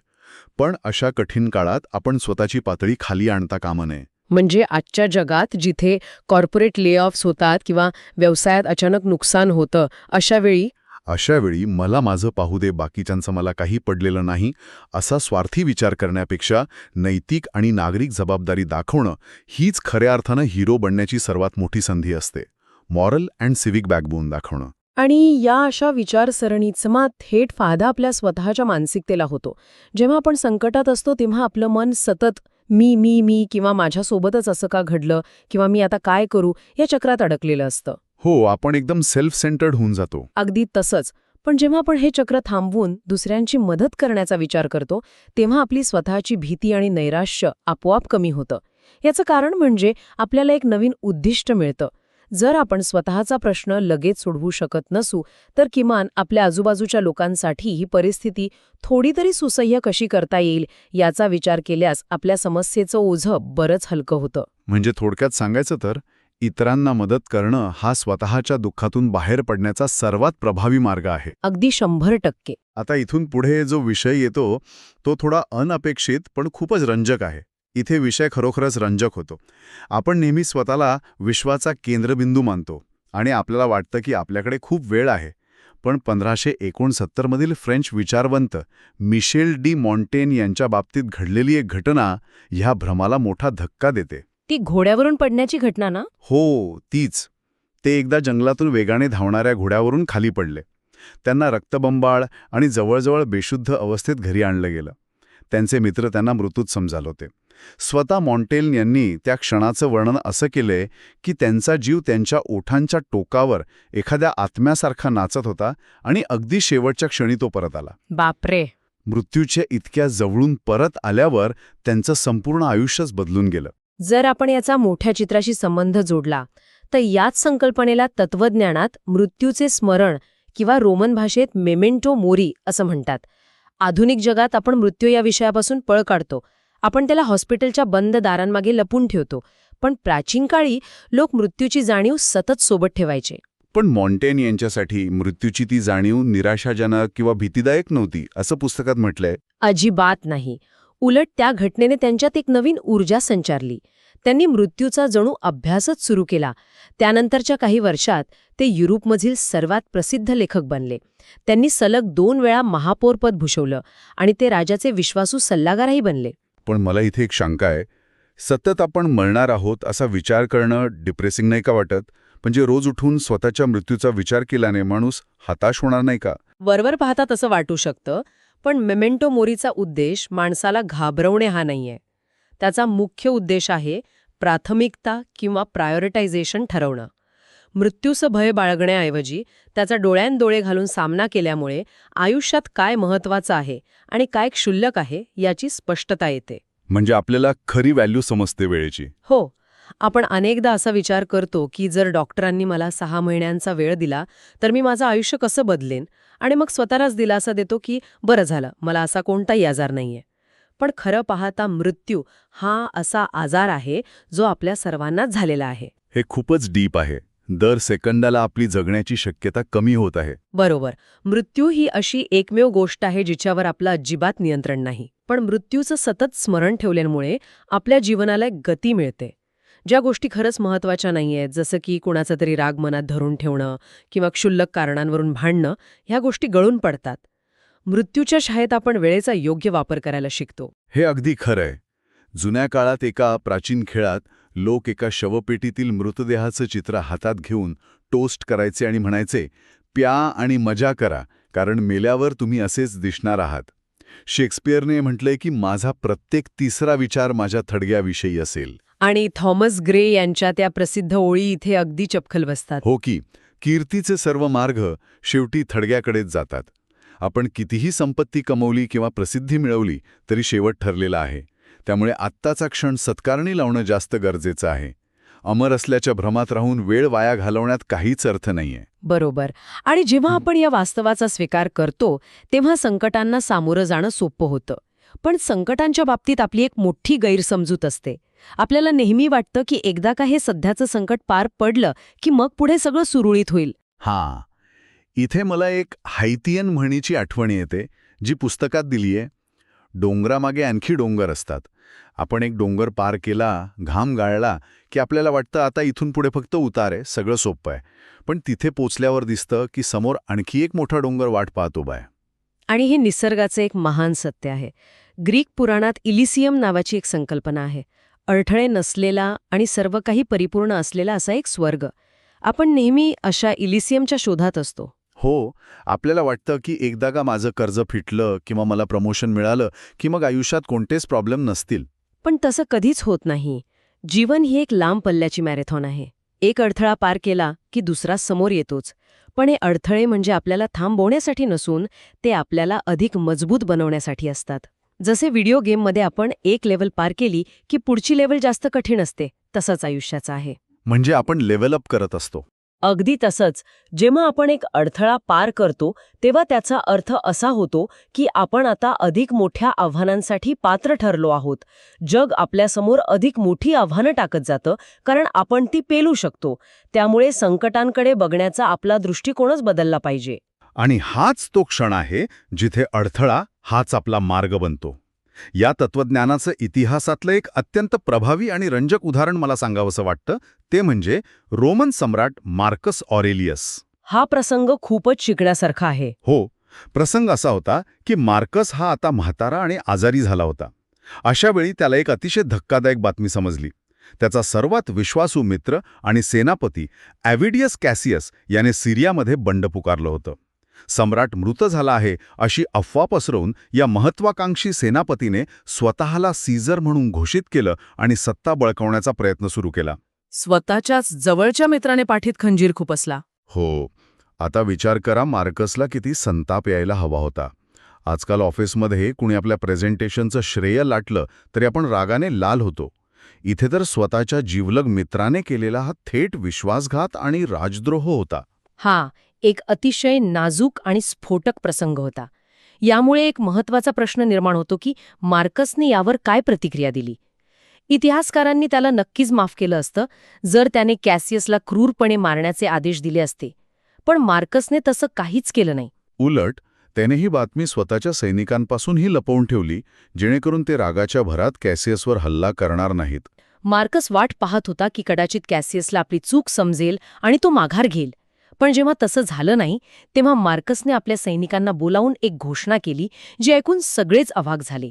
पण अशा कठीण काळात आपण स्वतःची पातळी खाली आणता कामा नये. म्हणजे आजच्या जगात जिथे कॉर्पोरेट लेऑफ्स होतात किंवा व्यवसायात अचानक नुकसान होतं, अशा वेळी मला माझं पाहू दे, बाकीच्यांचं मला काही पडलेलं नाही, असा स्वार्थी विचार करण्यापेक्षा नैतिक आणि नागरिक जबाबदारी दाखवणं हीच खऱ्या अर्थानं हिरो बनण्याची सर्वात मोठी संधी असते. मॉरल अँड सिव्हिक बॅकबोन दाखवणं. आणि या अशा विचारसरणीचा थेट फायदा आपल्या स्वतःच्या मानसिकतेला होतो. जेव्हा आपण संकटात असतो तेव्हा आपलं मन सतत मी किंवा माझ्यासोबतच असं का घडलं किंवा मी आता काय करू या चक्रात अडकलेलं असतं. हो, आपण एकदम सेल्फ सेंटर्ड होऊन जातो. अगदी तसंच. पण जेव्हा आपण हे चक्र थांबवून दुसऱ्यांची मदत करण्याचा विचार करतो तेव्हा आपली स्वतःची भीती आणि नैराश्य आपोआप कमी होतं. याचं कारण म्हणजे आपल्याला एक नवीन उद्दिष्ट मिळतं. जर आपण स्वतःचा प्रश्न लगेच सोडवू शकत नसू तर किमान आपल्या आजूबाजूच्या लोकांसाठी ही परिस्थिती थोडी तरी सुसह्य कशी करता येईल याचा विचार केल्यास आपल्या समस्येचं ओझं बरंच हलकं होतं. म्हणजे थोडक्यात सांगायचं तर इतरांना मदत करणं हा स्वतःच्या दुःखातून बाहेर पडण्याचा सर्वात प्रभावी मार्ग आहे. अगदी 100%. आता इथून पुढे जो विषय येतो तो थोडा अनपेक्षित पण खूपच रंजक आहे. इथे विषय खरोखरच रंजक होतो. आपण नेहमी स्वतःला विश्वाचा केंद्रबिंदू मानतो आणि आपल्याला वाटतं की आपल्याकडे खूप वेळ आहे. पण 1569 मधील फ्रेंच विचारवंत मिशेल डी मॉन्टेन यांच्या बाबतीत घडलेली एक घटना ह्या भ्रमाला मोठा धक्का देते. ती घोड्यावरून पडण्याची घटना ना? हो, तीच. ते एकदा जंगलातून वेगाने धावणाऱ्या घोड्यावरून खाली पडले. त्यांना रक्तबंबाळ आणि जवळजवळ बेशुद्ध अवस्थेत घरी आणलं गेलं. त्यांचे मित्र त्यांना मृत्यूत समजाल होते. स्वतः मॉन्टेन यांनी त्या क्षणाचं वर्णन असं केलंय की त्यांचा जीव त्यांच्या ओठांच्या टोकावर एखाद्या आत्म्यासारखा नाचत होता आणि अगदी शेवटच्या क्षणी तो परत आला. बापरे. मृत्यूच्या इतक्या जवळून परत आल्यावर त्यांचं संपूर्ण आयुष्यच बदलून गेलं. जर आपण याचा मोठ्या चित्राशी संबंध जोडला तर याच संकल्पनेला तत्वज्ञानात मृत्यूचे स्मरण किंवा रोमन भाषेत मेमेंटो मोरी असं म्हणतात. आधुनिक जगात आपण मृत्यू या विषयापासून पळ काढतो. आपण त्याला हॉस्पिटलच्या बंद दारांमागे लपून ठेवतो. पण प्राचीन काळी लोक मृत्यूची जाणीव सतत सोबत ठेवायचे. पण मॉन्टेन यांच्यासाठी मृत्यूची ती जाणीव निराशाजनक किंवा भीतीदायक नव्हती असं पुस्तकात म्हटलंय. अजिबात नाही. उलट त्या घटनेने त्यांच्यात एक नवीन ऊर्जा संचारली. त्यांनी मृत्यूचा जणू अभ्यासच सुरू केला. त्यानंतरच्या काही वर्षात ते युरोपमधील सर्वात प्रसिद्ध लेखक बनले. त्यांनी सलग 2 वेळा महापौरपद भूषवलं आणि ते राजाचे विश्वासू सल्लागारही बनले. पण मला इथे एक शंका आहे. सतत आपण मरणार आहोत असा विचार करणं डिप्रेसिंग नाही का वाटत? म्हणजे रोज उठून स्वतःच्या मृत्यूचा विचार केल्याने माणूस हताश होणार नाही का? वरवर पाहता तसं वाटू शकतं. पण मेमेंटो मोरीचा उद्देश माणसाला घाबरवणे हा नाहीये. त्याचा मुख्य उद्देश आहे प्राथमिकता किंवा प्रायोरिटायझेशन ठरवणं. मृत्यूचं भय बाळगण्याऐवजी त्याचा डोळ्यांडोळे घालून सामना केल्यामुळे आयुष्यात काय महत्त्वाचं आहे आणि काय क्षुल्लक आहे याची स्पष्टता येते. म्हणजे आपल्याला खरी व्हॅल्यू समजते वेळेची. हो. आपण अनेकदा असा विचार करतो की जर डॉक्टरांनी मला 6 महिन्यांचा वेळ दिला तर मी माझं आयुष्य कसं बदलेन, आणि मग स्वतःलाच दिलासा देतो की बरं झालं, मला असा कोणताही आजार नाहीये. पण खरं पाहता मृत्यू हा असा आजार आहे जो आपल्या सर्वांनाच झालेला आहे. हे खूपच डीप आहे. दर सेकंदाला आपली जगण्याची शक्यता कमी होत आहे. बरोबर. मृत्यू ही अशी एकमेव गोष्ट आहे जिच्यावर आपलं अजिबात नियंत्रण नाही. पण मृत्यूचं सतत स्मरण ठेवल्यामुळे आपल्या जीवनाला एक गती मिळते. ज्या गोष्टी खरंच महत्त्वाच्या नाहीयेत, जसं की कुणाचा तरी राग मनात धरून ठेवणं किंवा क्षुल्लक कारणांवरून भांडणं, ह्या गोष्टी गळून पडतात. मृत्यूच्या छायेत आपण वेळेचा योग्य वापर करायला शिकतो. हे अगदी खरं आहे. जुन्या काळात एका प्राचीन खेळात लोक एका शवपेटीतील मृतदेहाचं चित्र हातात घेऊन टोस्ट करायचे आणि म्हणायचे, प्या आणि मजा करा, कारण मेल्यावर तुम्ही असेच दिसणार आहात. शेक्सपियरने म्हटलंय की माझा प्रत्येक तिसरा विचार माझ्या थडग्याविषयी असेल. आणि थॉमस ग्रे यांच्या त्या प्रसिद्ध ओळी इथे अगदी चपखल बसतात. हो की, कीर्तीचे सर्व मार्ग शेवटी थडग्याकडेच जातात. आपण कितीही संपत्ती कमवली किंवा प्रसिद्धी मिळवली तरी शेवट ठरलेला आहे. त्यामुळे आत्ताचा क्षण सत्कारणी लावणं जास्त गरजेचं आहे. अमर असल्याच्या भ्रमात राहून वेळ वाया घालवण्यात काहीच अर्थ नाहीये. बरोबर. आणि जेव्हा आपण या वास्तवाचा स्वीकार करतो तेव्हा संकटांना सामोरं जाणं सोपं होतं. पण संकटांच्या बाबतीत आपली एक मोठी गैरसमजूत असते. आपल्याला नेहमी वाटतं की एकदा का हे सध्याचं संकट पार पडलं की मग पुढे सगळं सुरळीत होईल. हां, इथे मला एक हायतियन म्हणीची आठवण येते, जी पुस्तकात दिलीये. डोंगरामागे आणखी डोंगर असतात. आपण एक डोंगर पार केला, घाम गाळला, की आपल्याला वाटतं आता इथून पुढे फक्त उतार आहे, सगळं सोपं आहे. पण तिथे पोचल्यावर दिसतं की समोर आणखी एक मोठा डोंगर वाट पाहत उभा आहे. आणि हे निसर्गाचे एक महान सत्य आहे. ग्रीक पुराणात इलिसियम नावाची एक संकल्पना आहे. अडथळे नसलेला आणि सर्व काही परिपूर्ण असलेला असा एक स्वर्ग. आपण नेहमी अशा इलिसियमच्या शोधात असतो. हो, आपल्याला वाटतं की एकदा का माझं कर्ज फिटलं किंवा मला प्रमोशन मिळालं की मग आयुष्यात कोणतेच प्रॉब्लेम नसतील. पण तसं कधीच होत नाही. जीवन ही एक लांब पल्ल्याची मॅरेथॉन आहे. एक अडथळा पार केला की दुसरा समोर येतोच. पण हे अडथळे म्हणजे आपल्याला थांबवण्यासाठी नसून ते आपल्याला अधिक मजबूत बनवण्यासाठी असतात. जसे व्हिडिओ गेममध्ये आपण एक लेव्हल पार केली की पुढची लेव्हल जास्त कठीण असते, तसंच आयुष्याचं आहे. म्हणजे आपण लेव्हल अप करत असतो. अगदी तसंच. जेव्हा आपण एक अडथळा पार करतो तेव्हा त्याचा अर्थ असा होतो की आपण आता अधिक मोठ्या आव्हानांसाठी पात्र ठरलो आहोत. जग आपल्यासमोर अधिक मोठी आव्हानं टाकत जातं कारण आपण ती पेलू शकतो. त्यामुळे संकटांकडे बघण्याचा आपला दृष्टिकोनच बदलला पाहिजे. आणि हाच तो क्षण आहे जिथे अडथळा हाच आपला मार्ग बनतो. या तत्वज्ञानाचं इतिहासातलं एक अत्यंत प्रभावी आणि रंजक उदाहरण मला सांगावंसं वाटतं, ते म्हणजे रोमन सम्राट मार्कस ऑरेलियस. हा प्रसंग खूपच शिकण्यासारखा आहे. हो, प्रसंग असा होता की मार्कस हा आता म्हातारा आणि आजारी झाला होता. अशा वेळी त्याला एक अतिशय धक्कादायक बातमी समजली. त्याचा सर्वात विश्वासू मित्र आणि सेनापती ॲव्हिडियस कॅसियस याने सिरियामध्ये बंड पुकारलं होतं. सम्राट मृत झाला आहे अशी अफवा पसरवून या महत्वाकांक्षी सेनापतीने स्वतःला सीझर म्हणून घोषित केलं आणि सत्ता बळकावण्याचा प्रयत्न सुरू केला. स्वतःच्याच जवळच्या मित्राने पाठीत खंजीर खुपसला. हो, आता विचार करा मार्कसला किती संताप यायला हवा होता. आजकाल ऑफिसमध्ये कुणी आपल्या प्रेझेंटेशनचं श्रेय लाटलं तरी आपण रागाने लाल होतो. इथे तर स्वतःच्या जिवलग मित्राने केलेला हा थेट विश्वासघात आणि राजद्रोह होता. हा एक अतिशय नाजूक आणि स्फोटक प्रसंग होता. यामुळे एक महत्त्वाचा प्रश्न निर्माण होतो की मार्कसने यावर काय प्रतिक्रिया दिली. इतिहासकारांनी त्याला नक्कीच माफ केलं असतं जर त्याने कॅसियसला क्रूरपणे मारण्याचे आदेश दिले असते. पण मार्कसने तसं काहीच केलं नाही. उलट त्याने ही बातमी स्वतःच्या सैनिकांपासूनही लपवून ठेवली, जेणेकरून ते रागाच्या भरात कॅसियसवर हल्ला करणार नाहीत. मार्कस वाट पाहत होता की कदाचित कॅसियसला आपली चूक समजेल आणि तो माघार घेईल. पण जेव्हा तसं झालं नाही तेव्हा मार्कसने आपल्या सैनिकांना बोलावून एक घोषणा केली जी ऐकून सगळेच अवाक झाले.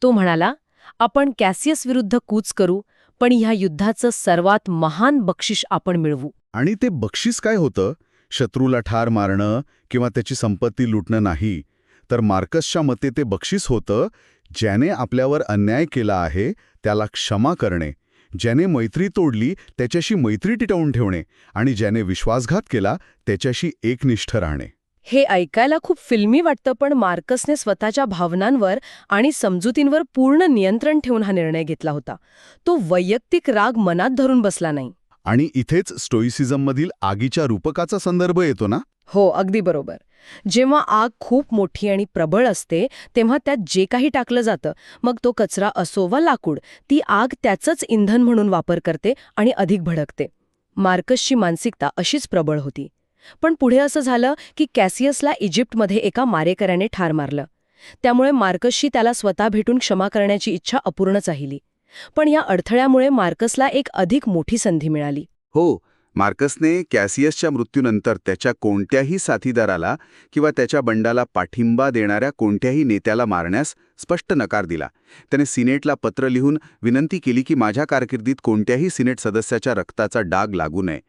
तो म्हणाला, आपण कॅसियस विरुद्ध कूच करू, पण ह्या युद्धाचं सर्वात महान बक्षीस आपण मिळवू. आणि ते बक्षीस काय होतं? शत्रूला ठार मारणं किंवा त्याची संपत्ती लुटणं नाही, तर मार्कसच्या मते ते बक्षीस होतं ज्याने आपल्यावर अन्याय केला आहे त्याला क्षमा करणे, ज्याने मैत्री तोडली त्याच्याशी मैत्री टिकवून ठेवणे आणि ज्याने विश्वासघात केला त्याच्याशी एकनिष्ठ राहणे. हे ऐकायला खूप फिल्मी वाटतं, पण मार्कसने स्वतःच्या भावनांवर आणि समजुतींवर पूर्ण नियंत्रण ठेवून हा निर्णय घेतला होता. तो वैयक्तिक राग मनात धरून बसला नाही. आणि इथेच स्टोइसिझममधील आगीच्या रूपकाचा संदर्भ येतो ना? हो, अगदी बरोबर. जेव्हा आग खूप मोठी आणि प्रबळ असते तेव्हा त्यात जे काही टाकलं जातं, मग तो कचरा असो वा लाकूड, ती आग त्याचंच इंधन म्हणून वापर करते आणि अधिक भडकते. मार्कसची मानसिकता अशीच प्रबळ होती. पण पुढे असं झालं की कॅसियसला इजिप्तमध्ये एका मारेकऱ्याने ठार मारलं. त्यामुळे मार्कसशी त्याला स्वतः भेटून क्षमा करण्याची इच्छा अपूर्णच राहिली. पण या अडथळ्यामुळे मार्कसला एक अधिक मोठी संधी मिळाली. हो, मार्कसने कॅसियसच्या मृत्यूनंतर त्याच्या कोणत्याही साथीदाराला किंवा त्याच्या बंडाला पाठिंबा देणाऱ्या कोणत्याही नेत्याला मारण्यास स्पष्ट नकार दिला. त्याने सिनेटला पत्र लिहून विनंती केली की माझ्या कारकिर्दीत कोणत्याही सिनेट सदस्याच्या रक्ताचा डाग लागू नये.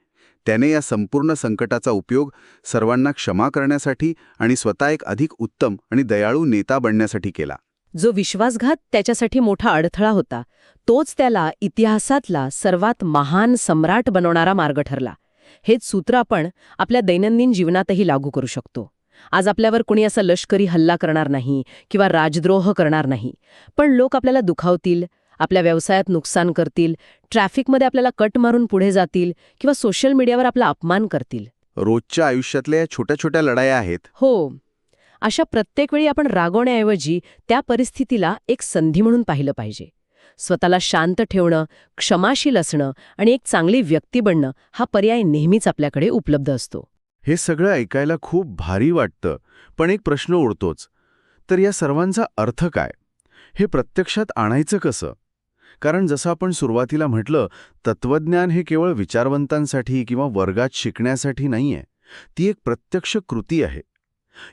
त्याने या संपूर्ण संकटाचा उपयोग सर्वांना क्षमा करण्यासाठी आणि स्वतः एक अधिक उत्तम आणि दयाळू नेता बनण्यासाठी केला. जो विश्वासघात त्याच्यासाठी मोठा अडथळा होता, तोच त्याला इतिहासातला सर्वात महान सम्राट बनवणारा मार्ग ठरला. हेच सूत्र आपण आपल्या दैनंदिन जीवनातही लागू करू शकतो. आज आपल्यावर कुणी असा लष्करी हल्ला करणार नाही किंवा राजद्रोह करणार नाही, पण लोक आपल्याला दुखावतील, आपल्या व्यवसायात नुकसान करतील, ट्रॅफिकमध्ये आपल्याला कट मारून पुढे जातील किंवा सोशल मीडियावर आपला अपमान करतील. रोजच्या आयुष्यातल्या छोट्या छोट्या लढाया आहेत. हो, अशा प्रत्येक वेळी आपण रागवण्याऐवजी त्या परिस्थितीला एक संधी म्हणून पाहिलं पाहिजे. स्वतःला शांत ठेवणं, क्षमाशील असणं आणि एक चांगली व्यक्ती बनणं हा पर्याय नेहमीच आपल्याकडे उपलब्ध असतो. हे सगळं ऐकायला खूप भारी वाटतं, पण एक प्रश्न उरतोच. तर या सर्वांचा अर्थ काय? हे प्रत्यक्षात आणायचं कसं? कारण जसं आपण सुरुवातीला म्हटलं, तत्वज्ञान हे केवळ विचारवंतांसाठी किंवा वर्गात शिकण्यासाठी नाहीये. ती एक प्रत्यक्ष कृती आहे.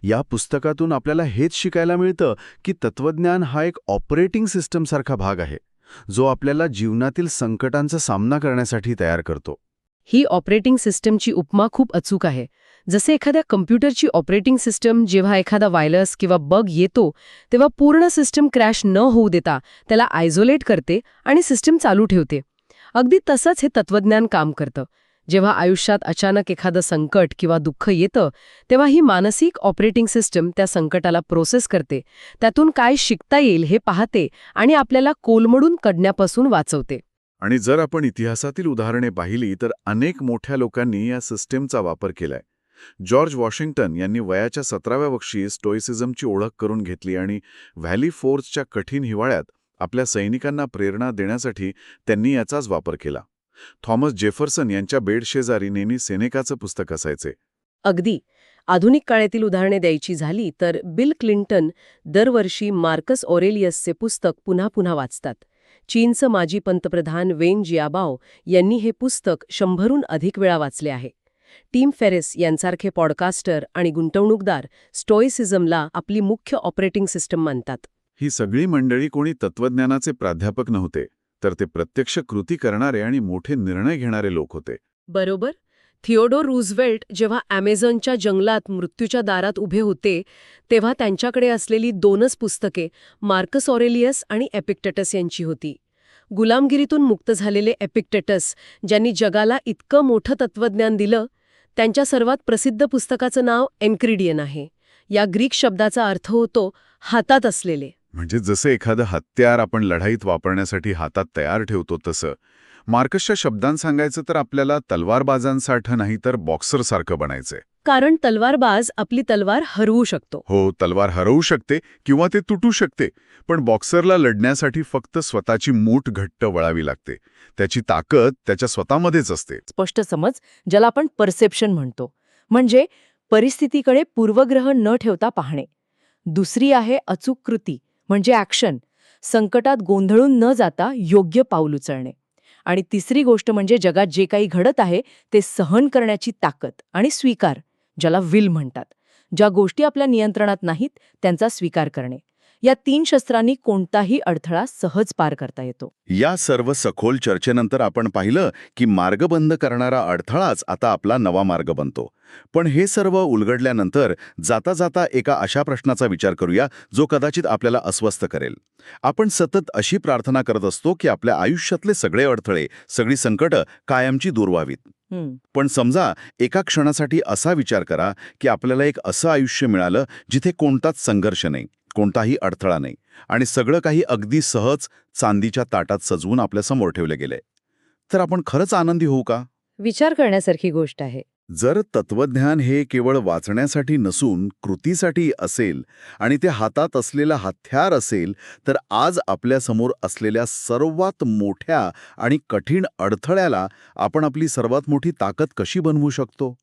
या पुस्तकातून आपल्याला हेच शिकायला मिळतं की तत्वज्ञान हा एक ऑपरेटिंग सिस्टमसारखा भाग आहे, जो आपल्याला जीवनातील संकटांचा सामना करण्यासाठी तयार करतो. ही ऑपरेटिंग सिस्टमची उपमा खूप अचूक आहे. जसे एखाद्या कम्प्युटरची ऑपरेटिंग सिस्टम जेव्हा एखादा व्हायरस किंवा बग येतो तेव्हा पूर्ण सिस्टम क्रॅश न होऊ देता त्याला आयसोलेट करते आणि सिस्टम चालू ठेवते. अगदी तसंच हे तत्वज्ञान काम करतं. जेव्हा आयुष्यात अचानक एखादं संकट किंवा दुःख येतं तेव्हा ही मानसिक ऑपरेटिंग सिस्टम त्या संकटाला प्रोसेस करते, त्यातून काय शिकता येईल हे पाहते आणि आपल्याला कोलमडून काढण्यापासून वाचवते. आणि जर आपण इतिहासातील उदाहरणे पाहिली तर अनेक मोठ्या लोकांनी या सिस्टीमचा वापर केलाय. जॉर्ज वॉशिंग्टन यांनी वयाच्या 17व्या वर्षी स्टोइसिझमची ओळख करून घेतली आणि व्हॅली फोर्सच्या कठीण हिवाळ्यात आपल्या सैनिकांना प्रेरणा देण्यासाठी त्यांनी याचाच वापर केला. थॉमस जेफरसन यांच्या बेडशेजारी नेहमी सेनेकाचं पुस्तक असायचे. अगदी आधुनिक काळातील उदाहरणे द्यायची झाली तर बिल क्लिंटन दरवर्षी मार्कस ऑरेलियसचे पुस्तक पुन्हा पुन्हा वाचतात. चीनचं माजी पंतप्रधान वेन जियाबाओ यांनी हे पुस्तक 100हून अधिक वेळा वाचले आहे. टीम फेरेस यांसारखे पॉडकास्टर आणि गुंतवणूकदार स्टोइसिझमला आपली मुख्य ऑपरेटिंग सिस्टम मानतात. ही सगळी मंडळी कोणी तत्वज्ञानाचे प्राध्यापक नव्हते, तर ते प्रत्यक्ष कृती करणारे आणि मोठे निर्णय घेणारे लोक होते. बरोबर. थिओडोर रूझवेल्ट जेव्हा ॲमेझॉनच्या जंगलात मृत्यूच्या दारात उभे होते तेव्हा त्यांच्याकडे असलेली 2च पुस्तके मार्कस ऑरेलियस आणि एपिक्टेटस यांची होती. गुलामगिरीतून मुक्त झालेले एपिक्टेटस, ज्यांनी जगाला इतकं मोठं तत्वज्ञान दिलं, त्यांच्या सर्वात प्रसिद्ध पुस्तकाचं नाव एन्क्रिडियन आहे. या ग्रीक शब्दाचा अर्थ होतो हातात असलेले. म्हणजे जसं एखादं हत्यार आपण लढाईत वापरण्यासाठी हातात तयार ठेवतो तसं. मार्कसच्या शब्दांत सांगायचं तर आपल्याला तलवारबाजांसारखं नाही तर बॉक्सरसारखं बनायचंय. कारण तलवारबाज आपली तलवार हरवू शकतो. हो, तलवार हरवू शकते किंवा ते तुटू शकते, पण बॉक्सरला लढण्यासाठी फक्त स्वतःची मूठ घट्ट वळावी लागते. त्याची ताकद त्याच्या स्वतःमध्येच असते. स्पष्ट समज, ज्याला आपण परसेप्शन म्हणतो, म्हणजे परिस्थितीकडे पूर्वग्रह न ठेवता पाहणे. दुसरी आहे अचूक कृती, म्हणजे ॲक्शन, संकटात गोंधळून न जाता योग्य पाऊल उचलणे. आणि तिसरी गोष्ट म्हणजे जगात जे काही घडत आहे ते सहन करण्याची ताकद आणि स्वीकार, ज्याला विल म्हणतात. ज्या गोष्टी आपल्या नियंत्रणात नाहीत त्यांचा स्वीकार करणे. या 3 शस्त्रांनी कोणताही अडथळा सहज पार करता येतो. या सर्व सखोल चर्चेनंतर आपण पाहिलं की मार्ग बंद करणारा अडथळाच आता आपला नवा मार्ग बनतो. पण हे सर्व उलगडल्यानंतर जाता जाता एका अशा प्रश्नाचा विचार करूया जो कदाचित आपल्याला अस्वस्थ करेल. आपण सतत अशी प्रार्थना करत असतो की आपल्या आयुष्यातले सगळे अडथळे, सगळी संकटं कायमची दूर व्हावीत. पण समजा एका क्षणासाठी असा विचार करा की आपल्याला एक असं आयुष्य मिळालं जिथे कोणताच संघर्ष नाही, कोणताही अडथळा नाही आणि सगळं काही अगदी सहज चांदीच्या ताटात सजवून आपल्यासमोर ठेवले गेले. तर आपण खरंच आनंदी होऊ का? विचार करण्यासारखी गोष्ट आहे. जर तत्वज्ञान हे केवळ वाचण्यासाठी नसून कृतीसाठी असेल आणि ते हातात असलेलं हत्यार असेल, तर आज आपल्यासमोर असलेल्या सर्वात मोठ्या आणि कठीण अडथळ्याला आपण आपली सर्वात मोठी ताकद कशी बनवू शकतो?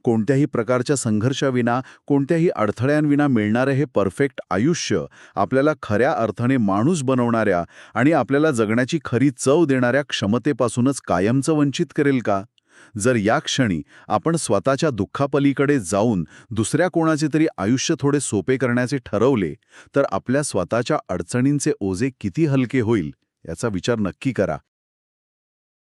कोणत्याही प्रकारच्या संघर्षाविना, कोणत्याही अडथळ्यांविना मिळणारे हे परफेक्ट आयुष्य आपल्याला खऱ्या अर्थाने माणूस बनवणाऱ्या आणि आपल्याला जगण्याची खरी चव देणाऱ्या क्षमतेपासूनच कायमचं वंचित करेल का? जर या क्षणी आपण स्वतःच्या दुःखापलीकडे जाऊन दुसऱ्या कोणाचे तरी आयुष्य थोडे सोपे करण्याचे ठरवले, तर आपल्या स्वतःच्या अडचणींचे ओझे किती हलके होईल याचा विचार नक्की करा.